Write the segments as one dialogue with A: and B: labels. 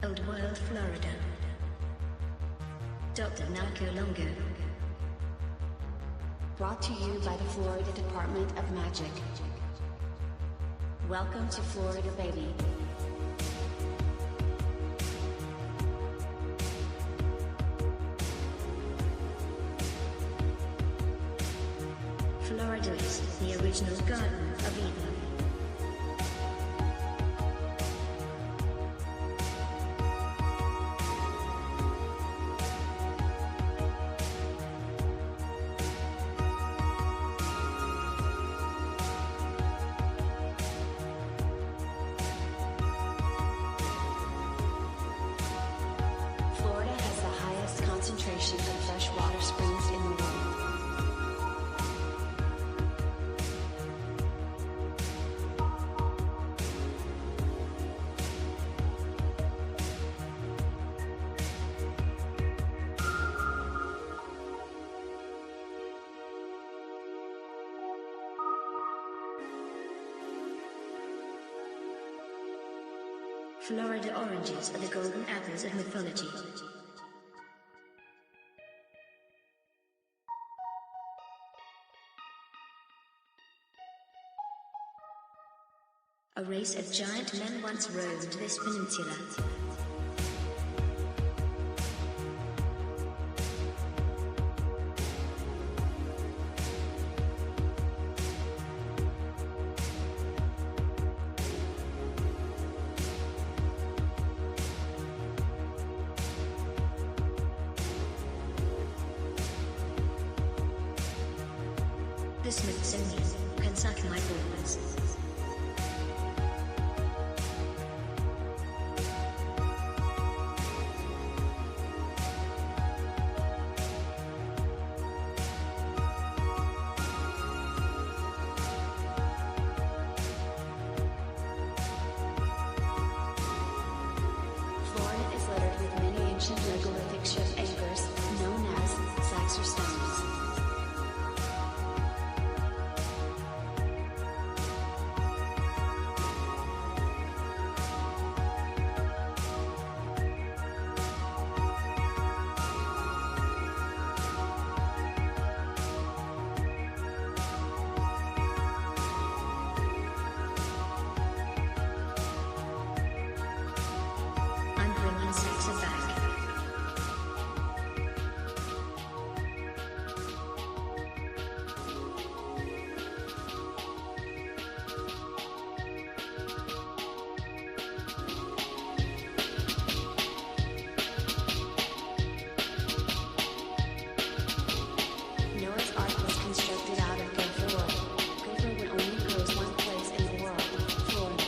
A: Old World, Florida. Dr. Narco Longo. Brought to you by the Florida Department of Magic. Welcome to Florida, baby. Florida is the original Garden of Eden. Florida has the highest concentration of freshwater springs in the world. Florida oranges are the golden apples of mythology. A race of giant men once roamed this peninsula. The Smithsonian can suck my balls. Florida is littered with many ancient megalithic ship anchors, known as Saxor stones. I'm bringing Saxor back. Noah's Ark was constructed out of gopher wood. Gopher wood only grows one place in the world, Florida.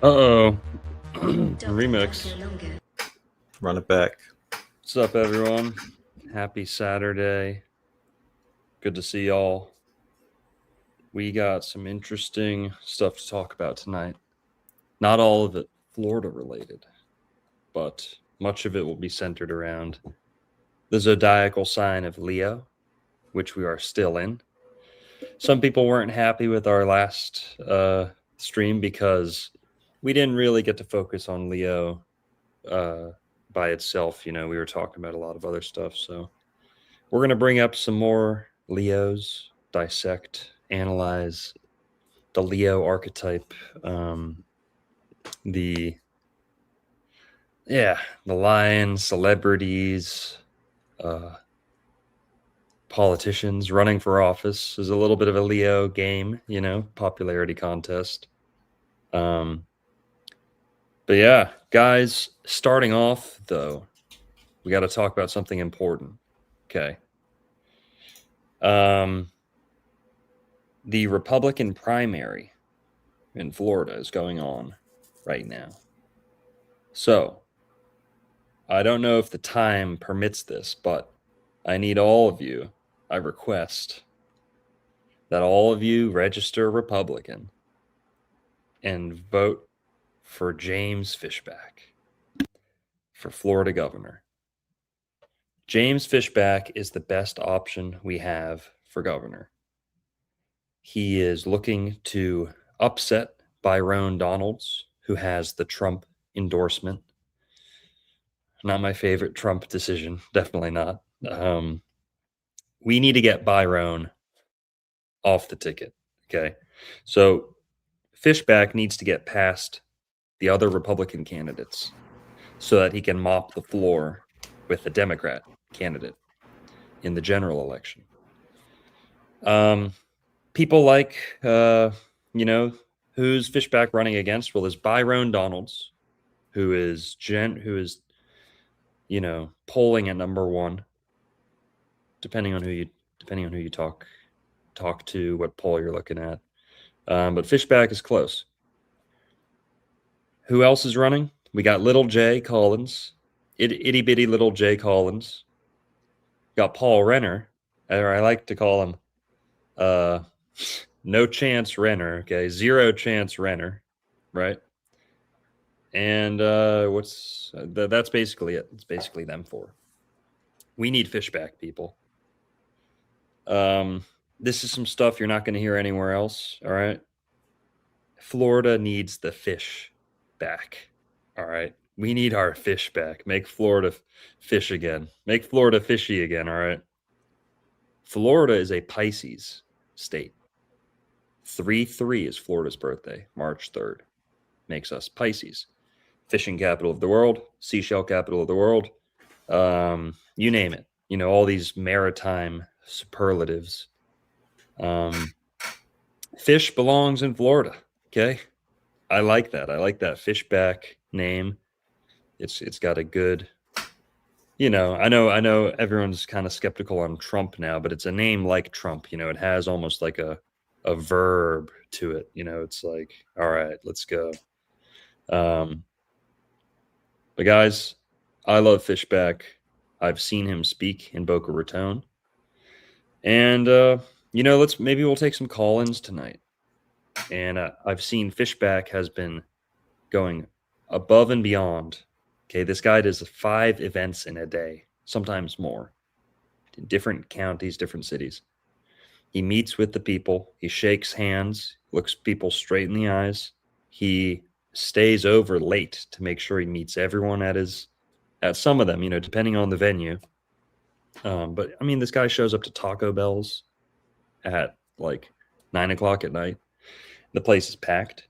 B: Uh-oh.
A: Dr.
B: Remix.
A: Lunga.
C: Run it back.
B: What's up, everyone? Happy Saturday. Good to see y'all. We got some interesting stuff to talk about tonight. Not all of it Florida related, but much of it will be centered around the zodiacal sign of Leo, which we are still in. Some people weren't happy with our last stream because we didn't really get to focus on Leo by itself. We were talking about a lot of other stuff. So we're going to bring up some more Leos, dissect, analyze the Leo archetype, the lion, celebrities, politicians running for office is a little bit of a Leo game, popularity contest. But yeah, guys, starting off though, we got to talk about something important. Okay. The Republican primary in Florida is going on right now. So I don't know if the time permits this, but I need all of you. I request that all of you register Republican and vote for James FISHBACK for Florida governor. James FISHBACK is the best option we have for governor. He is looking to upset Byron Donalds, who has the Trump endorsement. Not my favorite Trump decision. Definitely not. We need to get Byron off the ticket. Okay. So FISHBACK needs to get past the other Republican candidates so that he can mop the floor with the Democrat candidate in the general election. People like, who's FISHBACK running against? Well, there's Byron Donalds, who is polling at number one, depending on who you talk to, what poll you're looking at. But FISHBACK is close. Who else is running? We got little J Collins, itty bitty little J Collins. Got Paul Renner, or I like to call him no chance Renner. Okay, zero chance Renner, right? And that's basically it. It's basically them four. We need FISHBACK, people. This is some stuff you're not going to hear anywhere else. All right. Florida needs the fish back. All right. We need our fish back. Make Florida fish again. Make Florida fishy again. All right. Florida is a Pisces state. 3/3 is Florida's birthday, March 3rd. Makes us Pisces. Fishing capital of the world, seashell capital of the world. You name it. All these maritime superlatives. Fish belongs in Florida. Okay. I like that. I like that FISHBACK name. It's got a good, I know everyone's kind of skeptical on Trump now, but it's a name like Trump. It has almost like a verb to it. It's like, all right, let's go. But guys, I love FISHBACK. I've seen him speak in Boca Raton. And maybe we'll take some call-ins tonight. And I've seen FISHBACK has been going above and beyond. Okay, this guy does 5 events in a day, sometimes more, in different counties, different cities. He meets with the people. He shakes hands, looks people straight in the eyes. He stays over late to make sure he meets everyone at some of them, depending on the venue. But I mean, this guy shows up to Taco Bell's at like 9 o'clock at night. The place is packed.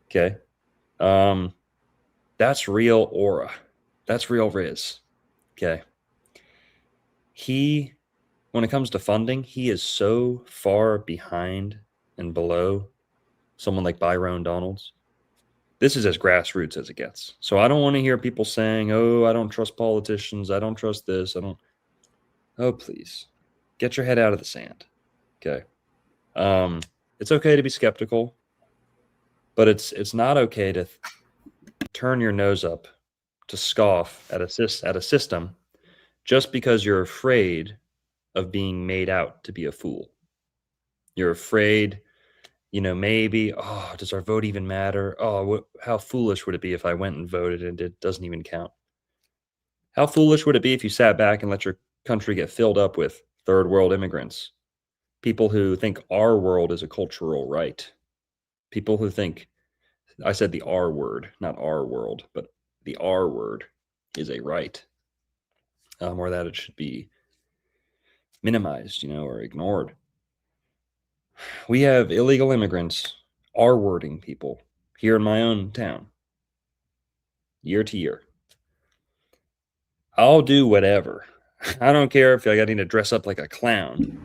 B: Okay. That's real aura. That's real Riz. Okay. When it comes to funding, he is so far behind and below someone like Byron Donalds. This is as grassroots as it gets. So I don't want to hear people saying, oh, I don't trust politicians. I don't trust this. Oh, please. Get your head out of the sand. Okay. It's okay to be skeptical. But it's not okay to turn your nose up, to scoff at a system just because you're afraid of being made out to be a fool. You're afraid, maybe, oh, does our vote even matter? Oh, how foolish would it be if I went and voted and it doesn't even count? How foolish would it be if you sat back and let your country get filled up with third world immigrants? People who think our world is a cultural right. People who think, I said the R word, not our world, but the R word is a right, or that it should be minimized, or ignored. We have illegal immigrants R wording people here in my own town, year to year. I'll do whatever. I don't care if I need to dress up like a clown,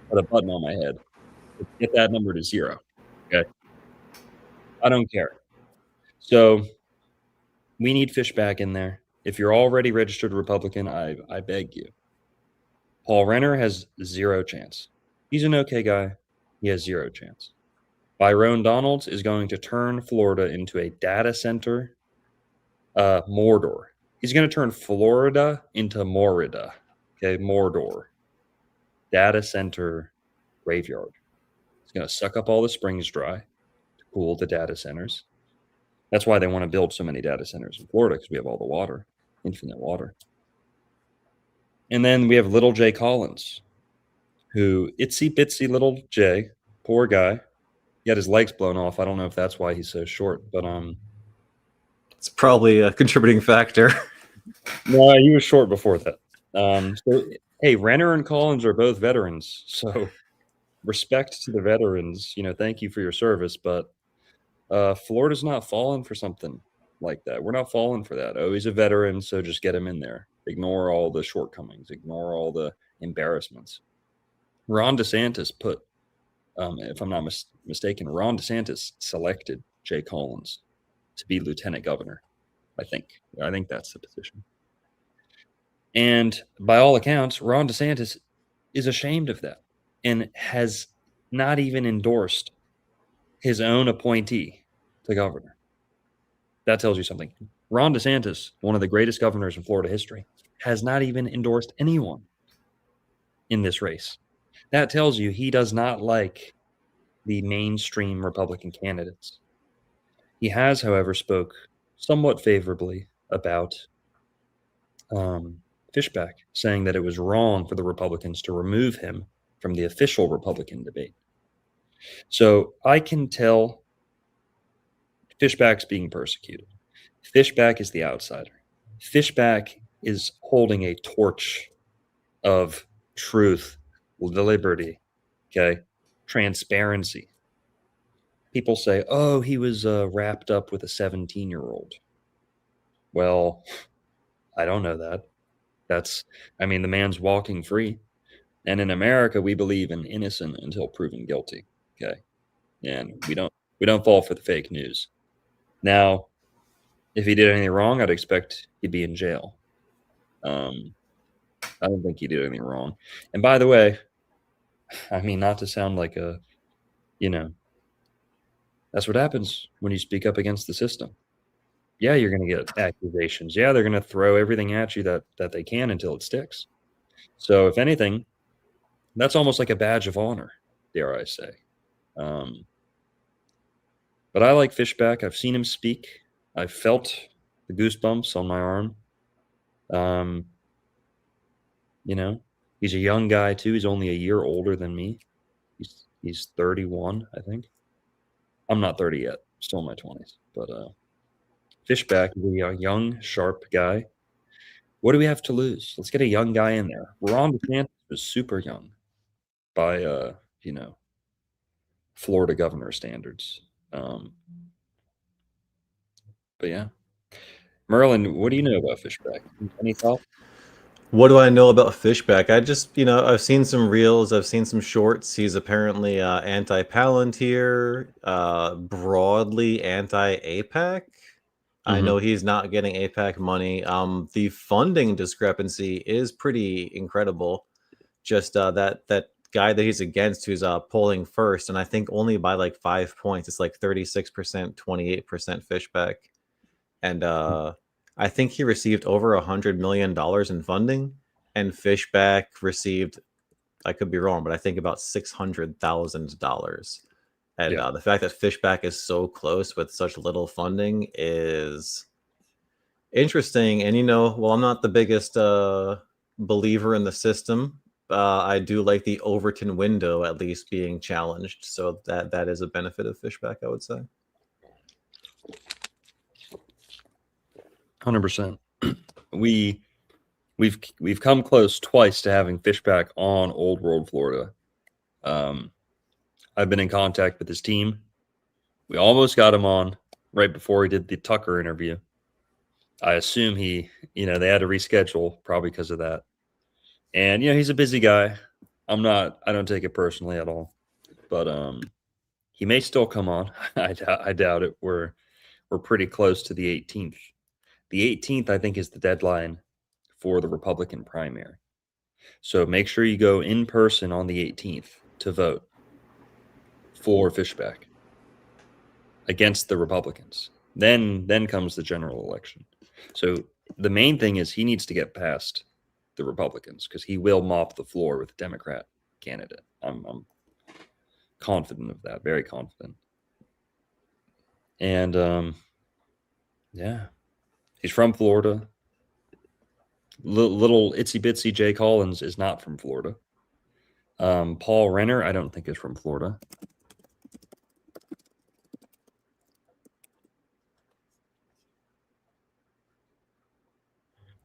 B: put a button on my head, get that number to 0. Okay. I don't care. So we need Fishback in there. If you're already registered Republican, I beg you. Paul Renner has 0 chance. He's an okay guy. He has 0 chance. Byron Donalds is going to turn Florida into a data center Mordor. He's going to turn Florida into Morida. Okay, Mordor. Data center graveyard. He's going to suck up all the springs dry to cool the data centers. That's why they want to build so many data centers in Florida, because we have all the water, infinite water. And then we have little Jay Collins, who itsy bitsy little Jay, poor guy. He had his legs blown off. I don't know if that's why he's so short, but
C: it's probably a contributing factor.
B: no, he was short before that. So hey, Renner and Collins are both veterans, so respect to the veterans. Thank you for your service, but Florida's not falling for something like that. We're not falling for that. Oh, he's a veteran, so just get him in there. Ignore all the shortcomings. Ignore all the embarrassments. Ron DeSantis put, if I'm not mistaken, Ron DeSantis selected Jay Collins to be lieutenant governor. I think that's the position. And by all accounts, Ron DeSantis is ashamed of that and has not even endorsed his own appointee to governor. That tells you something. Ron DeSantis, one of the greatest governors in Florida history, has not even endorsed anyone in this race. That tells you he does not like the mainstream Republican candidates. He has, however, spoke somewhat favorably about Fishback, saying that it was wrong for the Republicans to remove him from the official Republican debate. So I can tell Fishback's being persecuted. Fishback is the outsider. Fishback is holding a torch of truth, liberty, okay, transparency. People say, oh, he was wrapped up with a 17-year-old. Well, I don't know that. The man's walking free. And in America, we believe in innocent until proven guilty. Okay. And we don't fall for the fake news. Now, if he did anything wrong, I'd expect he'd be in jail. I don't think he did anything wrong. And by the way, not to sound like that's what happens when you speak up against the system. Yeah, you're going to get accusations. Yeah, they're going to throw everything at you that they can until it sticks. So if anything, that's almost like a badge of honor, dare I say. But I like Fishback. I've seen him speak. I've felt the goosebumps on my arm. He's a young guy too. He's only a year older than me. He's 31, I think. I'm not 30 yet. Still in my 20s. But Fishback is a young, sharp guy. What do we have to lose? Let's get a young guy in there. Ron DeSantis was super young by Florida governor standards. But yeah. Merlin, what do you know about Fishback? Any thoughts?
C: What do I know about Fishback? I just, I've seen some reels, I've seen some shorts. He's apparently anti-Palantir, broadly anti-APAC. I know he's not getting APAC money. The funding discrepancy is pretty incredible. Just that guy that he's against who's polling first, and I think only by like 5 points. It's like 36%, 28% Fishback, and I think he received over $100 million in funding, and Fishback received, I could be wrong, but I think about $600,000. And the fact that Fishback is so close with such little funding is interesting. And well, I'm not the biggest believer in the system. I do like the Overton window at least being challenged, so that is a benefit of Fishback, I would say.
B: 100%. We've come close twice to having Fishback on Old World Florida. I've been in contact with his team. We almost got him on right before he did the Tucker interview. I assume they had to reschedule probably because of that. And he's a busy guy. I don't take it personally at all. But he may still come on. I doubt it. We're pretty close to the 18th. The 18th, I think, is the deadline for the Republican primary. So make sure you go in person on the 18th to vote for Fishback against the Republicans. Then comes the general election. So the main thing is he needs to get past the Republicans because he will mop the floor with the Democrat candidate. I'm confident of that, very confident. And he's from Florida. Little itsy bitsy Jay Collins is not from Florida. Paul Renner, I don't think is from Florida.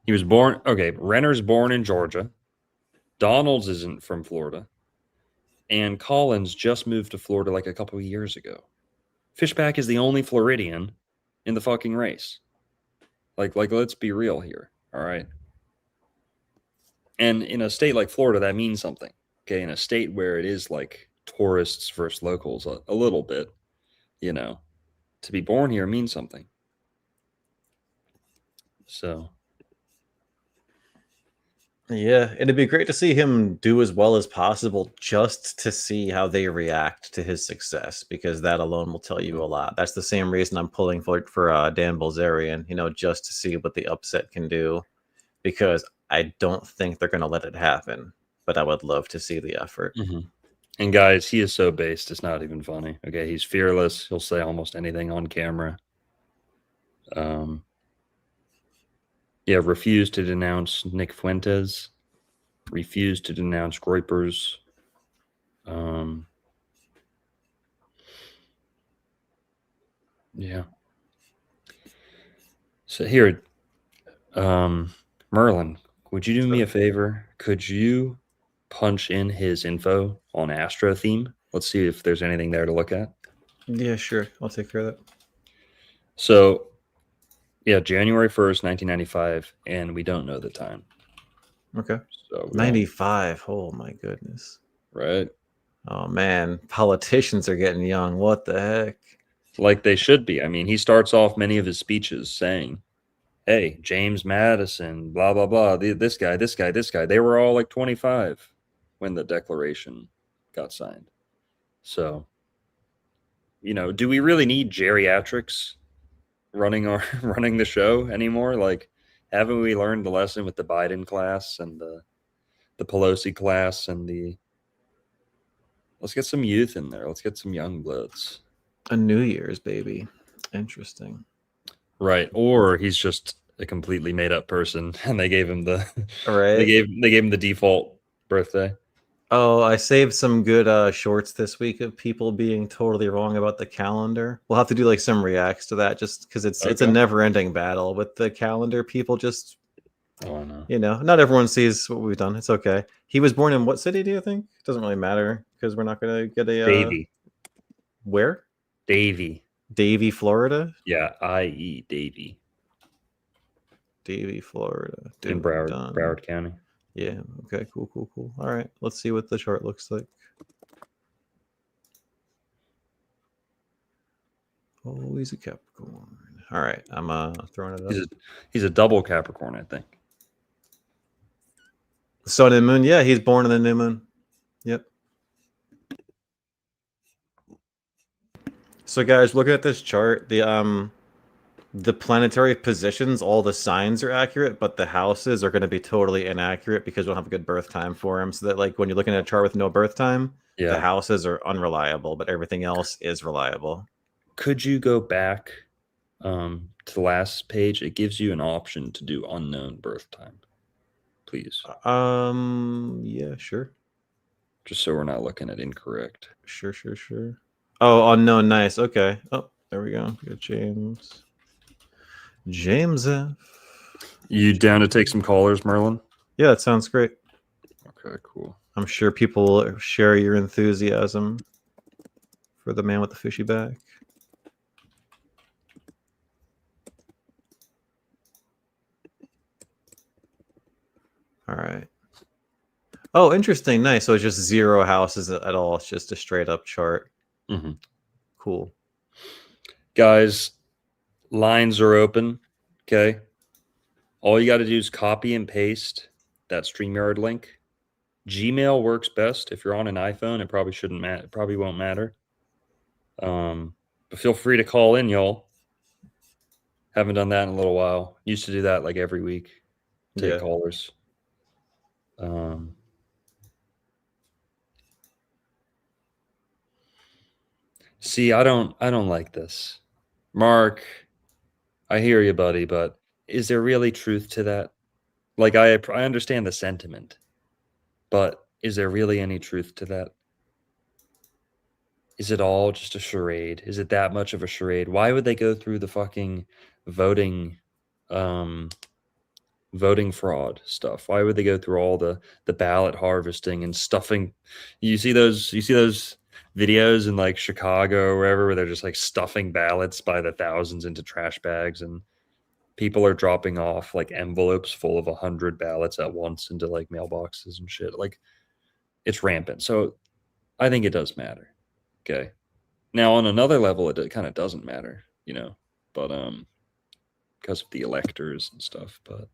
B: He was born, Renner's born in Georgia. Donalds isn't from Florida. And Collins just moved to Florida like a couple of years ago. Fishback is the only Floridian in the fucking race. Like let's be real here, all right? And in a state like Florida, that means something. Okay, in a state where it is like tourists versus locals a little bit, to be born here means something. So...
C: yeah, it'd be great to see him do as well as possible just to see how they react to his success, because that alone will tell you a lot. That's the same reason I'm pulling for Dan Bilzerian, just to see what the upset can do, because I don't think they're going to let it happen, but I would love to see the effort.
B: Mm-hmm. And guys, he is so based, it's not even funny. Okay, he's fearless. He'll say almost anything on camera. Refused to denounce Nick Fuentes. Refused to denounce Groypers. So here, Merlin, would you do me a favor? Could you punch in his info on Astro Theme? Let's see if there's anything there to look at.
C: Yeah, sure. I'll take care of that.
B: So... January 1st, 1995, and we don't know the time.
C: Okay.
B: So
C: 95. Oh, my goodness.
B: Right.
C: Oh, man. Politicians are getting young. What the heck?
B: Like they should be. I mean, he starts off many of his speeches saying, hey, James Madison, blah, blah, blah, this guy. They were all like 25 when the Declaration got signed. So, do we really need geriatrics running the show anymore? Like, haven't we learned the lesson with the Biden class and the Pelosi class and let's get some youth in there. Let's get some young bloods.
C: A New Year's baby. Interesting.
B: Right. Or he's just a completely made up person and they gave him the
C: right.
B: they gave him the default birthday.
C: Oh, I saved some good shorts this week of people being totally wrong about the calendar. We'll have to do like some reacts to that, just because it's a never-ending battle with the calendar. People just, not everyone sees what we've done. It's okay. He was born in what city, do you think? It doesn't really matter because we're not going to get a...
B: Davie.
C: Where?
B: Davie.
C: Davie, Florida?
B: Yeah, i.e. Davie.
C: Davie, Florida.
B: In Broward County.
C: Yeah. Okay. Cool. All right. Let's see what the chart looks like. Oh, he's a Capricorn. All right. I'm throwing it up.
B: He's a double Capricorn, I think.
C: Sun and Moon. Yeah, he's born in the new moon. Yep. So guys, looking at this chart, the planetary positions, all the signs are accurate, but the houses are going to be totally inaccurate because we don't have a good birth time for them. So that like when you're looking at a chart with no birth time, the
B: Yeah.
C: houses are unreliable, but everything else is reliable.
B: Could you go back to the last page? It gives you an option to do unknown birth time, please.
C: Yeah, sure.
B: Just so we're not looking at incorrect.
C: Sure. Oh, unknown, nice. Okay. Oh, there we go. We got James. James F.
B: You down to take some callers, Merlin?
C: Yeah, that sounds great.
B: Okay, cool.
C: I'm sure people will share your enthusiasm for the man with the fishy back. All right. Oh, interesting. Nice. So it's just 0 houses at all. It's just a straight up chart.
B: Mm-hmm.
C: Cool.
B: Guys, lines are open. Okay. All you got to do is copy and paste that StreamYard link. Gmail works best. If you're on an iPhone, it probably shouldn't matter. It probably won't matter. But feel free to call in, y'all. Haven't done that in a little while. Used to do that like every week. Take callers. See, I don't like this. Mark, I hear you, buddy, but is there really truth to that? Like I understand the sentiment, but is there really any truth to that? Is it all just a charade? Is it that much of a charade? Why would they go through the fucking voting voting fraud stuff? Why would they go through all the ballot harvesting and stuffing? You see those videos in like Chicago or wherever where they're just like stuffing ballots by the thousands into trash bags, and people are dropping off like envelopes full of 100 ballots at once into like mailboxes and shit. Like it's rampant. So I think it does matter. Okay. Now on another level, it kind of doesn't matter, you know, but because of the electors and stuff. But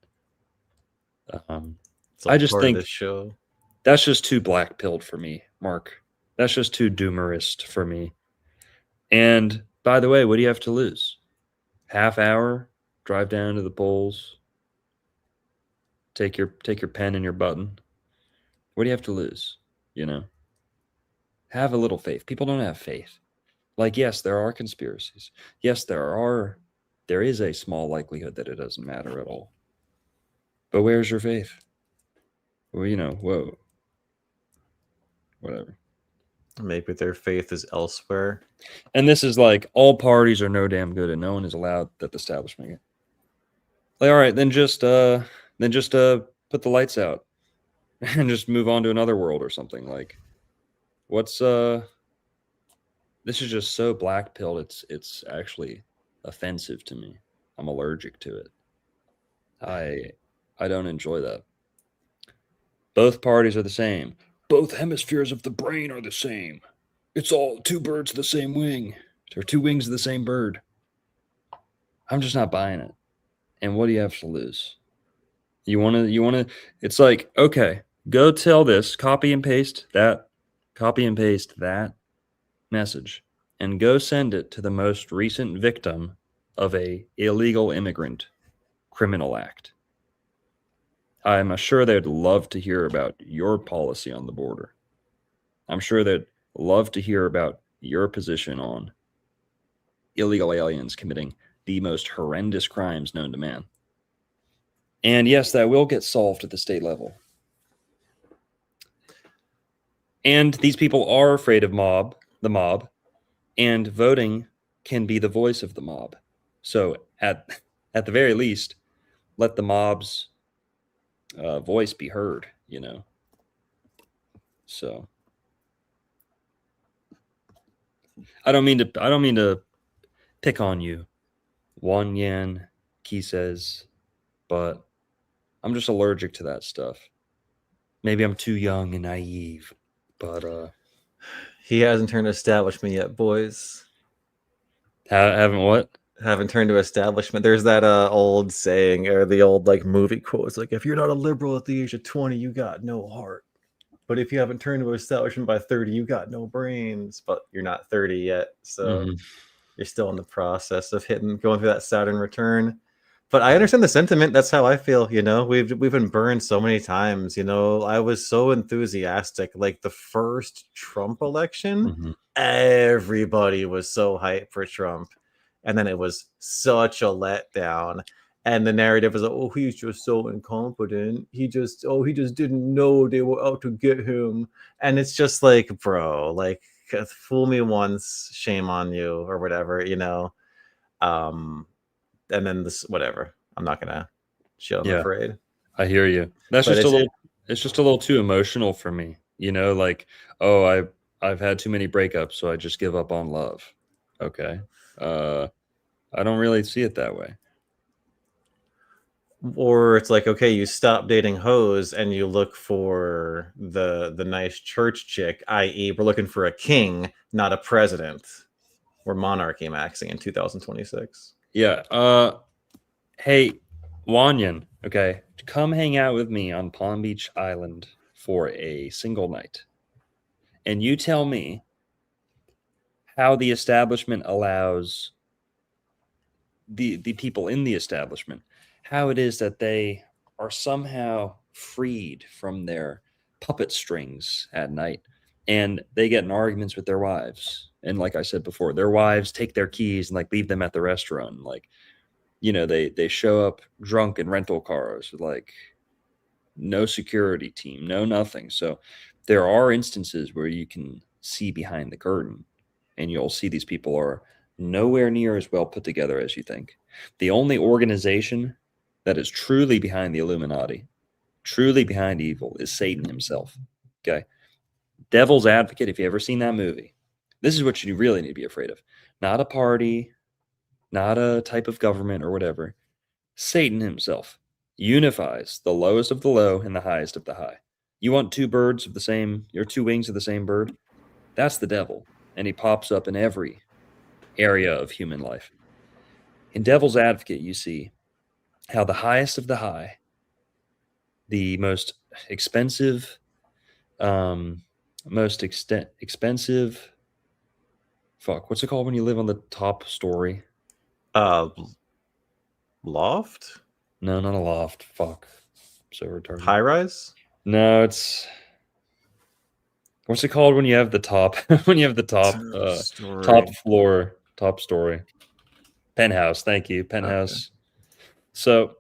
B: I just
C: part
B: think
C: of this show.
B: That's just too black pilled for me, Mark. That's just too doomerist for me. And by the way, what do you have to lose? Half hour, drive down to the polls, take your pen and your button. What do you have to lose? You know, have a little faith. People don't have faith. Like, yes, there are conspiracies. Yes, there is a small likelihood that it doesn't matter at all. But where's your faith? Well, you know, whoa. Whatever.
C: Maybe their faith is elsewhere.
B: And this is like all parties are no damn good and no one is allowed that the establishment get. Like, all right, then just put the lights out and just move on to another world or something. Like, what's this is just so black pilled. It's actually offensive to me. I'm allergic to it. I don't enjoy that. Both parties are the same. Both hemispheres of the brain are the same. It's all two birds of the same wing, or two wings of the same bird. I'm just not buying it. And what do you have to lose? You want to, it's like, okay, go tell this, copy and paste that message and go send it to the most recent victim of a illegal immigrant criminal act. I'm sure they'd love to hear about your policy on the border. I'm sure they'd love to hear about your position on illegal aliens committing the most horrendous crimes known to man. And yes, that will get solved at the state level. And these people are afraid of the mob, and voting can be the voice of the mob. So at the very least, let the mob's voice be heard, you know. So I don't mean to pick on you, Wan Yan, Key says, but I'm just allergic to that stuff. Maybe I'm too young and naive, but
C: he hasn't turned to establishment yet, boys.
B: Haven't what?
C: Haven't turned to establishment. There's that old saying or the old like movie quote. It's like, if you're not a liberal at the age of 20, you got no heart. But if you haven't turned to establishment by 30, you got no brains. But you're not 30 yet, so You're still in the process of going through that Saturn return. But I understand the sentiment. That's how I feel. We've been burned so many times. I was so enthusiastic. Like the first Trump election,
B: Mhm.
C: everybody was so hyped for Trump, and then it was such a letdown. And the narrative was like, oh, he's just so incompetent. He just didn't know they were out to get him. And it's just like, bro, like, fool me once, shame on you, or whatever. And then this, whatever. I'm not gonna shit on the
B: Yeah,
C: parade.
B: I hear you. That's
C: But
B: just a little. It's just a little too emotional for me. Like, oh, I've had too many breakups, so I just give up on love. Okay. I don't really see it that way.
C: Or it's like, okay, you stop dating hoes and you look for the nice church chick, i.e., we're looking for a king, not a president. We're monarchy maxing in 2026.
B: Yeah. Hey, Wanyan, okay, come hang out with me on Palm Beach Island for a single night, and you tell me how the establishment allows the people in the establishment, how it is that they are somehow freed from their puppet strings at night, and they get in arguments with their wives. And like I said before, their wives take their keys and like leave them at the restaurant. Like, they show up drunk in rental cars with like no security team, no nothing. So there are instances where you can see behind the curtain, and you'll see these people are nowhere near as well put together as you think. The only organization that is truly behind the Illuminati, truly behind evil, is Satan himself. Okay. Devil's Advocate, if you ever seen that movie, this is what you really need to be afraid of. Not a party, not a type of government or whatever. Satan himself unifies the lowest of the low and the highest of the high. You want two birds of the same, your two wings of the same bird? That's the devil. And he pops up in every area of human life. In Devil's Advocate, you see how the highest of the high, the most expensive, expensive, what's it called when you live on the top story?
C: Uh, Loft?
B: No, not a loft. Fuck. So retarded.
C: High rise?
B: No, what's it called when you have the top? When you have the top, top floor, top story, penthouse. Thank you, penthouse. Okay. So,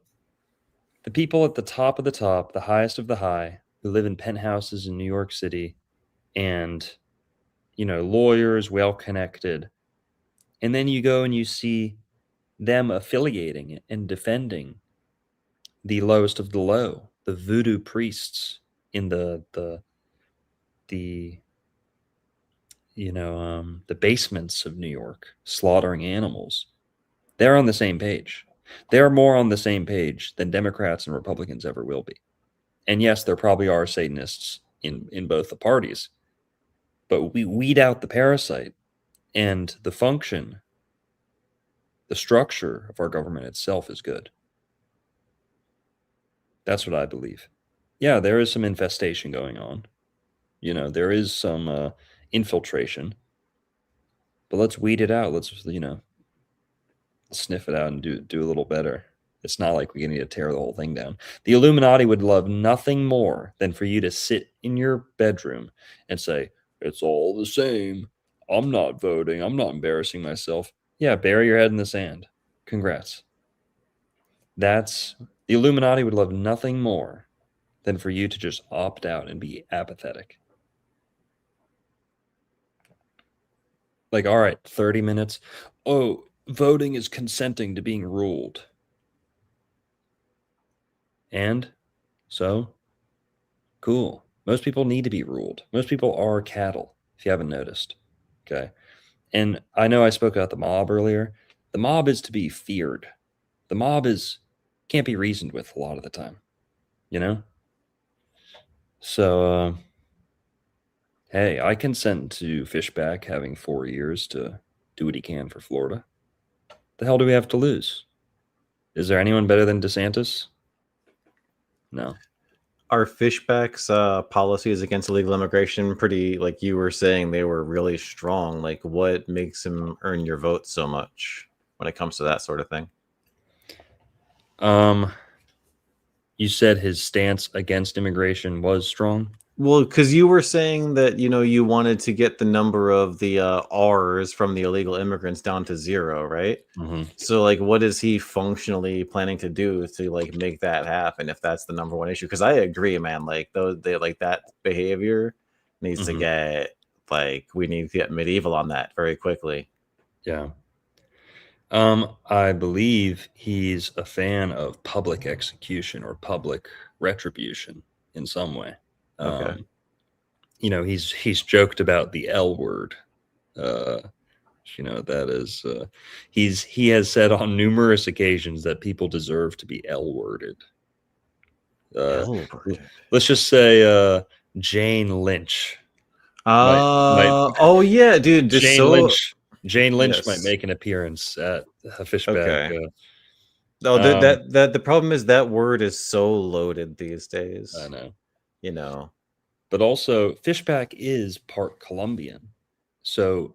B: the people at the top of the top, the highest of the high, who live in penthouses in New York City, and lawyers, well connected, and then you go and you see them affiliating and defending the lowest of the low, the voodoo priests in the the basements of New York, slaughtering animals. They're on the same page. They're more on the same page than Democrats and Republicans ever will be. And yes, there probably are Satanists in both the parties, but we weed out the parasite, and the function, the structure of our government itself is good. That's what I believe. Yeah, there is some infestation going on. There is some infiltration, but let's weed it out. Let's, sniff it out and do a little better. It's not like we need to tear the whole thing down. The Illuminati would love nothing more than for you to sit in your bedroom and say, it's all the same. I'm not voting. I'm not embarrassing myself. Yeah, bury your head in the sand. Congrats. The Illuminati would love nothing more than for you to just opt out and be apathetic. Like, all right, 30 minutes. Oh, voting is consenting to being ruled. And so, cool. Most people need to be ruled. Most people are cattle, if you haven't noticed. Okay. And I know I spoke about the mob earlier. The mob is to be feared. The mob can't be reasoned with a lot of the time, So, hey, I consent to Fishback having 4 years to do what he can for Florida. The hell do we have to lose? Is there anyone better than DeSantis? No.
C: Are Fishback's policies against illegal immigration pretty, like you were saying, they were really strong? Like, what makes him earn your vote so much when it comes to that sort of thing?
B: You said his stance against immigration was strong.
C: Well, because you were saying that, you wanted to get the number of the R's from the illegal immigrants down to 0, right?
B: Mm-hmm.
C: So, like, what is he functionally planning to do to like make that happen if that's the number one issue? Because I agree, man. Like, that behavior needs to
B: Mm-hmm.
C: get, like, we need to get medieval on that very quickly.
B: Yeah. I believe he's a fan of public execution or public retribution in some way.
C: Okay.
B: He's joked about the L word. That is he has said on numerous occasions that people deserve to be L worded.
C: L-worded.
B: Let's just say Jane Lynch might
C: Oh yeah, dude. Just
B: Jane
C: so
B: Lynch Jane Lynch might
C: yes.
B: make an appearance at Fishback.
C: Okay. No, that the problem is that word is so loaded these days.
B: I know. But also Fishback is part Colombian. So,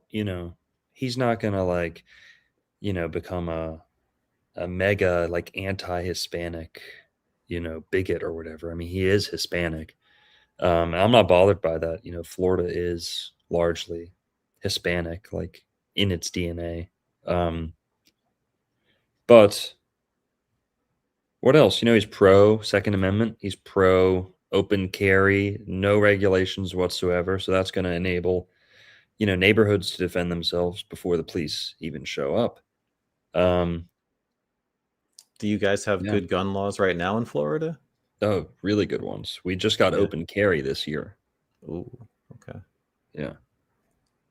B: he's not gonna become a mega anti-Hispanic, bigot or whatever. I mean, he is Hispanic. And I'm not bothered by that. Florida is largely Hispanic, like in its DNA. But what else? He's pro Second Amendment. He's pro open carry, no regulations whatsoever. So that's going to enable, neighborhoods to defend themselves before the police even show up.
C: Do you guys have good gun laws right now in Florida?
B: Oh, really good ones. We just got open carry this year.
C: Ooh, okay.
B: Yeah.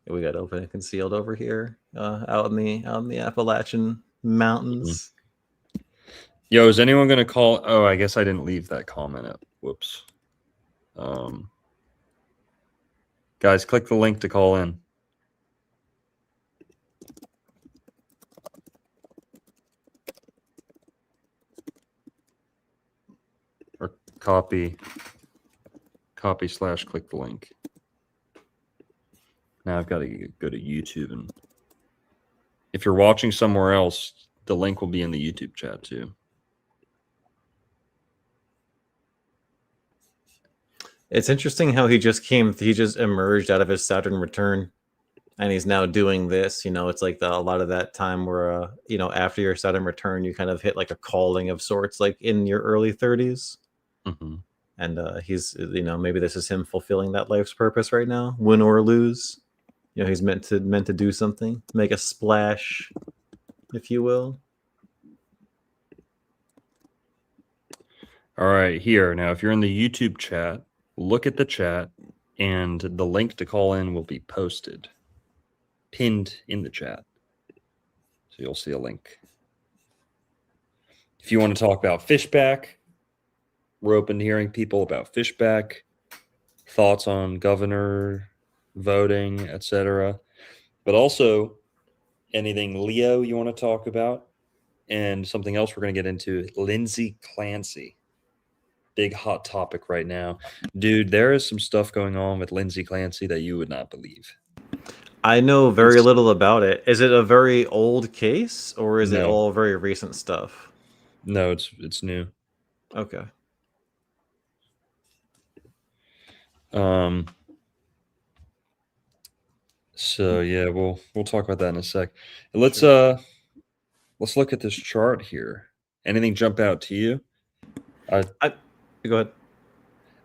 C: We got open and concealed over here, out in the Appalachian Mountains.
B: Yo, is anyone gonna call? Oh, I guess I didn't leave that comment up. Whoops. Guys, click the link to call in. Or copy / click the link. Now I've got to go to YouTube, and if you're watching somewhere else, the link will be in the YouTube chat too.
C: It's interesting how he just emerged out of his Saturn return, and he's now doing this. It's like a lot of that time where, after your Saturn return, you kind of hit like a calling of sorts, like in your early 30s.
B: Mm-hmm.
C: And he's, maybe this is him fulfilling that life's purpose right now, win or lose. He's meant to do something, make a splash, if you will.
B: All right, here. Now, if you're in the YouTube chat, look at the chat, and the link to call in will be posted, pinned in the chat. So you'll see a link. If you want to talk about Fishback, we're open to hearing people about Fishback, thoughts on governor, voting, etc. But also anything Leo you want to talk about, and something else we're going to get into, Lindsay Clancy. Big hot topic right now. Dude, there is some stuff going on with Lindsay Clancy that you would not believe.
C: I know very little about it. Is it a very old case, or is it all very recent stuff?
B: No, it's new.
C: Okay.
B: So yeah, we'll talk about that in a sec. Let's look at this chart here. Anything jump out to you?
C: Go ahead.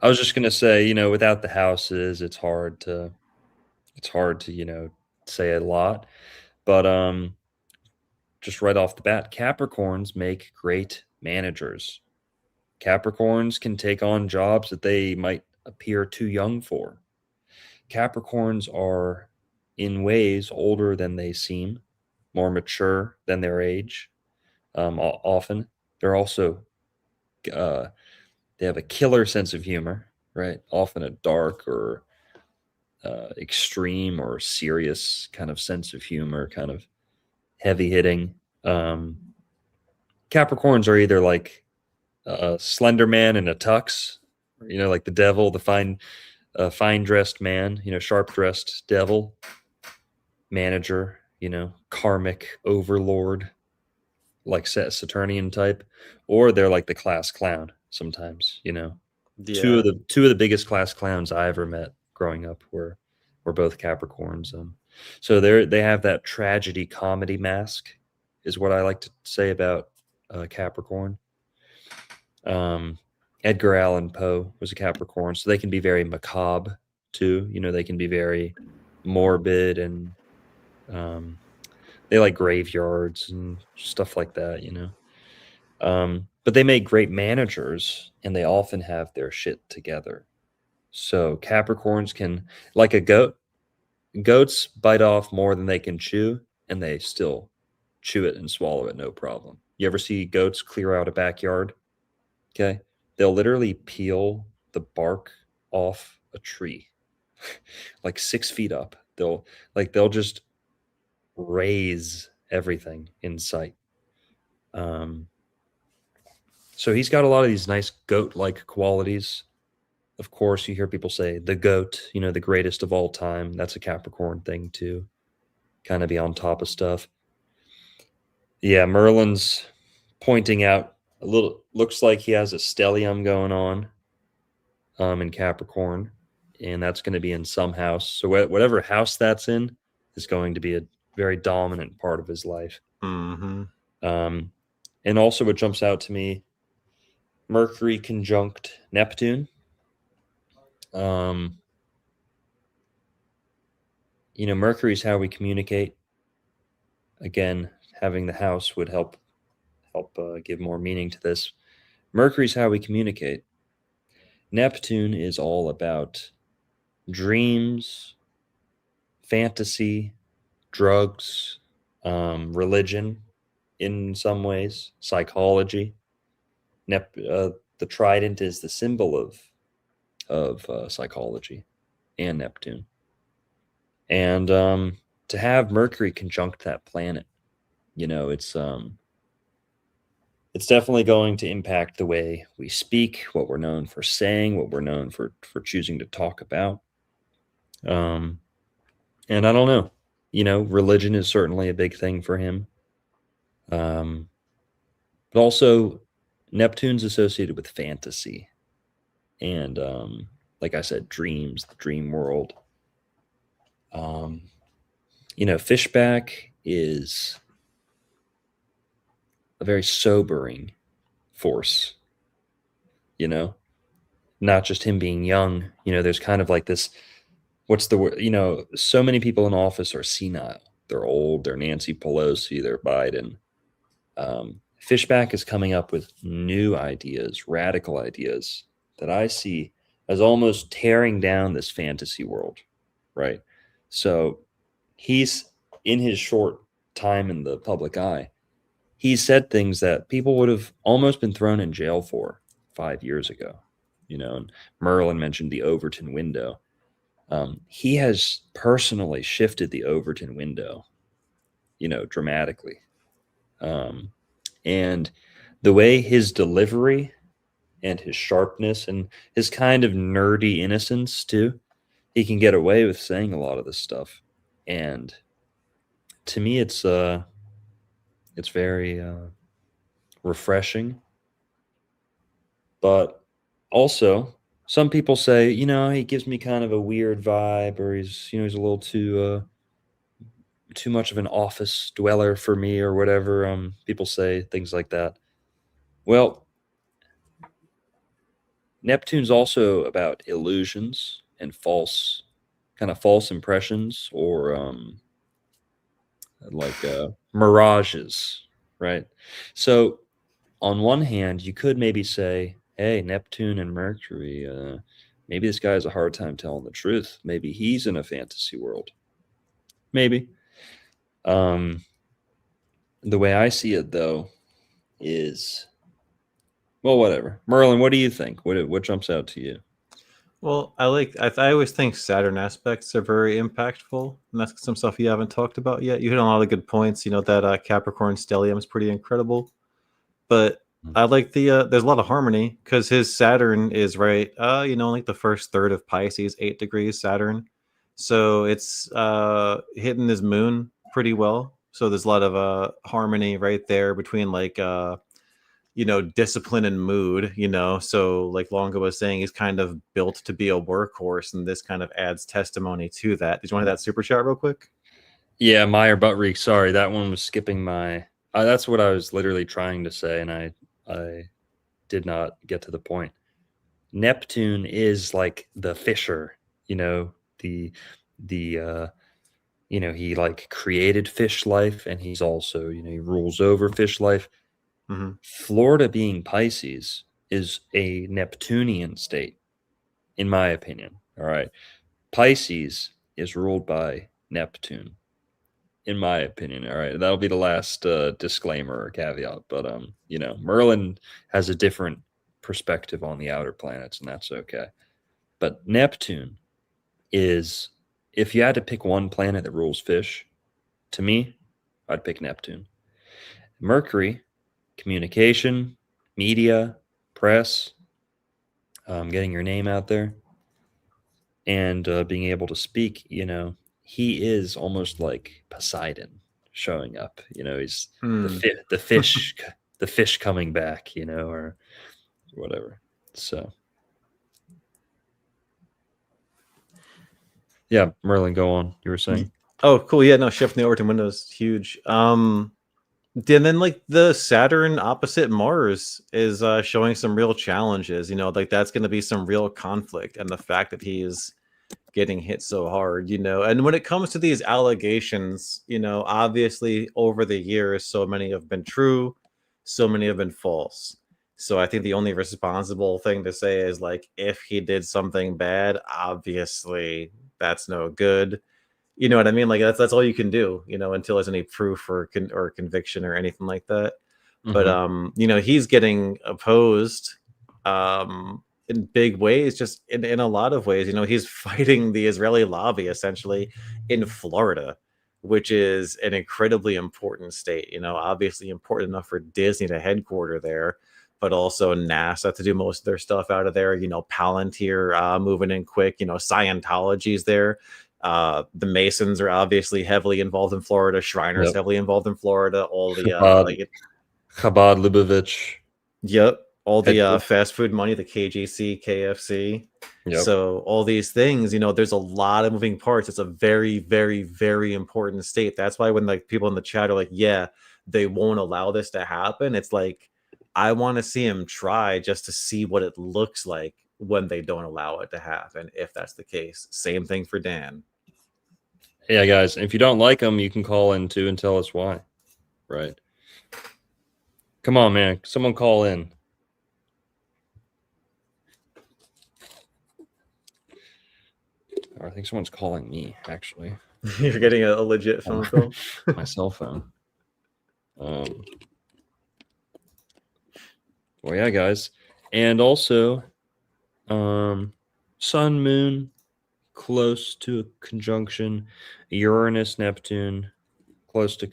B: I was just gonna say, without the houses, it's hard to say a lot. But just right off the bat, Capricorns make great managers. Capricorns can take on jobs that they might appear too young for. Capricorns are in ways older than they seem, more mature than their age. Often they're also they have a killer sense of humor, right? Often a dark or extreme or serious kind of sense of humor, kind of heavy hitting. Capricorns are either like a Slender Man in a tux, like the devil, the fine dressed man, sharp dressed devil, manager, karmic overlord, like Saturnian type, or they're like the class clown sometimes. Two
C: Yeah.
B: of the biggest class clowns I ever met growing up were both Capricorns. So they have that tragedy comedy mask, is what I like to say about Capricorn. Edgar Allan Poe was a Capricorn, so they can be very macabre too. They can be very morbid, and they like graveyards and stuff like that. But they make great managers, and they often have their shit together. So Capricorns can, like a goat, goats bite off more than they can chew, and they still chew it and swallow it no problem. You ever see goats clear out a backyard? Okay. They'll literally peel the bark off a tree, like 6 feet up. They'll just raise everything in sight. So he's got a lot of these nice goat-like qualities. Of course, you hear people say the goat, the greatest of all time. That's a Capricorn thing too. Kind of be on top of stuff. Yeah, Merlin's pointing out a little, looks like he has a stellium going on in Capricorn, and that's going to be in some house. So whatever house that's in is going to be a very dominant part of his life.
C: Mm-hmm.
B: And also what jumps out to me, Mercury conjunct Neptune. Mercury's how we communicate. Again, having the house would help give more meaning to this. Mercury's how we communicate. Neptune is all about dreams, fantasy, drugs, religion in some ways, psychology. The trident is the symbol of psychology and Neptune. And to have Mercury conjunct that planet, it's definitely going to impact the way we speak, what we're known for saying, what we're known for choosing to talk about. And I don't know, religion is certainly a big thing for him. But also Neptune's associated with fantasy and, like I said, dreams, the dream world. Fishback is a very sobering force, not just him being young. There's kind of like this, what's the word? So many people in office are senile. They're old. They're Nancy Pelosi. They're Biden. Fishback is coming up with new ideas, radical ideas that I see as almost tearing down this fantasy world, right? So he's, in his short time in the public eye, he said things that people would have almost been thrown in jail for 5 years ago, and Merlin mentioned the Overton window. He has personally shifted the Overton window, dramatically. And the way his delivery and his sharpness and his kind of nerdy innocence too, he can get away with saying a lot of this stuff. And to me, it's very refreshing. But also, some people say, he gives me kind of a weird vibe, or he's a little too much of an office dweller for me, or whatever. People say things like that. Well, Neptune's also about illusions and false impressions, or mirages, right? So on one hand, you could maybe say, hey, Neptune and Mercury, maybe this guy has a hard time telling the truth. Maybe he's in a fantasy world. Maybe. The way I see it, though, is, well, whatever. Merlin, what do you think? What jumps out to you?
C: Well, I always think Saturn aspects are very impactful, and that's some stuff you haven't talked about yet. You hit on a lot of good points. That Capricorn stellium is pretty incredible, but I like the there's a lot of harmony because his Saturn is right, like the first third of Pisces, 8 degrees Saturn. So it's hitting his moon pretty well. So there's a lot of harmony right there between like discipline and mood, So like Longo was saying, he's kind of built to be a workhorse, and this kind of adds testimony to that. Did you want to hit that super chat real quick?
B: Yeah, Meyer Buttreek. Sorry, that one was skipping my. That's what I was literally trying to say, and I did not get to the point. Neptune is like the fisher, the he like created fish life, and he's also he rules over fish life.
C: Mm-hmm.
B: Florida being Pisces is a Neptunian state, in my opinion. All right, Pisces is ruled by Neptune, in my opinion. All right, that'll be the last disclaimer or caveat. But Merlin has a different perspective on the outer planets, and that's okay. But Neptune is, if you had to pick one planet that rules fish, to me, I'd pick Neptune. Mercury, communication, media, press, getting your name out there, and being able to speak. He is almost like Poseidon showing up. He's the fish, the fish coming back. Or whatever. So, yeah, Merlin, go on. You were saying?
C: Oh, cool. Yeah, no, shifting the Overton window is huge. Then like the Saturn opposite Mars is showing some real challenges. Like that's going to be some real conflict, and the fact that he is getting hit so hard. And when it comes to these allegations, obviously over the years, so many have been true, so many have been false. So I think the only responsible thing to say is like, if he did something bad, obviously that's no good. You know what I mean? Like that's all you can do, until there's any proof or conviction or anything like that. But he's getting opposed in big ways, just in a lot of ways. He's fighting the Israeli lobby essentially in Florida, which is an incredibly important state. Obviously important enough for Disney to headquarter there, but also NASA to do most of their stuff out of there. Palantir moving in quick. Scientology's there. The Masons are obviously heavily involved in Florida. Shriners heavily involved in Florida. All the
B: Chabad Lubavitch.
C: Yep. All the fast food money, the KGC, KFC. Yep. So all these things, there's a lot of moving parts. It's a very, very, very important state. That's why when like people in the chat are like, yeah, they won't allow this to happen. It's like, I want to see him try just to see what it looks like when they don't allow it to happen, if that's the case. Same thing for Dan.
B: Yeah, guys, if you don't like him, you can call in too and tell us why. Right. Come on, man. Someone call in. I think someone's calling me, actually.
C: You're getting a legit phone call?
B: My cell phone. Well, yeah, guys. And also, Sun, Moon, close to a conjunction. Uranus, Neptune, close to,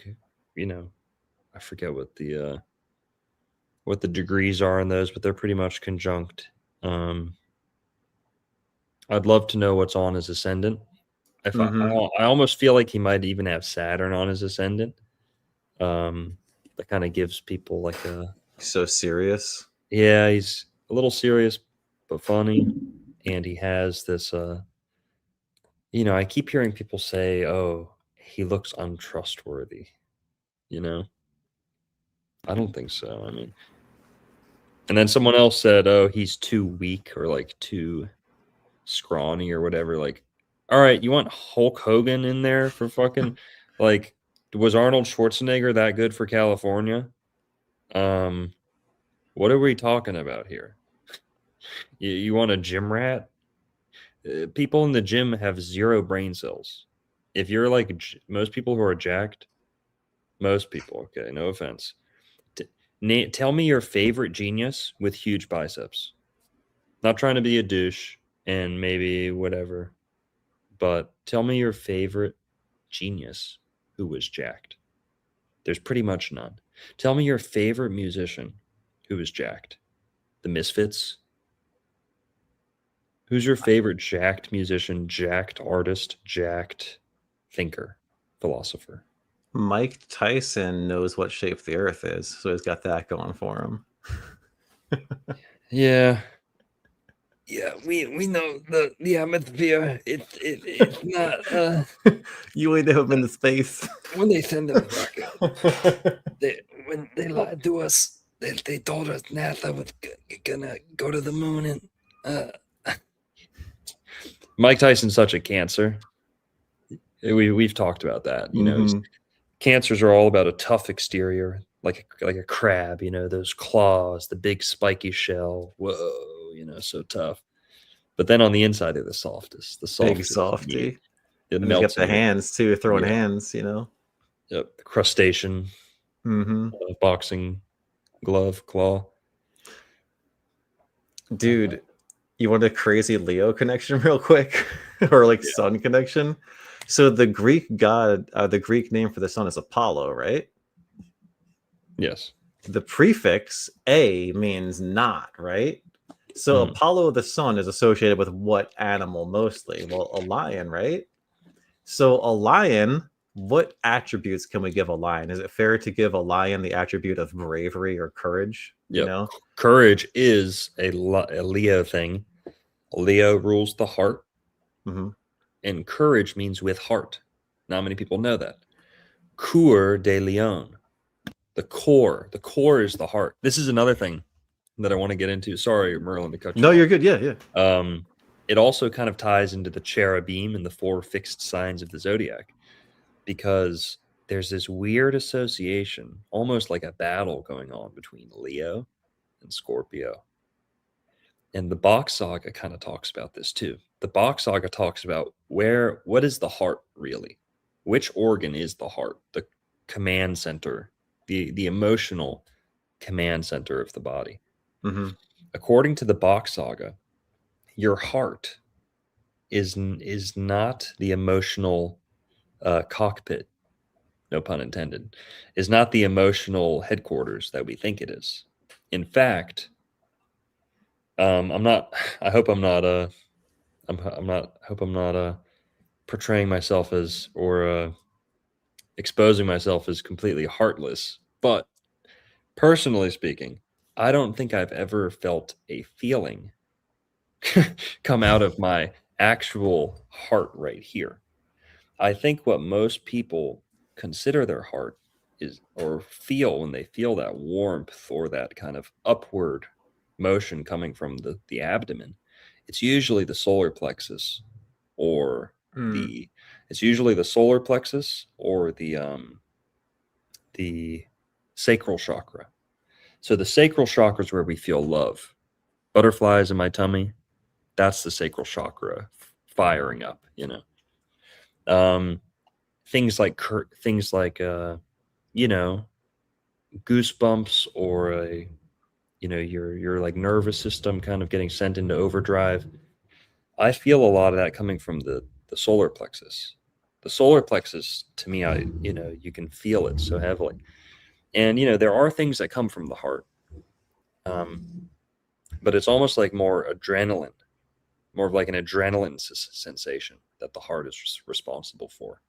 B: I forget what the degrees are in those, but they're pretty much conjunct. I'd love to know what's on his ascendant. If I almost feel like he might even have Saturn on his ascendant. That kind of gives people like a...
C: So serious?
B: Yeah, he's a little serious, but funny. And he has this, I keep hearing people say, oh, he looks untrustworthy. I don't think so. I mean, and then someone else said, oh, he's too weak or like too scrawny or whatever. Like, all right, you want Hulk Hogan in there for fucking, like, was Arnold Schwarzenegger that good for California? What are we talking about here? You want a gym rat? People in the gym have 0 brain cells. If you're like most people who are jacked, most people, okay, no offense. Tell me your favorite genius with huge biceps. Not trying to be a douche and maybe whatever, but tell me your favorite genius who was jacked. There's pretty much none. Tell me your favorite musician Who is jacked? The Misfits? Who's your favorite jacked musician, jacked artist, jacked thinker, philosopher?
C: Mike Tyson knows what shape the Earth is, so he's got that going for him.
B: Yeah. Yeah, we know the atmosphere. It's not
C: You ain't never been to space.
B: when they send them rocket. When they lied to us, they told us NASA was gonna go to the moon, and Mike Tyson's such a cancer. We've talked about that. Cancers are all about a tough exterior, like a crab. Those claws, the big spiky shell. Whoa, so tough. But then on the inside, they're the softest. The
C: Big
B: softest.
C: softy.
B: It
C: And he's got
B: melts.
C: the hands too, throwing
B: Yeah.
C: hands,
B: Yep. The crustacean. Boxing glove claw.
C: Dude, you want a crazy Leo connection real quick? Or like sun connection? So the Greek god, the Greek name for the sun is Apollo, right?
B: Yes.
C: The prefix A means not, right? So Apollo the sun is associated with what animal mostly? Well, a lion, right? So a lion, what attributes can we give a lion? Is it fair to give a lion the attribute of bravery or courage?
B: Yep. Courage is a Leo thing. Leo rules the heart. And courage means with heart. Not many people know that. Coeur de Lion. The core is the heart. This is another thing that I want to get into. Sorry, Merlin, to cut you
C: No,
B: off.
C: you're good. Yeah.
B: It also kind of ties into the cherubim and the 4 fixed signs of the zodiac, because there's this weird association, almost like a battle going on between Leo and Scorpio. And the Bach Saga kind of talks about this too. The Bach Saga talks about what is the heart really? Which organ is the heart? The command center, the emotional command center of the body. According to the Bach Saga, your heart is not the emotional cockpit, no pun intended, is not the emotional headquarters that we think it is. In fact, I hope I'm not portraying myself as, or exposing myself as completely heartless, but personally speaking, I don't think I've ever felt a feeling come out of my actual heart right here. I think what most people consider their heart is, or feel when they feel that warmth or that kind of upward motion coming from the abdomen, it's usually the solar plexus, or the sacral chakra. So the sacral chakra is where we feel love. Butterflies in my tummy, that's the sacral chakra firing up, things like goosebumps, or your like nervous system kind of getting sent into overdrive. I feel a lot of that coming from the solar plexus. The solar plexus, to me, you can feel it so heavily. And there are things that come from the heart, but it's almost like more of like an adrenaline sensation that the heart is responsible for.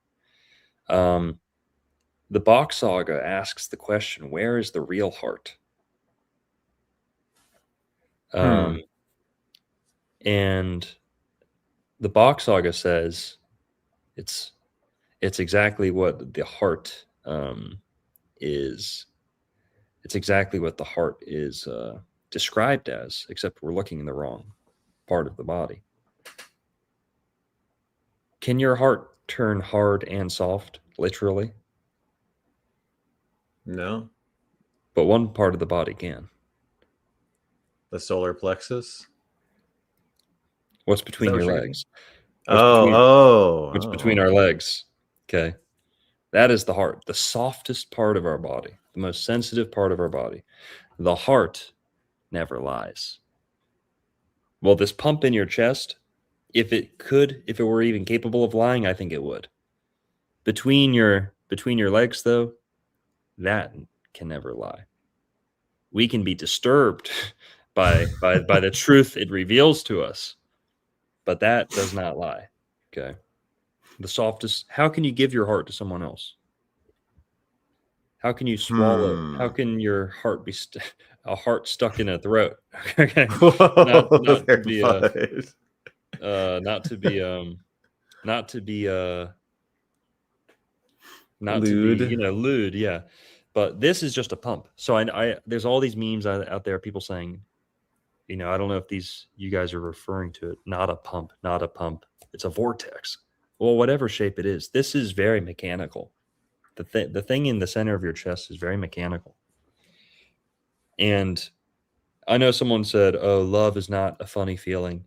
B: The Bach Saga asks the question, where is the real heart? And the Bach Saga says it's exactly what the heart is. It's exactly what the heart is described as, except we're looking in the wrong part of the body. Can your heart turn hard and soft, literally?
C: No.
B: But one part of the body can.
C: The solar plexus?
B: What's between your legs?
C: What's
B: between our legs? Okay. That is the heart, the softest part of our body, the most sensitive part of our body. The heart never lies. Well, this pump in your chest, if it were even capable of lying, I think it would. Between your legs, though, that can never lie. we can be disturbed by the truth it reveals to us, but that does not lie. Okay. The softest, how can you give your heart to someone else? How can you swallow? How can your heart be a heart stuck in a throat? Okay.
C: Whoa,
B: Not to
C: they're
B: be
C: fun.
B: not to be not to be not to be,
C: Lewd.
B: lewd, yeah. But this is just a pump. So I there's all these memes out there, people saying, I don't know if you guys are referring to it. Not a pump, not a pump. It's a vortex. Well, whatever shape it is, this is very mechanical. The thing in the center of your chest is very mechanical. And I know someone said, "Oh, love is not a funny feeling."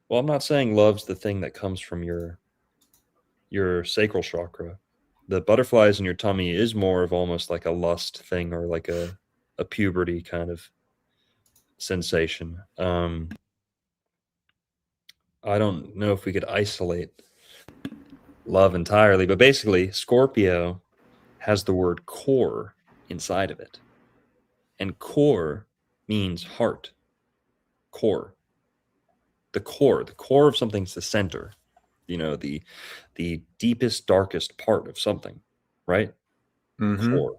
B: Well, I'm not saying love's the thing that comes from your sacral chakra. The butterflies in your tummy is more of almost like a lust thing, or like a puberty kind of sensation. I don't know if we could isolate love entirely, but basically, Scorpio has the word core inside of it. And core means heart. Core. The core of something's the center. The deepest, darkest part of something, right?
C: Mm-hmm.
B: Core.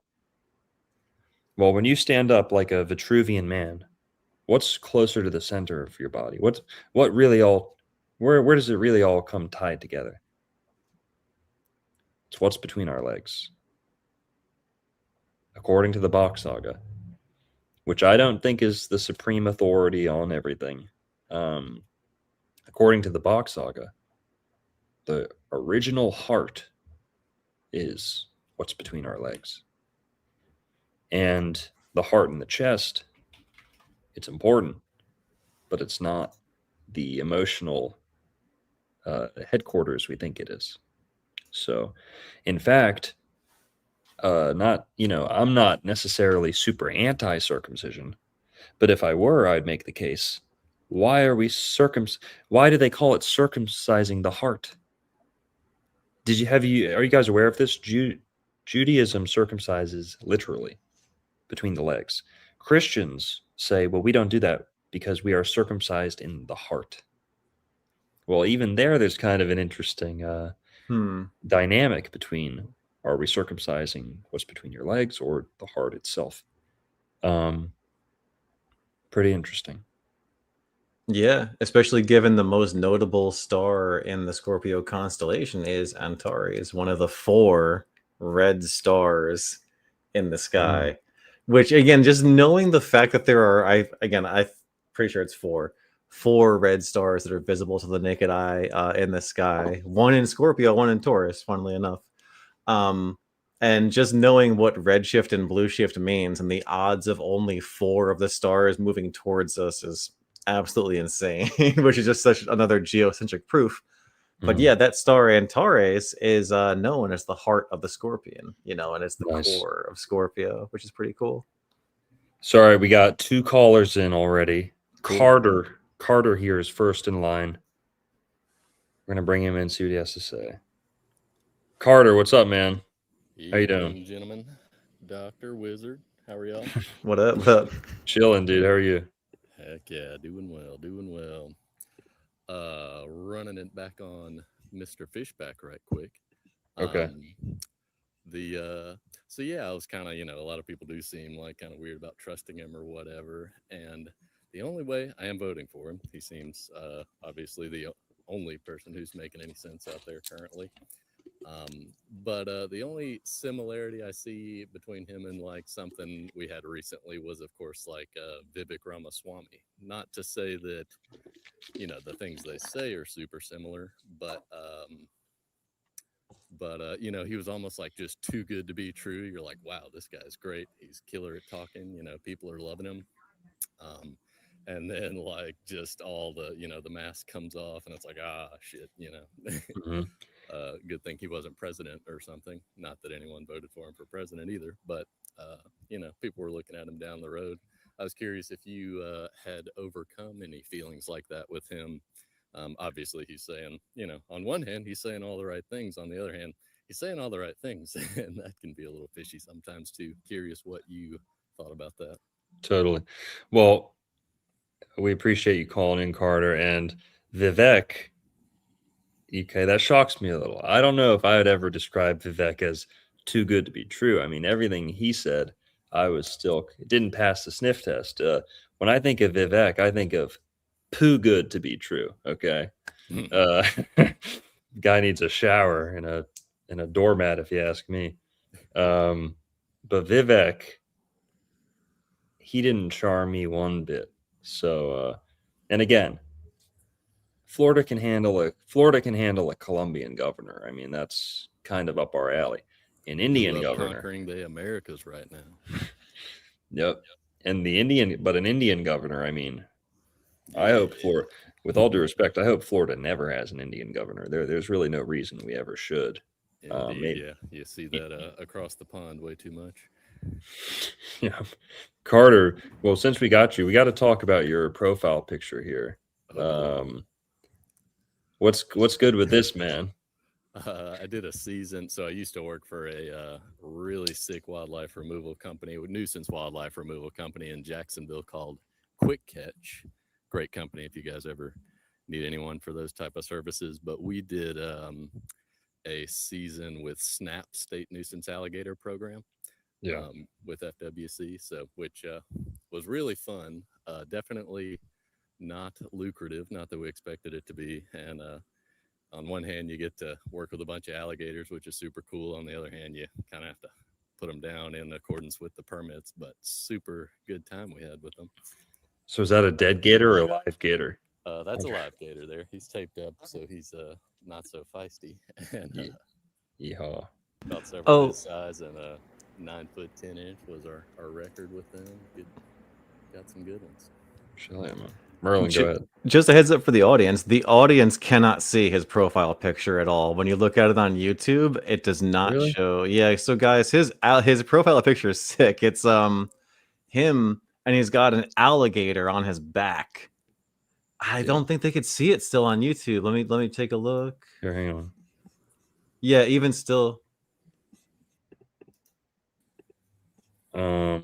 B: Well, when you stand up like a Vitruvian man, what's closer to the center of your body? What really all where does it really all come tied together? It's what's between our legs. According to the Bach Saga, which I don't think is the supreme authority on everything. Um, According to the Bach Saga, the original heart is what's between our legs. And the heart and the chest, it's important, but it's not the emotional headquarters we think it is. So, in fact, not, I'm not necessarily super anti circumcision, but if I were, I'd make the case, why are we why do they call it circumcising the heart? Are you guys aware of this? Judaism circumcises literally between the legs. Christians say, well, we don't do that because we are circumcised in the heart. Well, even there's kind of an interesting dynamic between, are we circumcising what's between your legs or the heart itself? Pretty interesting.
C: Yeah, especially given the most notable star in the Scorpio constellation is Antares, one of the 4 red stars in the sky. Which again, just knowing the fact that there are, I'm pretty sure it's 4 red stars that are visible to the naked eye in the sky. One in Scorpio, one in Taurus. Funnily enough, and just knowing what redshift and blue shift means, and the odds of only 4 of the stars moving towards us is absolutely insane, which is just such another geocentric proof. But yeah, that star Antares is known as the heart of the Scorpion, and it's the
B: Nice.
C: core of Scorpio, which is pretty cool.
B: Sorry, we got 2 callers in already.
C: Cool.
B: Carter here is first in line. We're gonna bring him in, see what he has to say. Carter, what's up, man? How you doing,
D: gentlemen? Dr. Wizard, how are y'all?
C: What up? What up?
B: Chilling, dude. How are you?
D: Heck yeah, doing well, doing well. Running it back on Mr. Fishback right quick.
B: Okay.
D: So yeah, I was kind of, a lot of people do seem like kind of weird about trusting him or whatever, and the only way I am voting for him, he seems obviously the only person who's making any sense out there currently. But the only similarity I see between him and like something we had recently was, of course, like Vivek Ramaswamy. Not to say that, the things they say are super similar, but he was almost like just too good to be true. You're like, wow, this guy's great. He's killer at talking. People are loving him. And then like just all the mask comes off and it's like, shit,
B: Mm-hmm.
D: Good thing he wasn't president or something. Not that anyone voted for him for president either, but people were looking at him down the road. I was curious if you had overcome any feelings like that with him. Obviously, he's saying, on one hand, he's saying all the right things. On the other hand, he's saying all the right things, and that can be a little fishy sometimes too. Curious what you thought about that.
B: Totally. Well, we appreciate you calling in, Carter. And Vivek, okay, that shocks me a little. I don't know if I would ever describe Vivek as too good to be true. I mean, everything he said, it didn't pass the sniff test. When I think of Vivek, I think of too good to be true. Okay. Uh, guy needs a shower and a doormat, if you ask me. But Vivek, he didn't charm me one bit. So, and again, Florida can handle a Colombian governor. I mean, that's kind of up our alley. An
D: We
B: Indian
D: love
B: governor.
D: conquering the Americas right now.
B: Yep. And an Indian governor. I mean, I hope Florida, with all due respect, I hope Florida never has an Indian governor. There's really no reason we ever should.
D: Indeed,
B: maybe-
D: yeah, you see that across the pond way too much.
B: Yeah. Carter, well, since we got you, we got to talk about your profile picture here. What's good with this, man?
D: I did a season, so I used to work for a really sick wildlife removal company, a nuisance wildlife removal company in Jacksonville called Quick Catch. Great company if you guys ever need anyone for those type of services. But we did a season with SNAP, State Nuisance Alligator Program, with FWC, so which was really fun. Definitely not lucrative, not that we expected it to be, and on one hand, you get to work with a bunch of alligators, which is super cool. On the other hand, you kind of have to put them down in accordance with the permits, but super good time we had with them.
B: So is that a dead gator or a live gator?
D: That's a live gator there. He's taped up, so he's not so feisty. And
B: Yeehaw.
D: about several his size, and 9 foot 10 inch was our record with them. Got some good ones.
B: Shall I, man? Merlin, go ahead.
C: Just a heads up for the audience cannot see his profile picture at all. When you look at it on YouTube, it does not show. Yeah, so guys, his profile picture is sick. It's him, and he's got an alligator on his back. I don't think they could see it still on YouTube. Let me take a look.
B: Here, hang on.
C: Yeah, even still.
B: There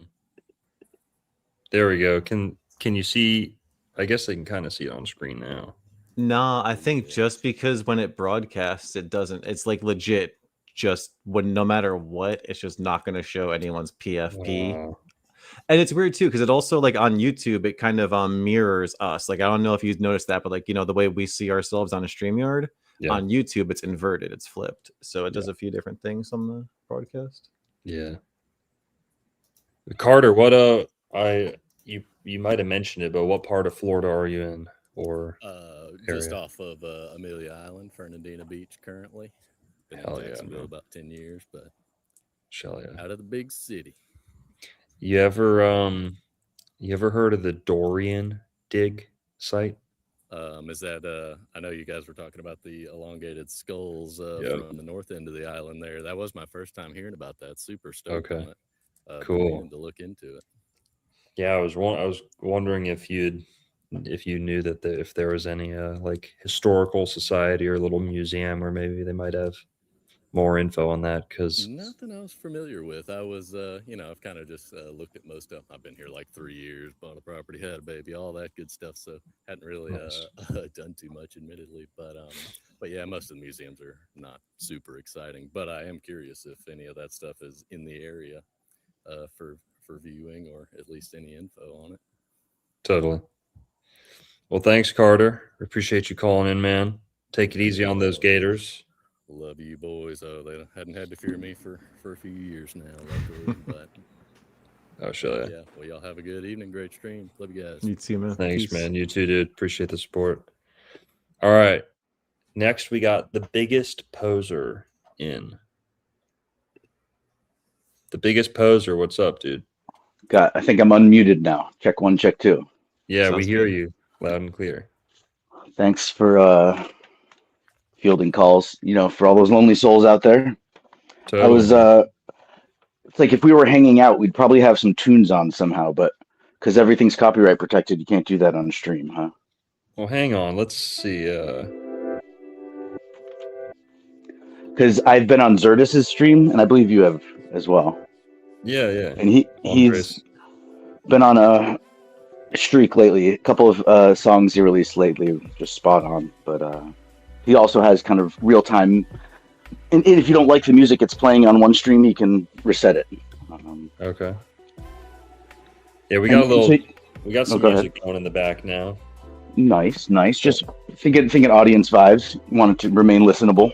B: we go. Can you see? I guess they can kind of see it on screen now.
C: Nah, I think just because when it broadcasts, it doesn't. It's like legit. Just when no matter what, it's just not going to show anyone's PFP.
B: Wow.
C: And it's weird too, because it also, like, on YouTube, it kind of mirrors us. Like, I don't know if you've noticed that, but, like, you know, the way we see ourselves on a StreamYard, on YouTube, it's inverted, it's flipped. So it does a few different things on the broadcast.
B: Yeah. Carter, what you might have mentioned it, but what part of Florida are you in? Or
D: just off of Amelia Island, Fernandina Beach currently. Been in Jacksonville about 10 years, but out of the big city.
B: You ever heard of the Dorian dig site?
D: Is that I know you guys were talking about the elongated skulls from the north end of the island there. That was my first time hearing about that. Super stoked on it.
B: Cool.
D: To look into it.
B: Yeah, I was wondering if you knew that if there was any like historical society or little museum where maybe they might have more info on that, because
D: nothing I was familiar with. I was I've kind of just looked at most of them. I've been here like 3 years, bought a property, had a baby, all that good stuff, so hadn't really done too much, admittedly, but yeah, most of the museums are not super exciting, but I am curious if any of that stuff is in the area for viewing, or at least any info on it.
B: Totally. Well, thanks, Carter. Appreciate you calling in, man. Take it easy on those gators.
D: Love you boys. They hadn't had to fear me for a few years now, luckily. But yeah. Well, y'all have a good evening. Great stream. Love you guys.
C: You too, man.
B: Thanks,
C: Peace.
B: man. You too, dude. Appreciate the support. All right. Next, we got the biggest poser in. The biggest poser. What's up, dude?
E: I think I'm unmuted now. Check 1, check 2.
B: Yeah, we hear you loud and clear.
E: Thanks for fielding calls, for all those lonely souls out there.
B: Totally.
E: I was it's like if we were hanging out, we'd probably have some tunes on somehow, but because everything's copyright protected, you can't do that on stream, huh?
B: Well, hang on. Let's see.
E: Because I've been on Zertis's stream, and I believe you have as well.
B: Yeah.
E: And he's been on a streak lately. A couple of songs he released lately, just spot on. But he also has kind of real time. And if you don't like the music it's playing on one stream, he can reset it.
B: Okay. Yeah, we got we got some
E: go
B: music going in the back now.
E: Nice. Just thinking audience vibes. Want it to remain listenable.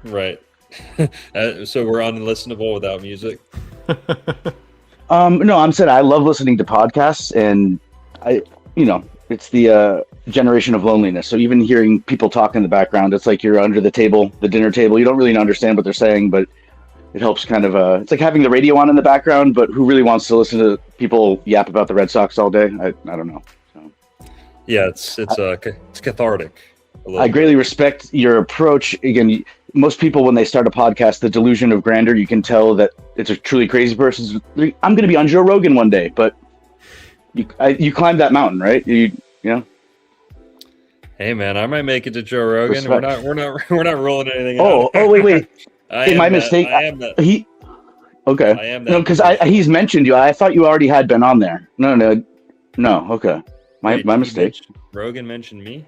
B: Right. So we're unlistenable without music.
E: No, I'm saying I love listening to podcasts, and it's the generation of loneliness. So even hearing people talk in the background, it's like you're under the dinner table. You don't really understand what they're saying, but it helps kind of. It's like having the radio on in the background, but who really wants to listen to people yap about the Red Sox all day? I don't know. So.
B: Yeah, it's cathartic.
E: I greatly respect your approach. Again, most people, when they start a podcast, the delusion of grandeur, you can tell that it's a truly crazy person. I'm going to be on Joe Rogan one day, but you climbed that mountain, right? You know.
B: Hey man, I might make it to Joe Rogan.
E: Respect.
B: We're not rolling anything.
E: Oh, wait.
B: My mistake.
E: I am that. Okay.
B: I am that.
E: No, because he's mentioned you. I thought you already had been on there. No. Okay. My mistake.
B: Rogan mentioned me.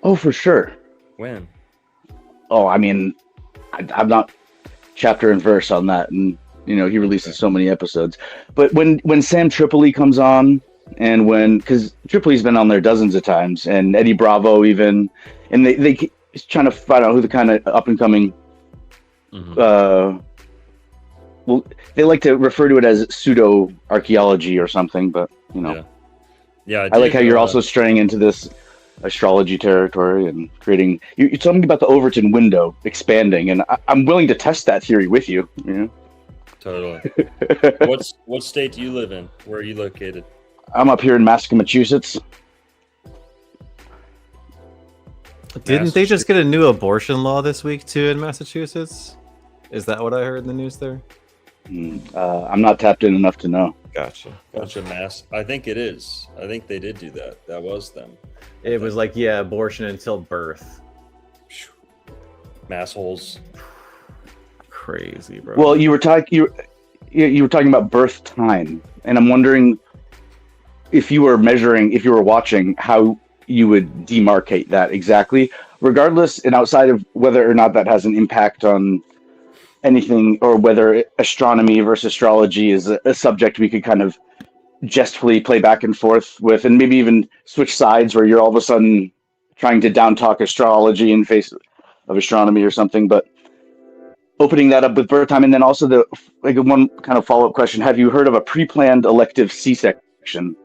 E: Oh, for sure.
B: When?
E: Oh, I mean, I'm not chapter and verse on that, and he releases so many episodes. But when Sam Tripoli comes on, and because Tripoli's been on there dozens of times, and Eddie Bravo even, and they trying to find out who the kind of up and coming.
B: Mm-hmm.
E: Well, they like to refer to it as pseudo archaeology or something, but
B: Yeah.
E: I like how you're also straying into this astrology territory and creating. You're talking about the Overton window expanding, and I'm willing to test that theory with you.
B: Totally. What state do you live in? Where are you located?
E: I'm up here in Massachusetts.
C: Didn't they just get a new abortion law this week too in Massachusetts? Is that what I heard in the news there?
E: I'm not tapped in enough to know.
C: Gotcha.
B: I think it is. I think they did do that. That was them.
C: It was like, abortion until birth.
B: Massholes.
C: Crazy, bro.
E: Well, you were talking about birth time, and I'm wondering if you were watching, how you would demarcate that exactly, regardless, and outside of whether or not that has an impact on anything, or whether astronomy versus astrology is a subject we could kind of jestfully play back and forth with, and maybe even switch sides where you're all of a sudden trying to down talk astrology in face of astronomy or something. But opening that up with birth time, and then also one kind of follow-up question: have you heard of a pre-planned elective C-section?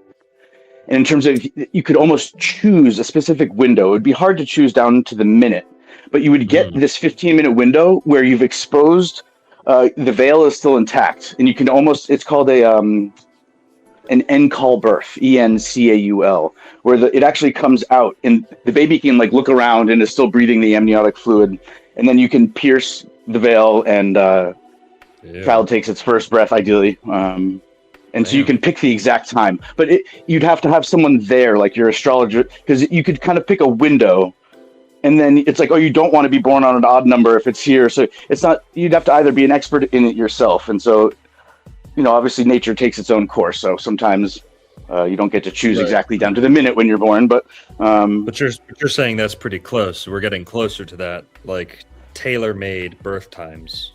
E: And in terms of, you could almost choose a specific window. It would be hard to choose down to the minute, but you would get this 15-minute window where you've exposed, the veil is still intact, and you can almost, it's called an Encaul birth, Encaul, where it actually comes out, and the baby can look around and is still breathing the amniotic fluid, and then you can pierce the veil, and child takes its first breath, ideally. And so you can pick the exact time, but you'd have to have someone there, like your astrologer, because you could kind of pick a window, and then it's like, oh, you don't want to be born on an odd number if it's here. So it's not, you'd have to either be an expert in it yourself. And so, obviously nature takes its own course. So sometimes you don't get to choose exactly down to the minute when you're born, but
B: you're saying that's pretty close. We're getting closer to that, like tailor-made birth times,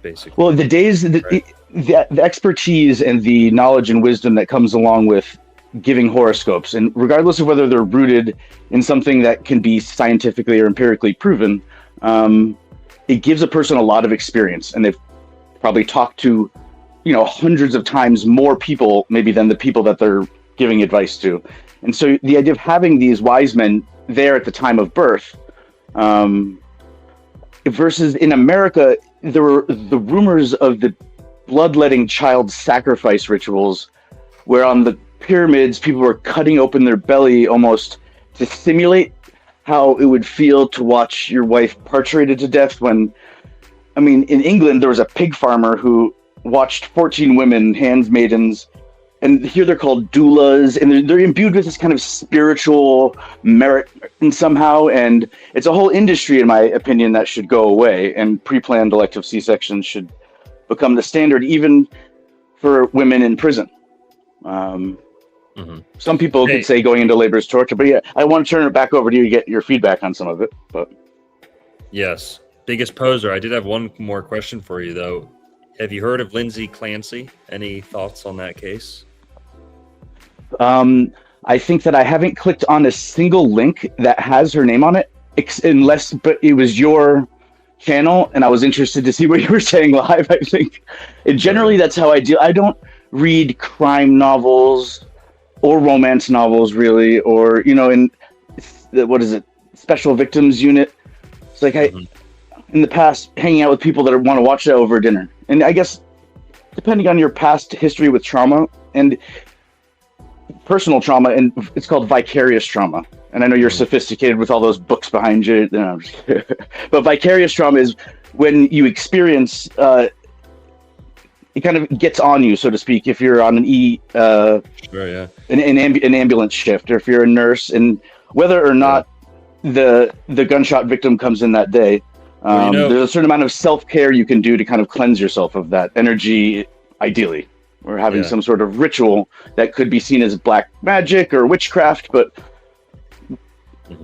B: basically.
E: Well, the days, the expertise and the knowledge and wisdom that comes along with giving horoscopes, and regardless of whether they're rooted in something that can be scientifically or empirically proven, it gives a person a lot of experience, and they've probably talked to, hundreds of times more people maybe than the people that they're giving advice to. And so the idea of having these wise men there at the time of birth, versus in America, there were the rumors of the bloodletting child sacrifice rituals, where on the pyramids people were cutting open their belly almost to simulate how it would feel to watch your wife parturited to death. When, in England there was a pig farmer who watched 14 women, handmaidens, and here they're called doulas, and they're imbued with this kind of spiritual merit and somehow, and it's a whole industry, in my opinion, that should go away, and pre-planned elective C-sections should become the standard, even for women in prison. Some people could say going into labor is torture, but yeah, I want to turn it back over to you to get your feedback on some of it. But
B: yes, biggest poser. I did have one more question for you though. Have you heard of Lindsay Clancy? Any thoughts on that case?
E: I think that I haven't clicked on a single link that has her name on it, but it was your channel, and I was interested to see what you were saying live. I think, and generally that's how I deal. I don't read crime novels or romance novels, really, or in what is it, Special Victims Unit. It's like in the past, hanging out with people that want to watch that over dinner, and I guess depending on your past history with trauma and personal trauma, and it's called vicarious trauma. And I know you're sophisticated with all those books behind you, but vicarious trauma is when you experience it kind of gets on you, so to speak, if you're on an an ambulance shift, or if you're a nurse, and whether or not the gunshot victim comes in that day, there's a certain amount of self-care you can do to kind of cleanse yourself of that energy, ideally, or having some sort of ritual that could be seen as black magic or witchcraft, but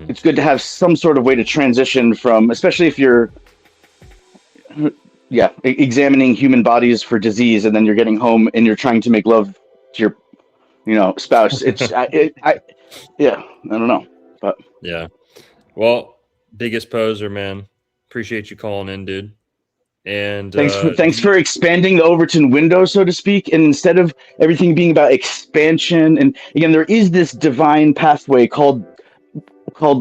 E: it's good to have some sort of way to transition from, especially if you're examining human bodies for disease, and then you're getting home and you're trying to make love to your spouse. It's I don't know, but
B: well, biggest poser, man, appreciate you calling in, dude. And
E: thanks for expanding the Overton window, so to speak, and instead of everything being about expansion, and again, there is this divine pathway called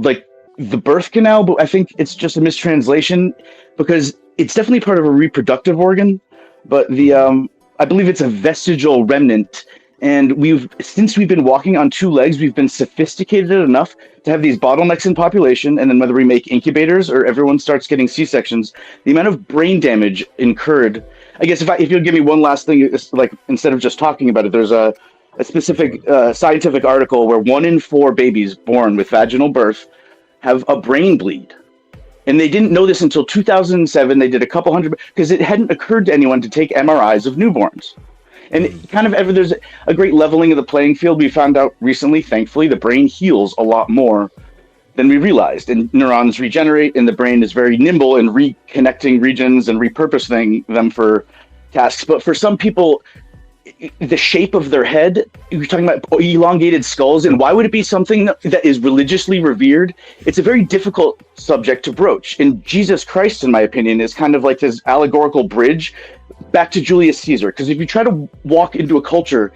E: like the birth canal, but I think it's just a mistranslation, because it's definitely part of a reproductive organ, but I believe it's a vestigial remnant. And since we've been walking on two legs, we've been sophisticated enough to have these bottlenecks in population. And then whether we make incubators or everyone starts getting C-sections, the amount of brain damage incurred. I guess if you'll give me one last thing, like instead of just talking about it, there's a specific scientific article where 1 in 4 babies born with vaginal birth have a brain bleed. And they didn't know this until 2007. They did a couple hundred, because it hadn't occurred to anyone to take MRIs of newborns. And there's a great leveling of the playing field. We found out recently, thankfully, the brain heals a lot more than we realized. And neurons regenerate, and the brain is very nimble in reconnecting regions and repurposing them for tasks. But for some people, the shape of their head, you're talking about elongated skulls, and why would it be something that is religiously revered? It's a very difficult subject to broach. And Jesus Christ, in my opinion, is kind of like this allegorical bridge back to Julius Caesar. Because if you try to walk into a culture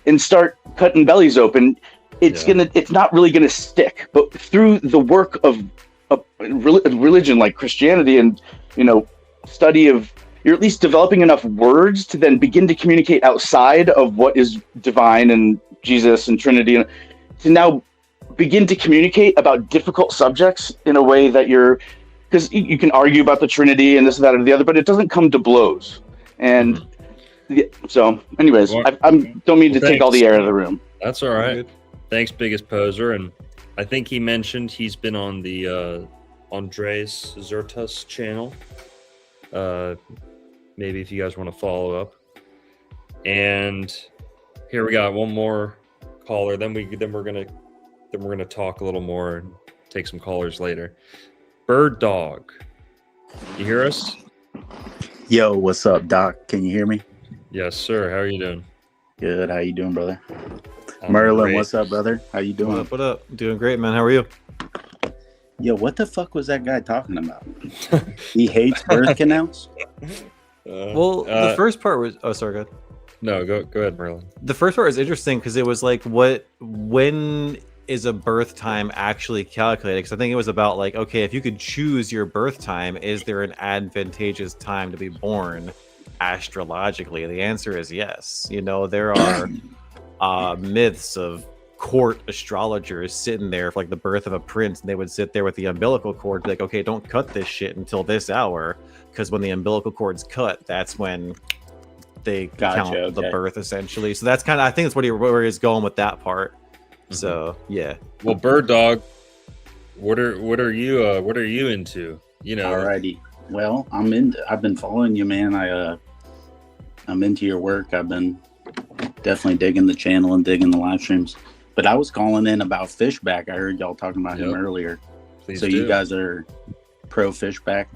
E: and start cutting bellies open, it's not really gonna stick. But through the work of a religion like Christianity, and study of, you're at least developing enough words to then begin to communicate outside of what is divine and Jesus and Trinity, to now begin to communicate about difficult subjects in a way that because you can argue about the Trinity and this, that, or the other, but it doesn't come to blows. And so anyways, I don't mean to take all the air out of the room.
B: That's all right. Thanks, biggest poser. And I think he mentioned he's been on the Andres Zertus channel. Maybe if you guys want to follow up. And here we got one more caller. Then we're gonna talk a little more and take some callers later. Bird Dog, you hear us?
F: Yo, what's up, Doc? Can you hear me?
B: Yes, sir. How are you doing?
F: Good. How you doing, brother?
B: I'm
F: Merlin,
B: great.
F: what's up, brother? How you doing?
C: What up? Doing great, man. How are you?
F: Yo, what the fuck was that guy talking about? He hates birth canals?
C: The first part was... Oh, sorry, go ahead.
B: No, go ahead, Merlin.
C: The first part was interesting because it was like, when is a birth time actually calculated? Because I think it was about like, okay, if you could choose your birth time, is there an advantageous time to be born astrologically? The answer is yes. There are myths of court astrologers sitting there for like the birth of a prince, and they would sit there with the umbilical cord, like, okay, don't cut this shit until this hour, because when the umbilical cord's cut, that's when they count the birth, essentially. So that's kind of, I think that's where he's going with that part. So yeah.
B: Well, Bird Dog, what are you into?
F: Alrighty. Well, I've been following you, man. I'm into your work. I've been definitely digging the channel and digging the live streams. But I was calling in about FISHBACK. I heard y'all talking about him earlier.
B: Please
F: so
B: do.
F: You guys are pro FISHBACK?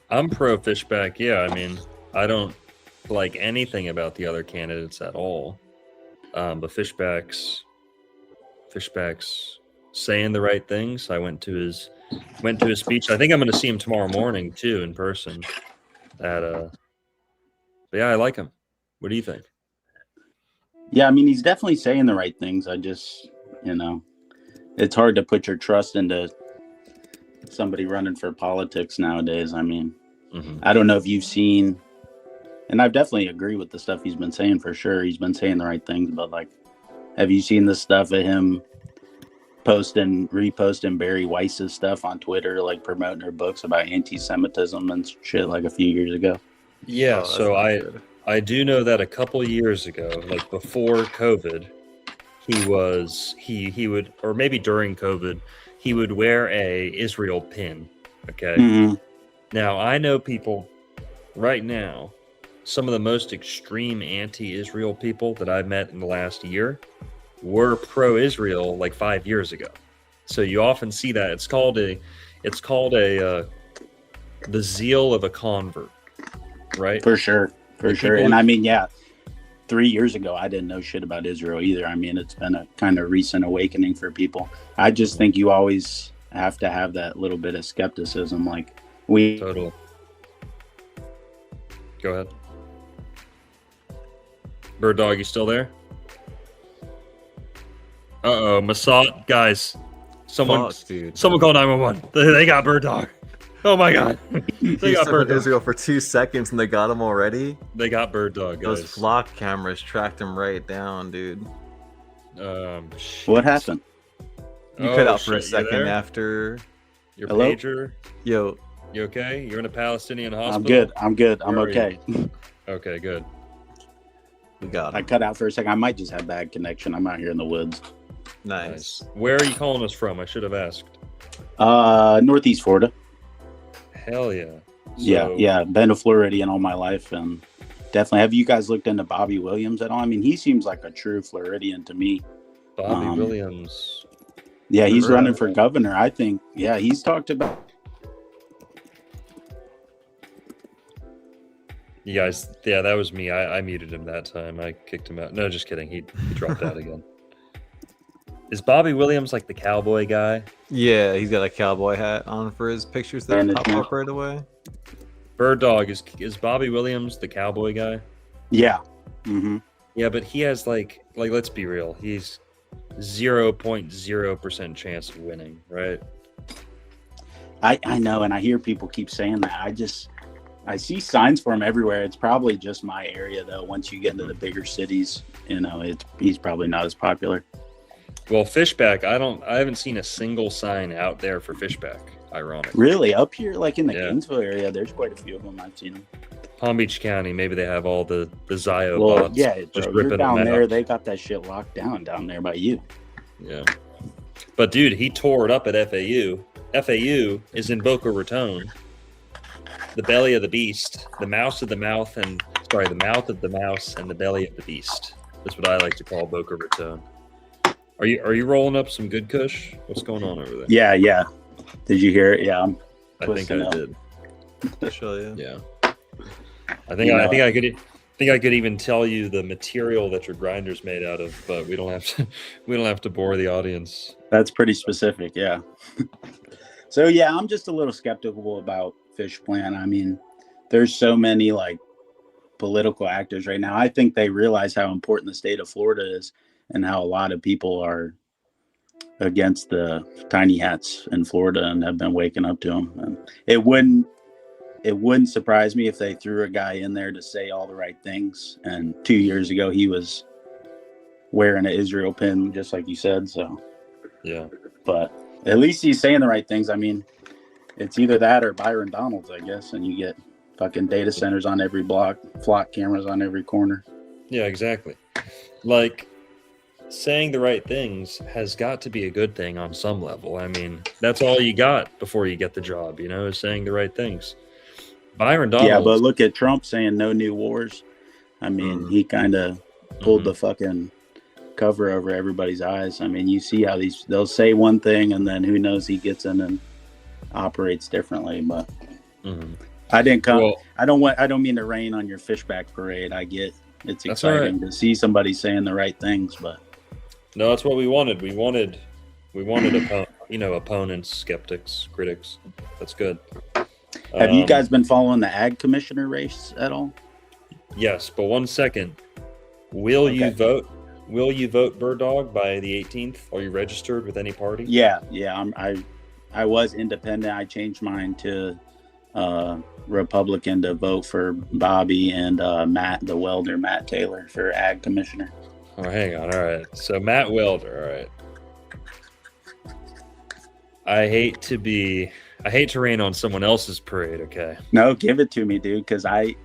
B: I'm pro FISHBACK. Yeah, I mean, I don't like anything about the other candidates at all. But FISHBACK's saying the right things. I went to his speech. I think I'm going to see him tomorrow morning too in person. But yeah, I like him. What do you think?
F: Yeah, I mean, he's definitely saying the right things. I just, it's hard to put your trust into somebody running for politics nowadays. I mean, I don't know if you've seen, and I definitely agree with the stuff he's been saying for sure. He's been saying the right things, but like, have you seen the stuff of him reposting Barry Weiss's stuff on Twitter, like promoting her books about anti-Semitism and shit like a few years ago?
B: Yeah, so I do know that a couple years ago, like before COVID, he would, or maybe during COVID, he would wear a Israel pin. Okay. Now I know people right now, some of the most extreme anti-Israel people that I've met in the last year were pro-Israel like 5 years ago. So you often see that. It's called the zeal of a convert, right?
F: For sure. And I mean, 3 years ago, I didn't know shit about Israel either. I mean, it's been a kind of recent awakening for people. I just think you always have to have that little bit of skepticism. Like
B: Totally. Go ahead. Bird Dog, you still there? Uh-oh, Mossad, guys. Someone call 911. They got Bird Dog. Oh my God. They got Bird Dog.
C: Israel for 2 seconds and they got him already.
B: They got Bird Dog, guys.
C: Those flock cameras tracked him right down, dude.
F: What happened?
C: You cut out for a second after
B: your
F: Hello?
B: pager.
C: Yo,
B: you okay? You're in a Palestinian hospital.
F: I'm good. I'm okay.
B: Okay, good.
C: we got
F: I
C: him.
F: cut out for a second. I might just have bad connection. I'm out here in the woods.
C: Nice.
B: Where are you calling us from? I should have asked.
F: Northeast Florida.
B: Hell yeah.
F: Yeah. Been a Floridian all my life, and definitely. Have you guys looked into Bobby Williams at all? I mean, he seems like a true Floridian to me.
B: Bobby Williams.
F: Yeah, he's running for governor. I think. Yeah, he's talked about.
B: You guys, yeah, that was me. I muted him that time. I kicked him out. No, just kidding. He dropped out again. Is Bobby Williams like the cowboy guy?
C: Yeah, he's got a cowboy hat on for his pictures that pop up right away.
B: Bird Dog, is Bobby Williams the cowboy guy?
F: Yeah.
B: Yeah, but he has like let's be real. He's 0.0% chance of winning, right?
F: I know, and I hear people keep saying that. I see signs for him everywhere. It's probably just my area though. Once you get into the bigger cities, he's probably not as popular.
B: Well, FISHBACK, I haven't seen a single sign out there for FISHBACK. Ironic.
F: Really, up here, like in the Gainesville area, there's quite a few of them. I've seen them.
B: Palm Beach County, maybe they have all the Zio
F: Well,
B: bots.
F: yeah,
B: just
F: bro,
B: ripping
F: you're down
B: them
F: there.
B: out.
F: They got that shit locked down there by you.
B: Yeah. But dude, he tore it up at FAU. FAU is in Boca Raton. The belly of the beast, the mouth of the mouse and the belly of the beast. That's what I like to call Boca Raton. Are you rolling up some good kush? What's going on over there?
F: Yeah. Did you hear it? Yeah,
B: I think I did.
C: I'll show you.
B: Yeah. I think I could even tell you the material that your grinder's made out of, but we don't have to bore the audience.
F: That's pretty specific. Yeah. So yeah, I'm just a little skeptical about Fish Plan. I mean, there's so many like political actors right now. I think they realize how important the state of Florida is and how a lot of people are against the tiny hats in Florida and have been waking up to them. And it wouldn't surprise me if they threw a guy in there to say all the right things. And 2 years ago, he was wearing an Israel pin, just like you said. So,
B: yeah.
F: But at least he's saying the right things. I mean, it's either that or Byron Donalds, I guess. And you get fucking data centers on every block, flock cameras on every corner.
B: Yeah, exactly. Like, saying the right things has got to be a good thing on some level. I mean, that's all you got before you get the job, is saying the right things. Byron Donalds.
F: Yeah, but look at Trump saying no new wars. I mean, he kind of pulled the fucking cover over everybody's eyes. I mean, you see how they'll say one thing and then who knows, he gets in and operates differently. But I didn't come.
B: Well,
F: I don't mean to rain on your fishback parade. I get it's
B: That's all
F: exciting to see somebody saying the right things, but
B: no, that's what we wanted. We wanted opponents, skeptics, critics. That's good.
F: have you guys been following the ag commissioner race at all?
B: Yes, but 1 second. Will you vote? Will you vote, Bird Dog, by the 18th? Are you registered with any party?
F: Yeah. I was independent. I changed mine to Republican to vote for Bobby and Matt, the welder, Matt Taylor, for ag commissioner.
B: Oh, hang on. All right. So Matt Welder. All right. I hate to rain on someone else's parade. Okay.
F: No, give it to me, dude. Because give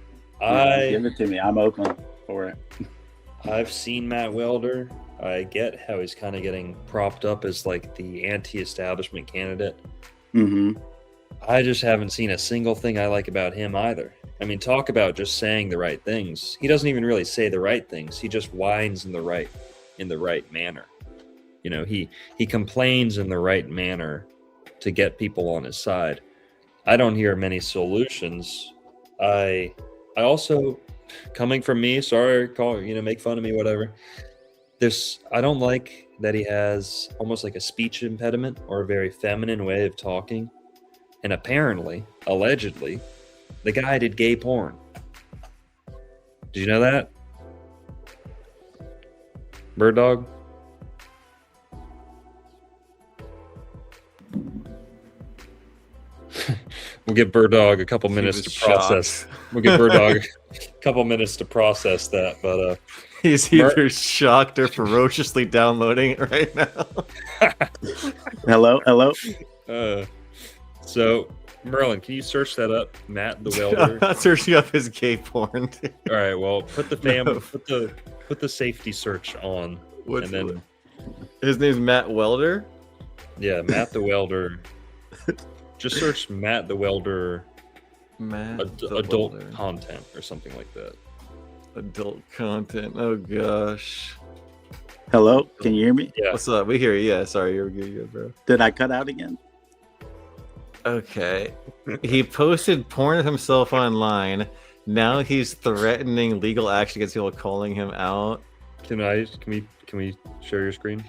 F: it to me. I'm open for it.
B: I've seen Matt Welder. I get how he's kind of getting propped up as like the anti-establishment candidate.
F: Mm-hmm.
B: I just haven't seen a single thing I like about him either. I mean, talk about just saying the right things. He doesn't even really say the right things. He just whines in the right manner. You know, he complains in the right manner to get people on his side. I don't hear many solutions. I also, coming from me, sorry, make fun of me, whatever. I don't like that he has almost like a speech impediment or a very feminine way of talking. And apparently, allegedly, the guy did gay porn. Did you know that? Bird Dog? We'll give Bird Dog a couple minutes to process. We'll give Bird Dog a couple minutes to process that, but
C: he's either shocked or ferociously downloading it right now.
F: Hello.
B: So Merlin, can you search that up, Matt the Welder?
C: I'm not searching up his gay porn. Dude.
B: All right, well, put the safety search on,
C: His name's Matt Welder.
B: Yeah, Matt the Welder. Just search Matt the Welder. Adult
C: Welder.
B: content or something like that.
C: Adult content. Oh gosh.
F: Hello, can you hear me?
B: Yeah.
C: What's up? We hear you. Yeah, sorry, you're good, bro.
F: Did I cut out again?
C: Okay. He posted porn of himself online. Now he's threatening legal action against people calling him out.
B: Can we share your screen?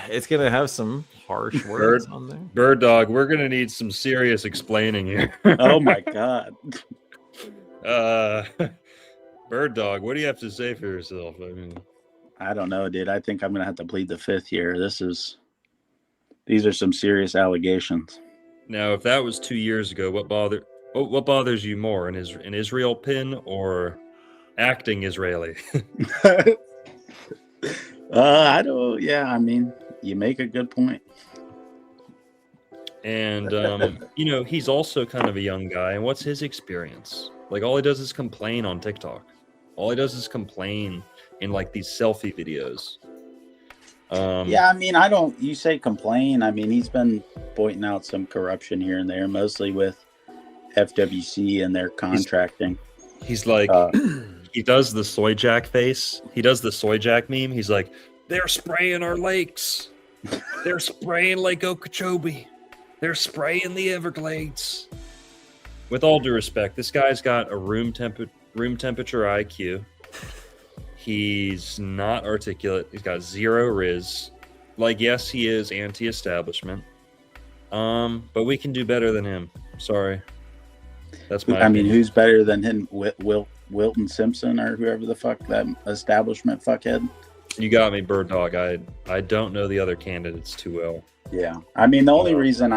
C: It's gonna have some harsh words on there.
B: Bird Dog, we're gonna need some serious explaining here.
F: Oh my god.
B: Bird Dog, what do you have to say for yourself? I mean,
F: I don't know, dude. I think I'm gonna have to plead the fifth here. These are some serious allegations.
B: now, if that was 2 years ago, what bothers you more, an Israel pin or acting Israeli?
F: I don't. Yeah, I mean, you make a good point.
B: And he's also kind of a young guy. And what's his experience? Like, all he does is complain on TikTok. All he does is complain in like these selfie videos.
F: Yeah, I mean, you say complain. I mean, he's been pointing out some corruption here and there, mostly with FWC and their contracting.
B: He's like, he does the soy jack face. He does the soy jack meme. He's like, they're spraying our lakes. They're spraying Lake Okeechobee. They're spraying the Everglades. With all due respect, this guy's got a room temperature IQ. He's not articulate. He's got zero riz. Like, yes, he is anti-establishment. But we can do better than him. Sorry. That's my opinion.
F: Who's better than him? Wilton Simpson or whoever the fuck that establishment fuckhead?
B: You got me, Bird Dog. I don't know the other candidates too well.
F: Yeah. I mean, the only reason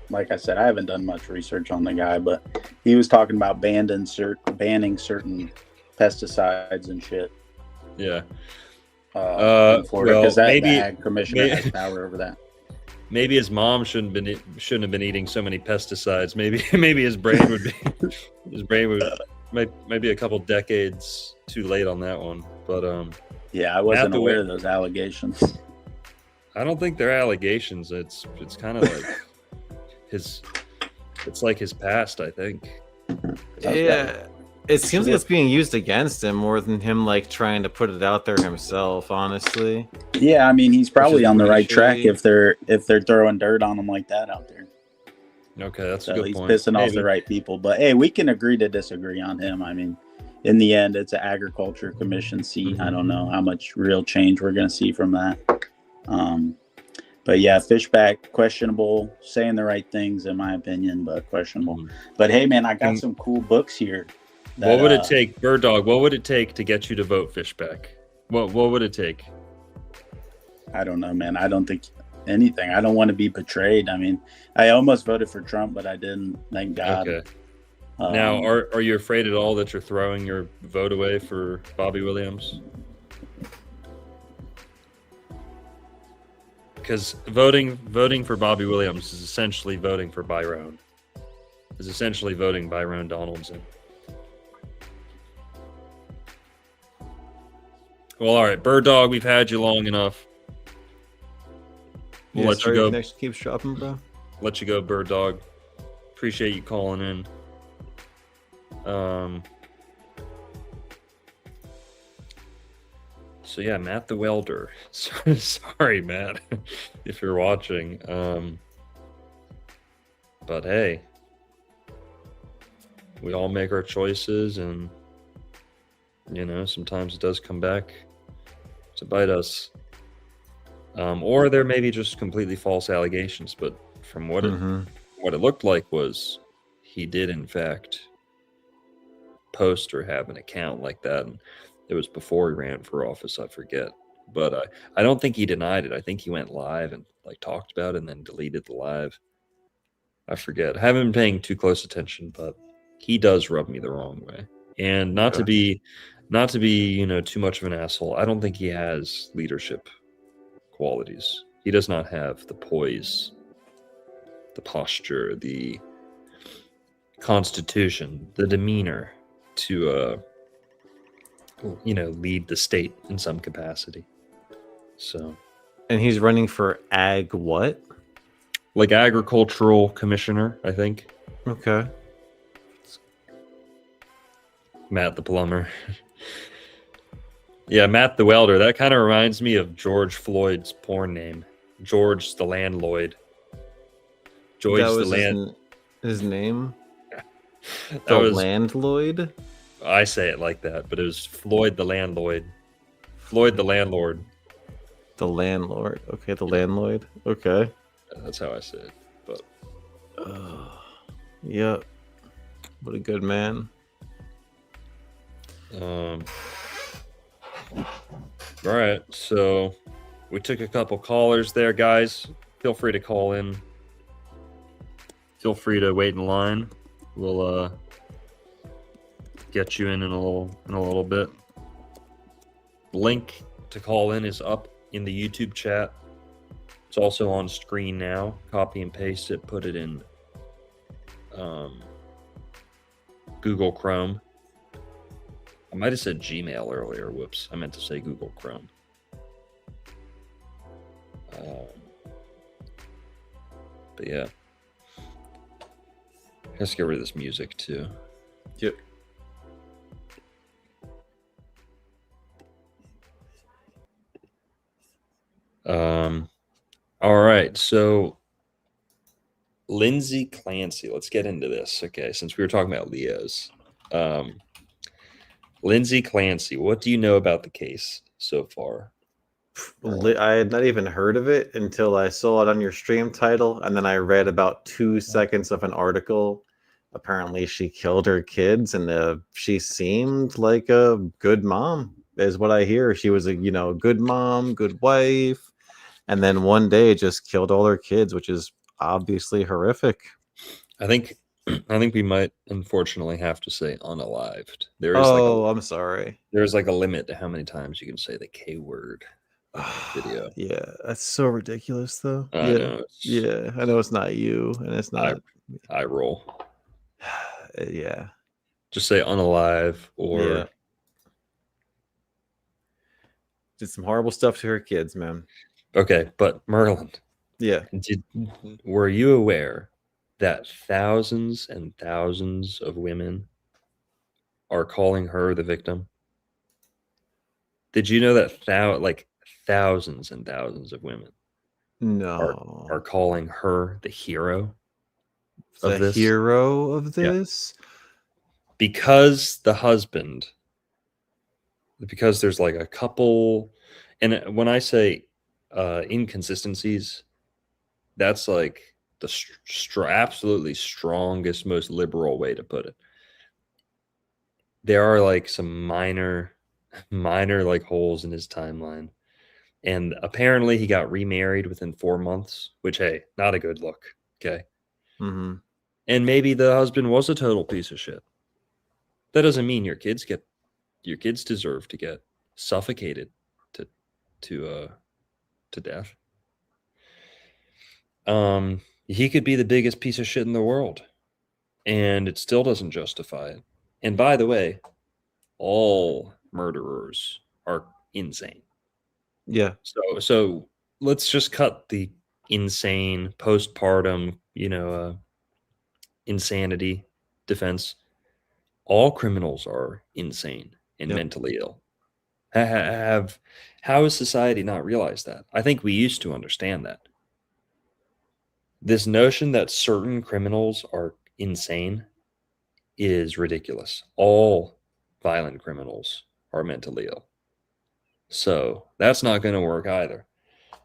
F: like I said, I haven't done much research on the guy, but he was talking about banning certain pesticides and shit.
B: Yeah.
F: In Florida, because
B: maybe
F: the ag commissioner has power over that.
B: Maybe his mom shouldn't have been eating so many pesticides. Maybe his brain might be a couple decades too late on that one. But
F: yeah, I wasn't aware of those allegations.
B: I don't think they're allegations. It's kind of like it's like his past, I think.
C: Yeah. It seems like it's being used against him more than him like trying to put it out there himself, honestly.
F: Yeah, I mean, he's probably on the
C: pretty
F: right track
C: shitty.
F: if they're throwing dirt on him like that out there.
B: Okay, that's a
F: So
B: good
F: he's
B: point.
F: pissing off
B: Maybe.
F: the right people. But hey, we can agree to disagree on him. I mean, in the end, it's an agriculture commission seat. I don't know how much real change we're going to see from that. But yeah, Fishback, questionable, saying the right things in my opinion, but questionable. But hey, man, I got some cool books here.
B: What would it take, Bird Dog? What would it take to get you to vote Fishback? What would it take?
F: I don't know, man. I don't think anything. I don't want to be betrayed. I mean, I almost voted for Trump, but I didn't. Thank God.
B: Okay. Now, are you afraid at all that you're throwing your vote away for Bobby Williams? Because voting for Bobby Williams is essentially voting for Byron. Is essentially voting Byron Donaldson. Well, all right, Bird Dog, we've had you long enough. We'll let you go.
C: Next keeps dropping, bro.
B: Let you go, Bird Dog. Appreciate you calling in. So yeah, Matt the Welder. Sorry, Matt, if you're watching. But hey, we all make our choices, and you know, sometimes it does come back to bite us. Or there may be just completely false allegations, but from what it looked like was he did in fact post or have an account like that, and it was before he ran for office, I forget, but I don't think he denied it. I think he went live and like talked about it and then deleted the live. I forget. I haven't been paying too close attention, but he does rub me the wrong way. And not to be you know, too much of an asshole, I don't think he has leadership qualities. He does not have the poise, the posture, the constitution, the demeanor to you know, lead the state in some capacity. So,
C: and he's running for ag what?
B: Like agricultural commissioner, I think.
C: Okay.
B: Matt the plumber. Yeah, Matt the welder. That kind of reminds me of George Floyd's porn name. George the landlord. George
C: that
B: the
C: was
B: land.
C: his name?
B: That
C: The
B: was,
C: landlord?
B: I say it like that, but it was Floyd the landlord. Floyd the landlord.
C: The landlord. Okay, the landlord. Okay.
B: That's how I say it. But
C: Yep. What a good man.
B: all right, so we took a couple callers there, guys. Feel free to call in. Feel free to wait in line. We'll get you in a little bit. Link to call in is up in the YouTube chat. It's also on screen now. Copy and paste it. Put it in Google Chrome. I might have said Gmail earlier. Whoops. I meant to say Google Chrome. But yeah. Let's get rid of this music too.
C: Yep.
B: All right, so Lindsay Clancy, let's get into this. Okay, since we were talking about Leos. Lindsay Clancy, what do you know about the case so far?
C: I had not even heard of it until I saw it on your stream title, and then I read about 2 seconds of an article. Apparently, she killed her kids, and she seemed like a good mom, is what I hear. She was a good mom, good wife, and then one day just killed all her kids, which is obviously horrific.
B: I think we might unfortunately have to say unalived. There is
C: I'm sorry.
B: There's like a limit to how many times you can say the K word in the video.
C: Yeah, that's so ridiculous, though.
B: I know.
C: Yeah, I know it's not you, and it's not.
B: I roll.
C: Yeah.
B: Just say unalive or
C: did some horrible stuff to her kids, man.
B: Okay, but Merlin.
C: Yeah.
B: Were you aware that thousands and thousands of women are calling her the victim? Did you know that thousands and thousands of women
C: No.
B: are calling her the hero
C: The
B: of this?
C: hero of this?
B: Because there's like a couple, and when I say inconsistencies, that's like the absolutely strongest, most liberal way to put it. There are like some minor like holes in his timeline, and apparently he got remarried within 4 months, which, hey, not a good look. Okay.
C: Mm-hmm.
B: And maybe the husband was a total piece of shit. That doesn't mean your kids deserve to get suffocated to death. He could be the biggest piece of shit in the world, and it still doesn't justify it. And by the way, all murderers are insane.
C: Yeah.
B: So let's just cut the insane postpartum, insanity defense. All criminals are insane and
C: Yep.
B: mentally ill. How has society not realized that? I think we used to understand that. This notion that certain criminals are insane is ridiculous. All violent criminals are mentally ill. So that's not going to work either.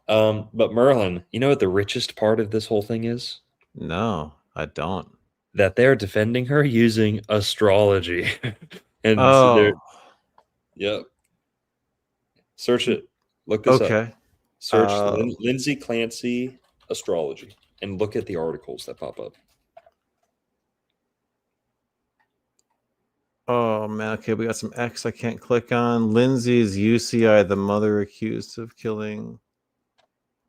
B: But Merlin, you know what the richest part of this whole thing is?
C: No, I don't.
B: That they're defending her using astrology. And yep. Search it. Look this up.
C: Okay.
B: Search Lindsay Clancy astrology and look at the articles that pop up.
C: Oh man, okay, we got some X I can't click on. Lindsay's UCI, the mother accused of killing.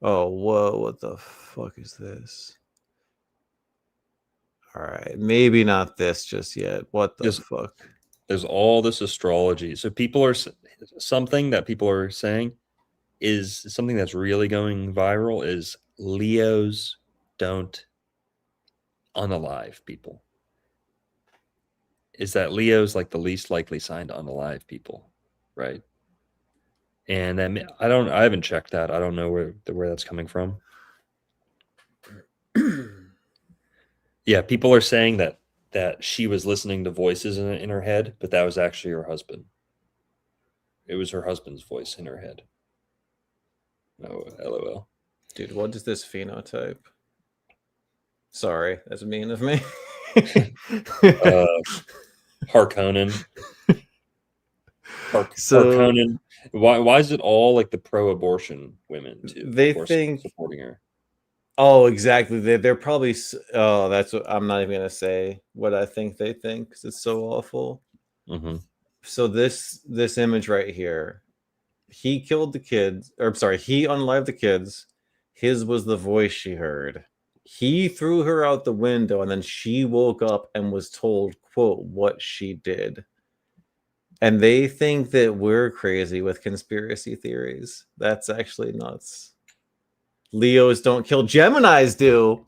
C: Oh, whoa, what the fuck is this? All right, maybe not this just yet. What the fuck?
B: There's all this astrology. So something that people are saying is something that's really going viral is Leos don't unalive people. Is that Leo's like the least likely sign to unalive people, right? And then I haven't checked that. I don't know where that's coming from. Yeah, people are saying that she was listening to voices in her head, but that was actually her husband. It was her husband's voice in her head. Oh, LOL.
C: Dude, what is this phenotype? Sorry, that's mean of me.
B: Harkonnen. Harkonnen. Why is it all like the pro-abortion women too?
C: They think
B: supporting her.
C: Oh, exactly. They're probably. Oh, that's what I'm not even gonna say what I think they think because it's so awful.
B: Mm-hmm.
C: So this image right here, he killed the kids, or sorry, he unalived the kids. His was the voice she heard. He threw her out the window, and then she woke up and was told, "quote what she did." And they think that we're crazy with conspiracy theories. That's actually nuts. Leos don't kill, Geminis do.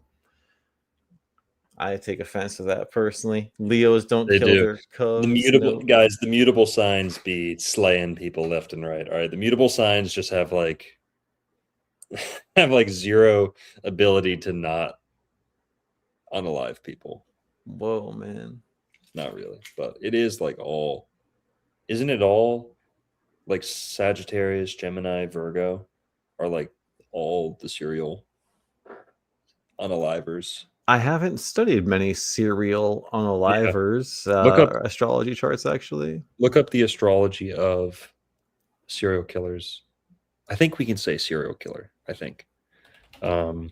C: I take offense to that personally. Leos don't kill their cubs.
B: The mutable signs be slaying people left and right. All right, the mutable signs just have like zero ability to not unalive people.
C: Whoa, man.
B: Not really, but it is like all. Isn't it all like Sagittarius, Gemini, Virgo are like all the serial unalivers?
C: I haven't studied many serial unalivers astrology charts, actually.
B: Look up the astrology of serial killers. I think we can say serial killer, I think.
C: Or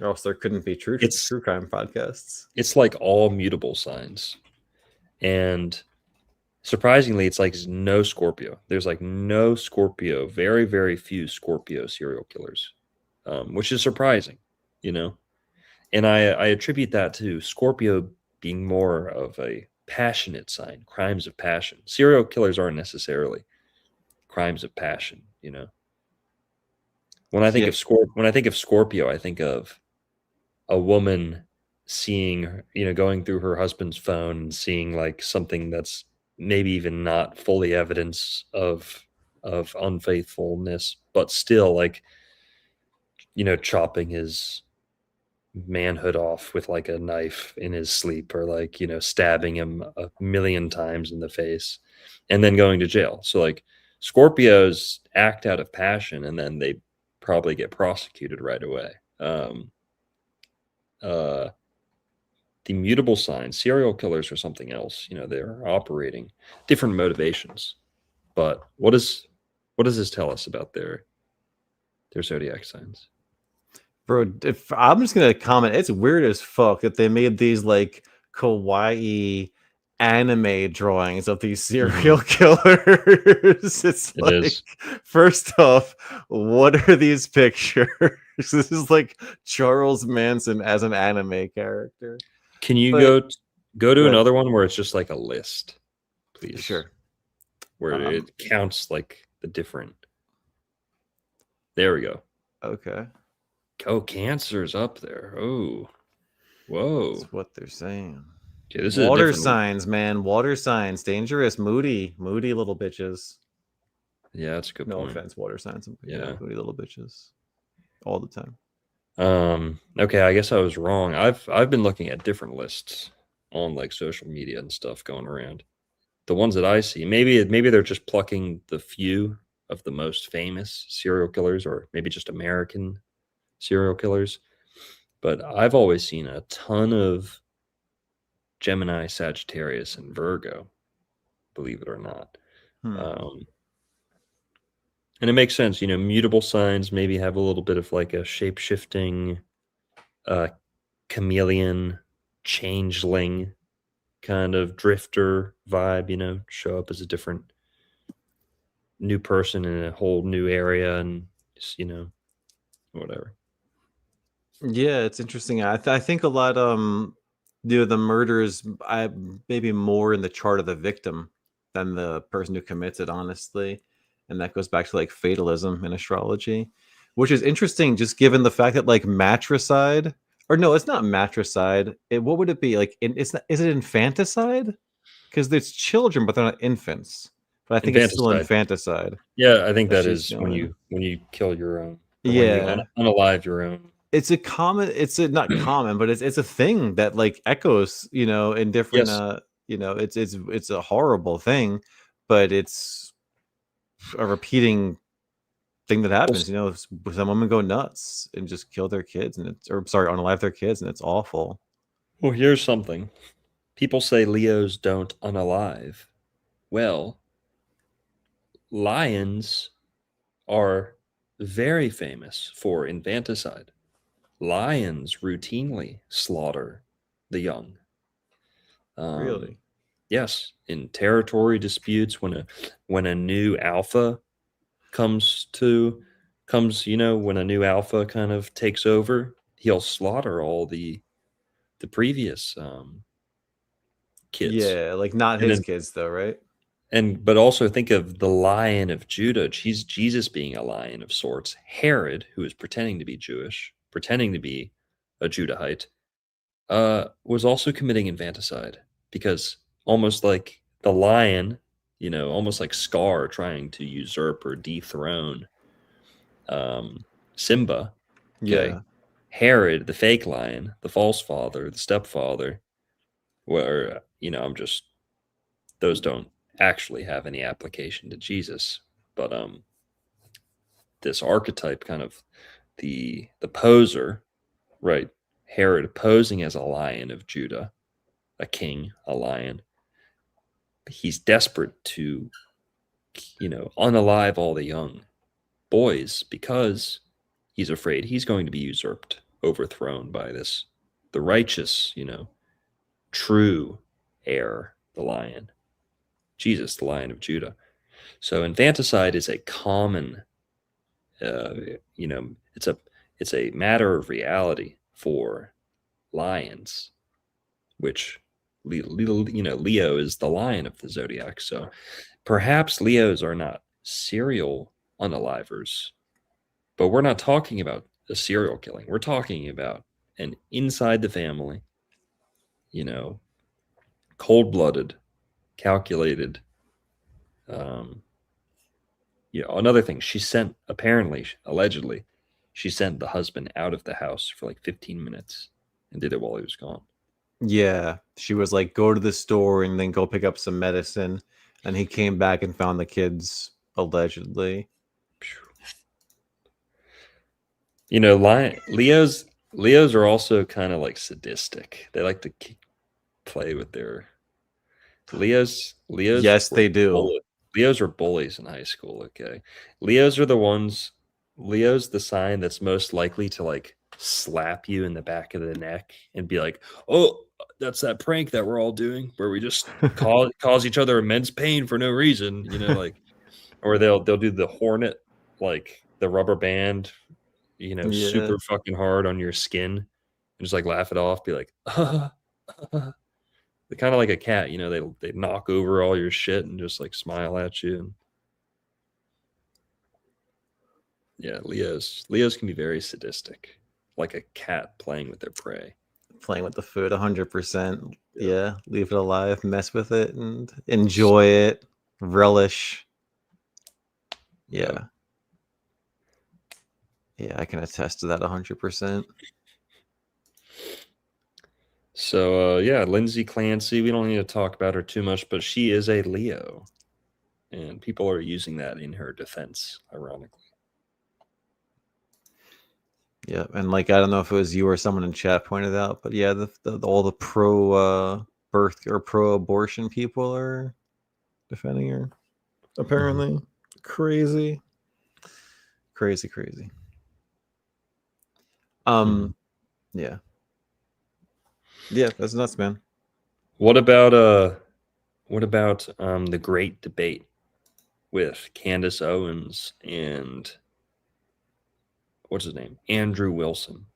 C: else there couldn't be true crime podcasts.
B: It's like all mutable signs. And surprisingly, it's like no Scorpio. There's like no Scorpio, very, very few Scorpio serial killers, which is surprising, And I attribute that to Scorpio being more of a passionate sign, crimes of passion. Serial killers aren't necessarily crimes of passion, When I think of Scorpio, I think of a woman seeing, going through her husband's phone and seeing like something that's maybe even not fully evidence of unfaithfulness, but still, like, chopping his manhood off with like a knife in his sleep, or like, stabbing him a million times in the face and then going to jail. So like Scorpios act out of passion and then they probably get prosecuted right away. The mutable signs, serial killers, or something else. They're operating different motivations. But what does this tell us about their zodiac signs?
C: Bro, if I'm just gonna comment, it's weird as fuck that they made these like kawaii anime drawings of these serial killers. It's
B: It
C: like,
B: is.
C: first off, what are these pictures? This is like Charles Manson as an anime character.
B: Can you
C: But-
B: go to
C: Go ahead.
B: another one where it's just like a list, please?
C: Sure.
B: Where it counts like the different. There we go.
C: Okay.
B: Oh, Cancer's up there. Oh, whoa.
C: That's what they're saying.
B: Okay, this is a
C: Water
B: different one.
C: signs, man. Water signs. Dangerous, moody little bitches.
B: Yeah, that's a good
C: No
B: point.
C: offense, water signs.
B: Yeah.
C: Moody little bitches. All the time.
B: Okay, I guess I was wrong. I've been looking at different lists on like social media and stuff going around. The ones that I see, maybe they're just plucking the few of the most famous serial killers, or maybe just American serial killers. But I've always seen a ton of Gemini, Sagittarius, and Virgo, believe it or not. And it makes sense, mutable signs maybe have a little bit of like a shape-shifting, chameleon, changeling kind of drifter vibe, show up as a different new person in a whole new area and just, whatever.
C: Yeah, it's interesting. I think a lot the murders maybe more in the chart of the victim than the person who commits it, honestly. And that goes back to like fatalism in astrology, which is interesting just given the fact that like matricide, or no, it's not matricide. What would it be? Like is it infanticide? Because it's children, but they're not infants. But I think it's still infanticide.
B: Yeah, I think that
C: she's
B: is when you kill your own.
C: Yeah.
B: When you unalive your own.
C: It's not common, but it's a thing that like echoes, in different
B: Yes.
C: it's a horrible thing, but it's a repeating thing that happens. Some women go nuts and just kill their kids, unalive their kids, and it's awful.
B: Well, here's something. People say Leos don't unalive. Well, lions are very famous for infanticide. Lions routinely slaughter the young.
C: Really?
B: Yes, in territory disputes, when a new alpha comes, when a new alpha kind of takes over, he'll slaughter all the previous kids.
C: Yeah, like not his kids though, right?
B: But also think of the Lion of Judah. Jesus being a lion of sorts. Herod, who is pretending to be Jewish, pretending to be a Judahite, was also committing infanticide, because almost like the lion, almost like Scar trying to usurp or dethrone Simba. Okay?
C: Yeah.
B: Herod, the fake lion, the false father, the stepfather, where, those don't actually have any application to Jesus. But this archetype, kind of the poser, right? Herod posing as a lion of Judah, a king, a lion. He's desperate to, unalive all the young boys because he's afraid he's going to be usurped, overthrown by the righteous, true heir, the lion, Jesus, the Lion of Judah. So infanticide is a common, it's a matter of reality for lions, which Leo is the lion of the zodiac. So perhaps Leos are not serial unalivers, but we're not talking about a serial killing. We're talking about an inside the family, cold-blooded calculated. Another thing, allegedly, she sent the husband out of the house for like 15 minutes and did it while he was gone.
C: Yeah, she was like, go to the store and then go pick up some medicine. And he came back and found the kids, allegedly.
B: Leos are also kind of like sadistic. They like to play with their Leos.
C: Yes, they do.
B: Leos were bullies in high school. Okay, Leos, the sign that's most likely to like slap you in the back of the neck and be like, "Oh, that's that prank that we're all doing, where we just cause each other immense pain for no reason." Like, or they'll do the hornet, like the rubber band, super fucking hard on your skin, and just like laugh it off. Be like, They're kind of like a cat, they knock over all your shit and just like smile at you. And yeah, Leos can be very sadistic, like a cat playing with their prey.
C: Playing with the food 100%. Yeah, leave it alive, mess with it, and enjoy it, relish. Yeah. Yeah, I can attest to that 100%.
B: So, Lindsay Clancy, we don't need to talk about her too much, but she is a Leo. And people are using that in her defense, ironically.
C: Yeah, and like, I don't know if it was you or someone in chat pointed out, but yeah, all the pro birth or pro abortion people are defending her. Apparently. Crazy. Yeah. Yeah, that's nuts, man.
B: What about the great debate with Candace Owens and what's his name? Andrew Wilson.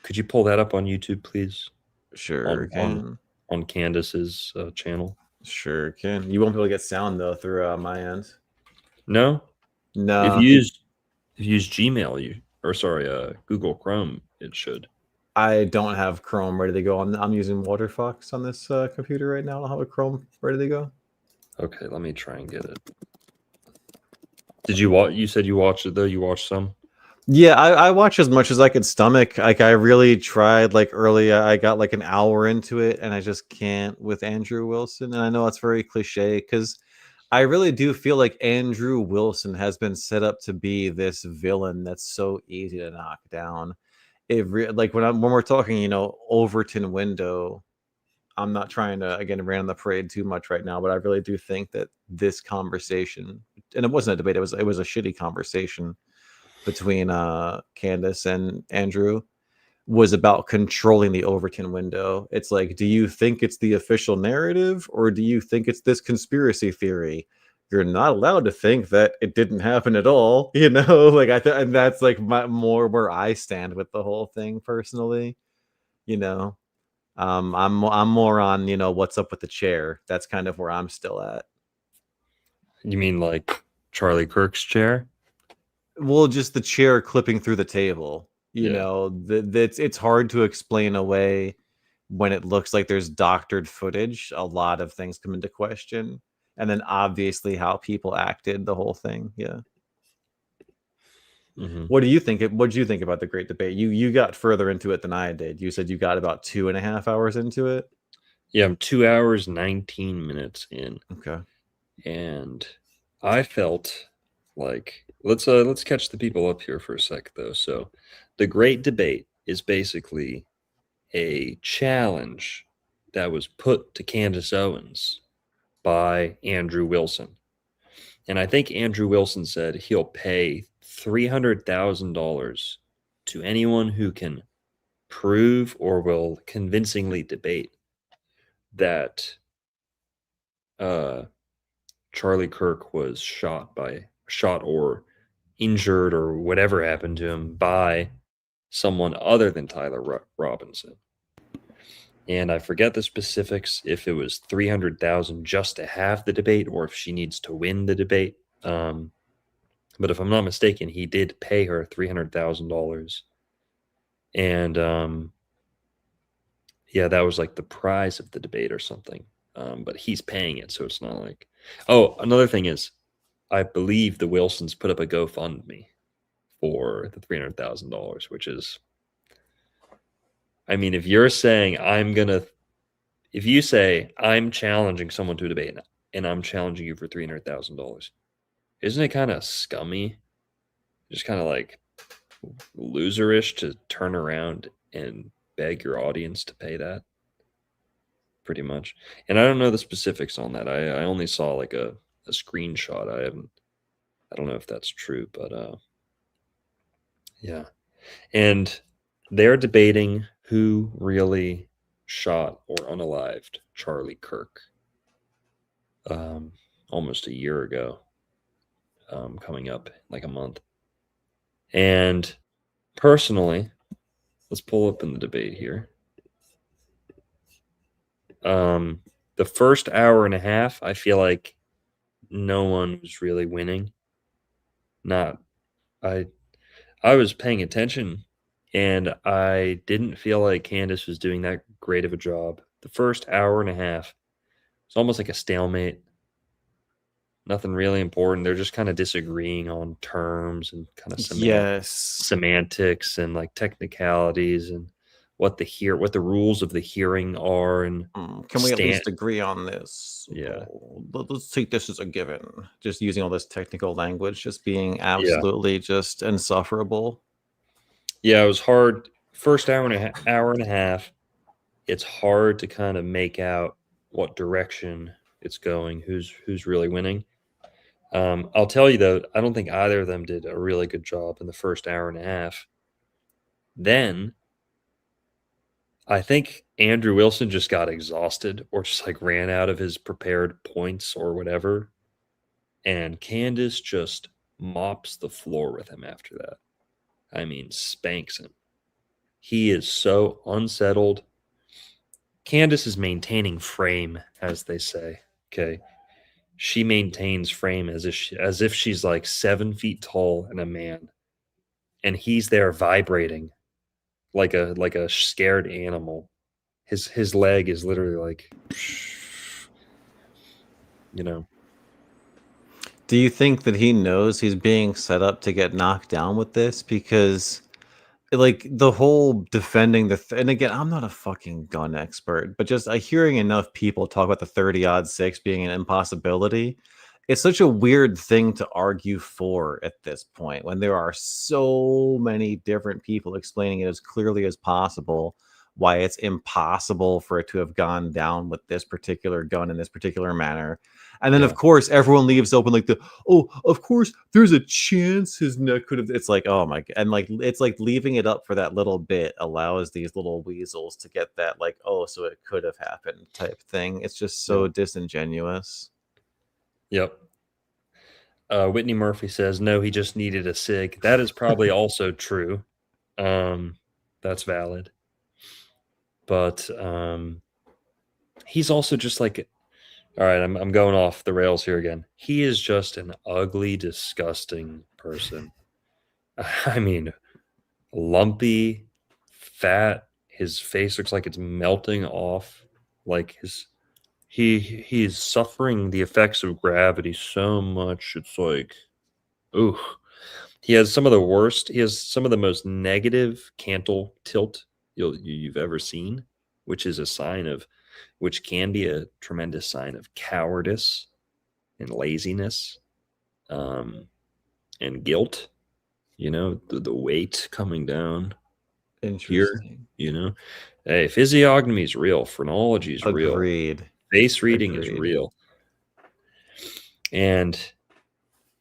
B: Could you pull that up on YouTube, please?
C: Sure can.
B: On Candace's channel.
C: Sure can. You won't be able to get sound though through my end.
B: No.
C: No.
B: If you use Gmail, Google Chrome, it should.
C: I don't have Chrome ready to go. I'm using WaterFox on this computer right now. I don't have a Chrome ready to go.
B: Okay, let me try and get it. Did you watch? You said you watched it though. You watched some.
C: Yeah, I watched as much as I could stomach. Like, I really tried. Like, early, I got like an hour into it, and I just can't with Andrew Wilson. And I know it's very cliche because I really do feel like Andrew Wilson has been set up to be this villain that's so easy to knock down. Like when we're talking, Overton window. I'm not trying to again rain on the parade too much right now, but I really do think that this conversation, and it wasn't a debate, it was a shitty conversation between Candace and Andrew, was about controlling the Overton window. It's like, do you think it's the official narrative, or do you think it's this conspiracy theory? You're not allowed to think that it didn't happen at all, like and that's like more where I stand with the whole thing personally. I'm more on what's up with the chair. That's kind of where I'm still at.
B: You mean like Charlie Kirk's chair?
C: Well, just the chair clipping through the table. It's hard to explain away when it looks like there's doctored footage. A lot of things come into question. And then obviously how people acted, the whole thing. Yeah.
B: Mm-hmm.
C: What do you think? What did you think about the great debate? You got further into it than I did. You said you got about 2.5 hours into it.
B: Yeah, I'm 2 hours 19 minutes in.
C: Okay.
B: And I felt like let's catch the people up here for a sec though. So the great debate is basically a challenge that was put to Candace Owens by Andrew Wilson. And I think Andrew Wilson said he'll pay $300,000 to anyone who can prove or will convincingly debate that Charlie Kirk was shot or injured or whatever happened to him by someone other than Tyler Robinson. And I forget the specifics, if it was $300,000 just to have the debate or if she needs to win the debate. But if I'm not mistaken, he did pay her $300,000. And that was like the prize of the debate or something. but he's paying it, so it's not like. Oh, another thing is, I believe the Wilsons put up a GoFundMe for the $300,000, which is, I mean, if you're saying if you say I'm challenging someone to a debate and I'm challenging you for $300,000, isn't it kind of scummy? Just kind of like loserish to turn around and beg your audience to pay that, pretty much. And I don't know the specifics on that. I only saw like a screenshot. I don't know if that's true, but yeah. And they're debating who really shot or unalived Charlie Kirk almost a year ago, coming up like a month. And personally, let's pull up in the debate here. The first hour and a half, I feel like no one was really winning. I was paying attention, and I didn't feel like Candace was doing that great of a job. The first hour and a half, it's almost like a stalemate. Nothing really important. They're just kind of disagreeing on terms and kind of
C: Yes.
B: semantics and like technicalities and what the rules of the hearing are. And
C: Can we at least agree on this?
B: Yeah.
C: Let's take this as a given. Just using all this technical language, just being absolutely just insufferable.
B: Yeah, it was hard. First hour and a half, it's hard to kind of make out what direction it's going, who's really winning. I'll tell you though, I don't think either of them did a really good job in the first hour and a half. Then I think Andrew Wilson just got exhausted or just like ran out of his prepared points or whatever. And Candace just mops the floor with him after that. I mean, spanks him. He is so unsettled. Candace is maintaining frame, as they say. Okay. She maintains frame as if she's like 7 feet tall and a man. And he's there vibrating like a scared animal. His leg is literally like, you know.
C: Do you think that he knows he's being set up to get knocked down with this? Because like the whole defending and again, I'm not a fucking gun expert, but just hearing enough people talk about the 30-06 being an impossibility, it's such a weird thing to argue for at this point when there are so many different people explaining it as clearly as possible why it's impossible for it to have gone down with this particular gun in this particular manner. And then, of course, everyone leaves open like of course, there's a chance his neck could have. It's like, oh my God. And like, it's like leaving it up for that little bit allows these little weasels to get that, like, oh, so it could have happened type thing. It's just so disingenuous.
B: Yep. Whitney Murphy says, no, he just needed a cig. That is probably also true. That's valid. But he's also just like, all right, I'm going off the rails here again. He is just an ugly, disgusting person. I mean, lumpy, fat. His face looks like it's melting off. Like he is suffering the effects of gravity so much. It's like, ooh. He has some of the most negative cantle tilt you've ever seen, which can be a tremendous sign of cowardice and laziness, and guilt. You know, the weight coming down here. You know, hey, physiognomy is real, phrenology is real.
C: Agreed.
B: Face reading is real. And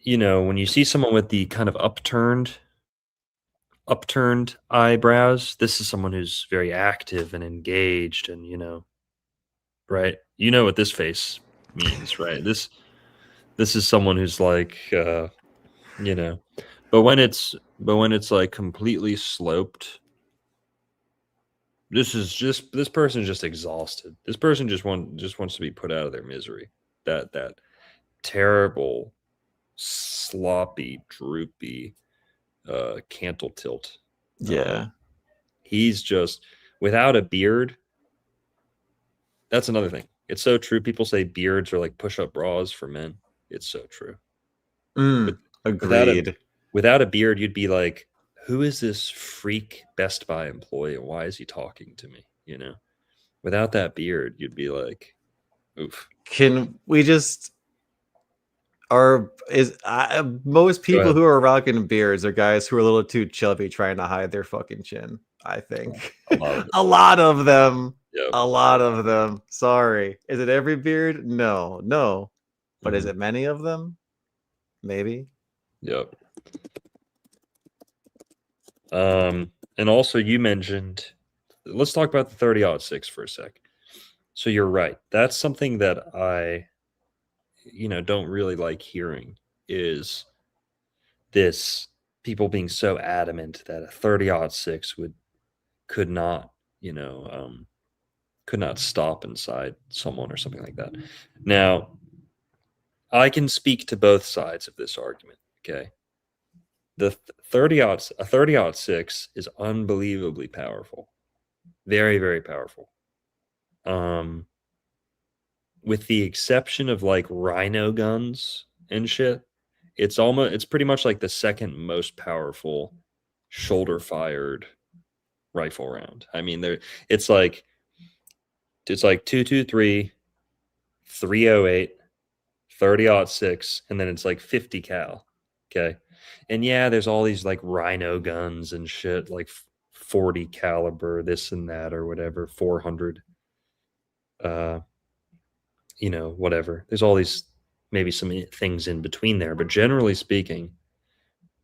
B: you know, when you see someone with the kind of upturned eyebrows, this is someone who's very active and engaged, and you know, right? You know what this face means, right? This is someone who's like, you know, but when it's like completely sloped, this person is just exhausted. This person just wants to be put out of their misery. That terrible, sloppy, droopy, cantle tilt.
C: Yeah.
B: He's just without a beard. That's another thing. It's so true. People say beards are like push-up bras for men. It's so true.
C: Mm,
B: Without
C: agreed.
B: without a beard, you'd be like, who is this freak Best Buy employee and why is he talking to me? You know, without that beard, you'd be like, oof.
C: Can we just most
B: Go
C: people
B: ahead.
C: who are rocking beards are guys who are a little too chubby trying to hide their fucking chin, I think.
B: A lot of it.
C: A lot of them.
B: Yep.
C: A lot of them. Sorry. Is it every beard? No. But is
B: Mhm.
C: it many of them? Maybe.
B: Yep. And also you mentioned, let's talk about the 30-06 for a sec. So you're right. That's something that I, don't really like hearing is this people being so adamant that a 30-06 could not, could not stop inside someone or something like that. Now, I can speak to both sides of this argument, okay? The 30-06 is unbelievably powerful. Very, very powerful. With the exception of like rhino guns and shit, it's pretty much like the second most powerful shoulder fired rifle round. I mean, it's like 223, 308, 30-06, and then it's like 50 cal. Okay. And yeah, there's all these like rhino guns and shit, like 40 caliber, this and that, or whatever, 400. Whatever. There's all these maybe some things in between there, but generally speaking,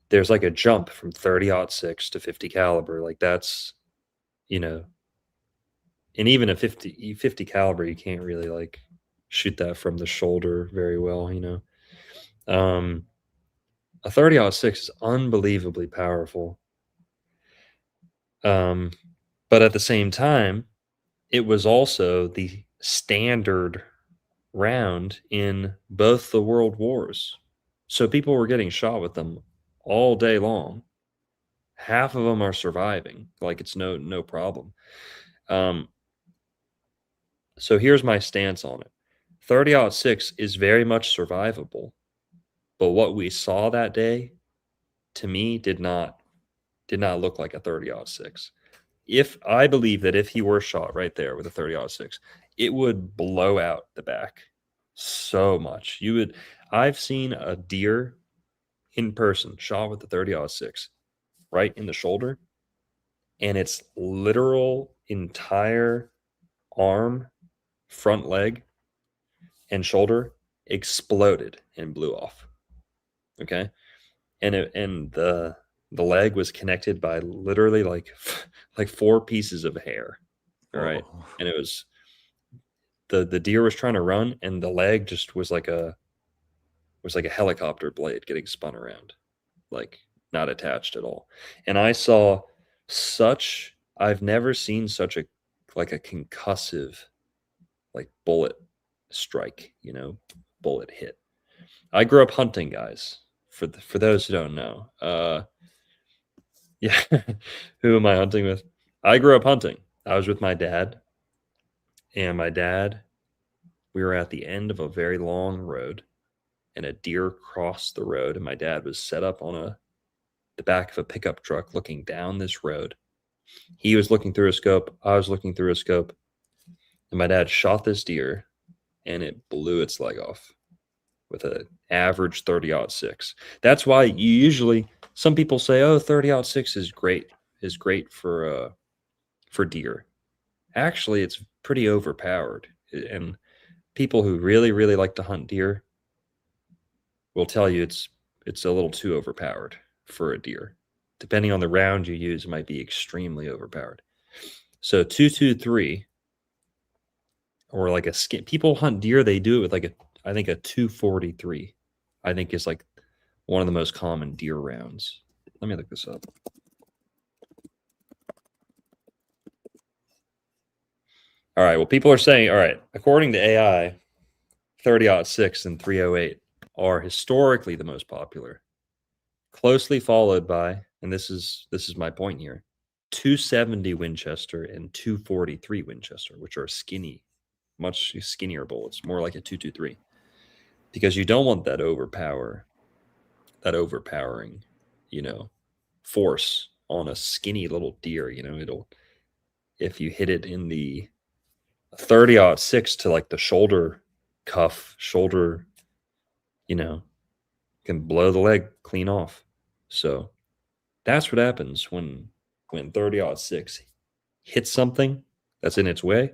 B: there's like a jump from 30-06 to 50 caliber. Like that's, and even a 50 caliber, you can't really like shoot that from the shoulder very well, A 30-06 is unbelievably powerful. But at the same time, it was also the standard round in both the world wars. So people were getting shot with them all day long. Half of them are surviving, like it's no problem. So here's my stance on it. 30-06 is very much survivable, but what we saw that day, to me, did not look like a 30-06. I believe that if he were shot right there with a 30-06, it would blow out the back so much. I've seen a deer in person shot with the 30-06 right in the shoulder, and its literal entire arm, front leg, and shoulder exploded and blew off. Okay, and the leg was connected by literally like 4 pieces of hair. All right,
C: Oh.
B: and it was the deer was trying to run, and the leg just was like a helicopter blade getting spun around, like not attached at all. And I saw I've never seen such a concussive like bullet strike, bullet hit. I grew up hunting, guys. For those who don't know, yeah, who am I hunting with? I grew up hunting. I was with my dad, and we were at the end of a very long road, and a deer crossed the road, and my dad was set up on the back of a pickup truck looking down this road. He was looking through a scope, I was looking through a scope, and my dad shot this deer, and it blew its leg off with an average 30-06. That's why some people say, oh, 30-06 is great for deer. Actually, it's pretty overpowered, and people who really, really like to hunt deer will tell you it's a little too overpowered for a deer. Depending on the round you use, it might be extremely overpowered. So 223, or like a skin. People hunt deer, they do it with I think a 243. I think is like one of the most common deer rounds. Let me look this up. All right. Well, people are saying, all right, according to AI, 30-06 and 308 are historically the most popular, closely followed by, and this is my point here, 270 Winchester and 243 Winchester, which are skinny much skinnier bullets, more like a 223, because you don't want that overpowering, force on a skinny little deer. If you hit it in the 30-06 to like the shoulder, can blow the leg clean off. So that's what happens when 30-06 hits something that's in its way.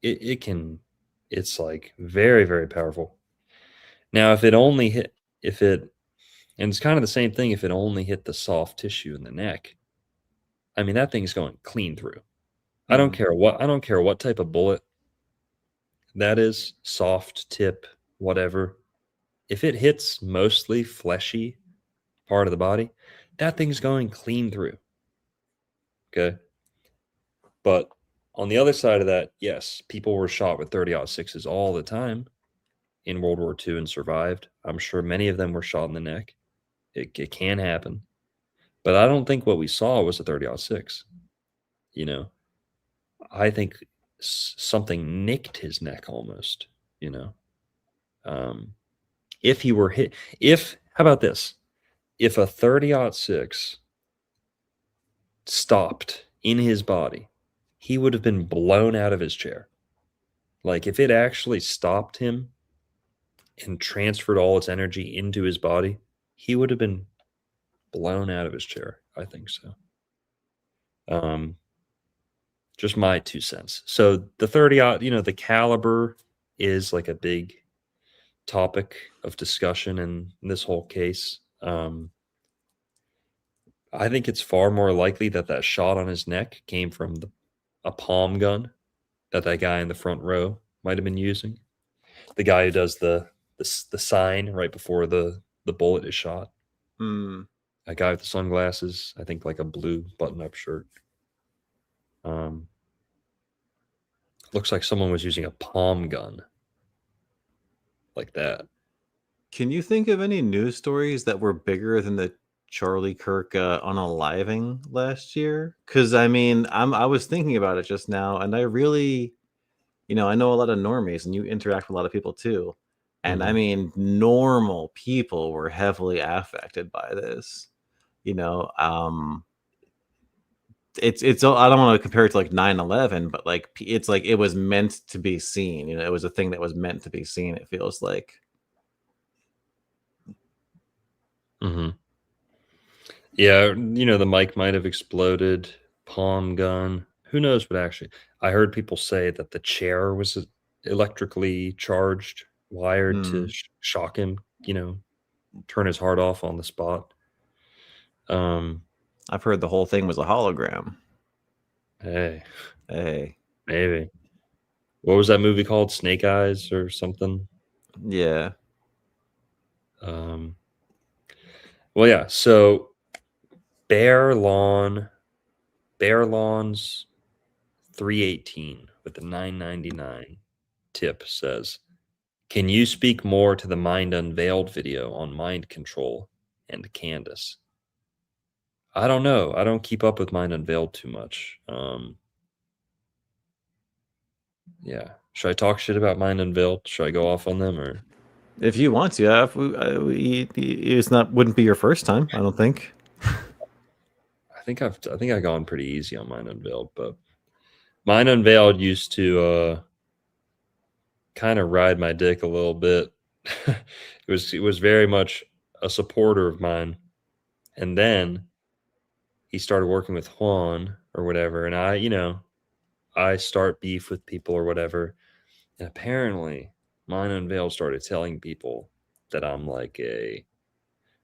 B: It's like very, very powerful. Now, and it's kind of the same thing if it only hit the soft tissue in the neck. I mean, that thing's going clean through. I don't care what type of bullet that is, soft tip, whatever. If it hits mostly fleshy part of the body, that thing's going clean through. Okay. But on the other side of that, yes, people were shot with 30-06s all the time in World War II and survived. I'm sure many of them were shot in the neck. It can happen. But I don't think what we saw was a 30-06. I think something nicked his neck almost, if he were hit. How about this? If a 30-06 stopped in his body, he would have been blown out of his chair. Like if it actually stopped him and transferred all its energy into his body, he would have been blown out of his chair. I think so. Just my 2 cents. So the 30, the caliber is like a big topic of discussion in this whole case. I think it's far more likely that shot on his neck came from a palm gun that guy in the front row might have been using. The guy who does the sign right before the bullet is shot. A guy with the sunglasses, I think like a blue button-up shirt. Looks like someone was using a palm gun like that.
C: Can you think of any news stories that were bigger than the Charlie Kirk unaliving last year? Because I mean, I was thinking about it just now, and I really, I know a lot of normies, and you interact with a lot of people too. And I mean, normal people were heavily affected by this. It's I don't want to compare it to like 9/11, but like it's like it was meant to be seen. It was a thing that was meant to be seen. It feels like.
B: Yeah, the mic might have exploded. Palm gun. Who knows? But actually, I heard people say that the chair was electrically charged, wired to shock him. Turn his heart off on the spot.
C: I've heard the whole thing was a hologram.
B: Hey,
C: maybe.
B: What was that movie called? Snake Eyes or something?
C: Yeah.
B: Well, yeah. So Bear Lawns 318 with the 999 tip says, "Can you speak more to the Mind Unveiled video on mind control and Candace?" I don't know. I don't keep up with Mind Unveiled too much. Yeah. Should I talk shit about Mind Unveiled? Should I go off on them, or?
C: If you want to, yeah. Wouldn't be your first time, I don't think.
B: I think I've gone pretty easy on Mind Unveiled, but Mind Unveiled used to kind of ride my dick a little bit. It was very much a supporter of mine, and then he started working with Juan or whatever, and I start beef with people or whatever, and apparently Mind Unveiled started telling people that I'm like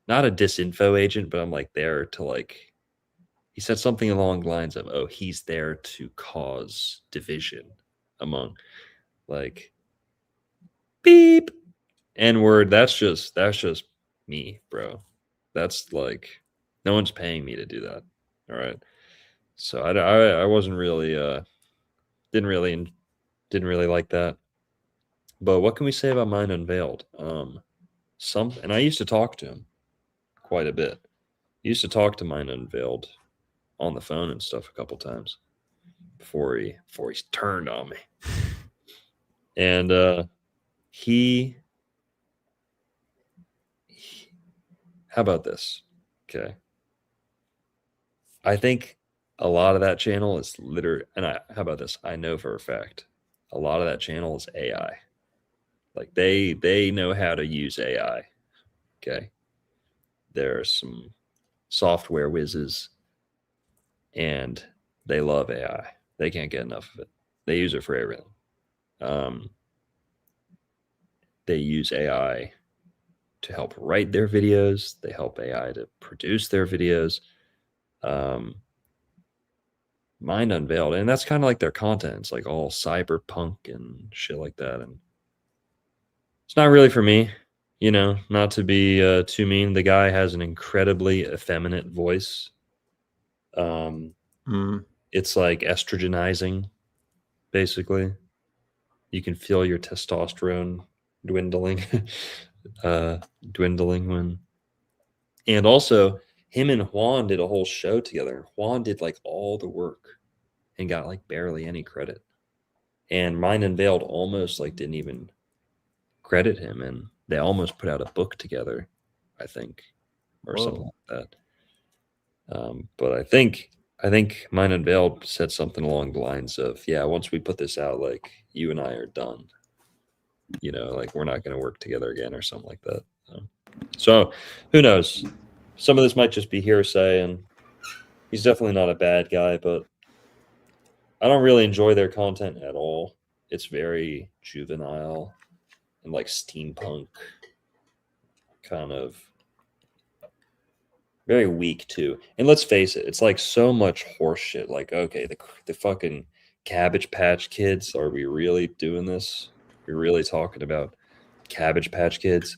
B: not a disinfo agent, but I'm like there to like. He said something along the lines of, "Oh, he's there to cause division among like beep N-word." That's just me, bro. That's like no one's paying me to do that. All right. So I wasn't really didn't really like that. But what can we say about Mind Unveiled? And I used to talk to him quite a bit. I used to talk to Mind Unveiled on the phone and stuff a couple times before he turned on me. And he how about this? Okay. I think a lot of that channel is how about this? I know for a fact a lot of that channel is AI. Like they know how to use AI. Okay. There are some software whizzes and they love AI. They can't get enough of it. They use it for everything. They use AI to help write their videos. They help AI to produce their videos. Mind Unveiled, and that's kind of like their content. It's like all cyberpunk and shit like that, and it's not really for me. Not to be too mean. The guy has an incredibly effeminate voice. It's like estrogenizing, basically. You can feel your testosterone dwindling, when. And also, him and Juan did a whole show together. Juan did like all the work and got like barely any credit. And Mind Unveiled almost like didn't even credit him, and they almost put out a book together, I think, or something like that. But I think Mind Unveiled said something along the lines of, "Yeah, once we put this out, like you and I are done. Like we're not going to work together again," or something like that. So who knows? Some of this might just be hearsay, and he's definitely not a bad guy, but I don't really enjoy their content at all. It's very juvenile and like steampunk, kind of very weak too. And let's face it, it's like so much horse shit. Like, okay, the fucking Cabbage Patch Kids. Are we really doing this? We're really talking about Cabbage Patch Kids?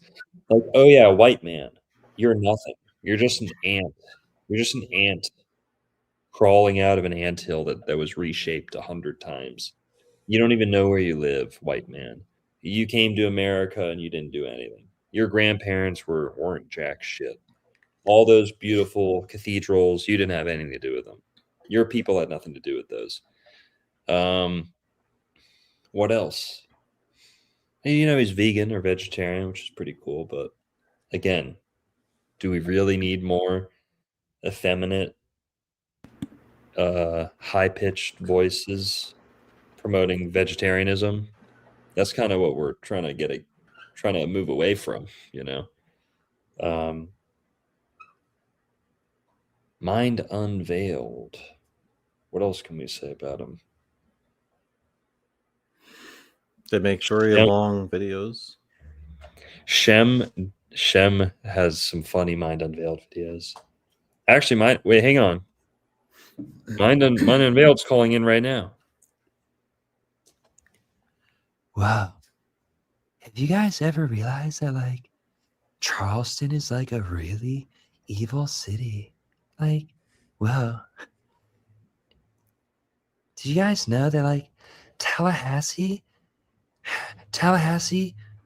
B: Like, oh yeah, white man, you're nothing. You're just an ant. You're just an ant crawling out of an anthill that was reshaped 100 times. You don't even know where you live, white man. You came to America and you didn't do anything. Your grandparents weren't jack shit. All those beautiful cathedrals, you didn't have anything to do with them. Your people had nothing to do with those. What else? He's vegan or vegetarian, which is pretty cool. But again, do we really need more effeminate, high-pitched voices promoting vegetarianism? That's kind of what we're trying to move away from, Mind Unveiled. What else can we say about him?
C: They make very long videos.
B: Shem has some funny Mind Unveiled videos. Actually, wait, hang on. Mind Unveiled's calling in right now.
G: Wow. Have you guys ever realized that, like, Charleston is, like, a really evil city? Like, well, did you guys know that, like, Tallahassee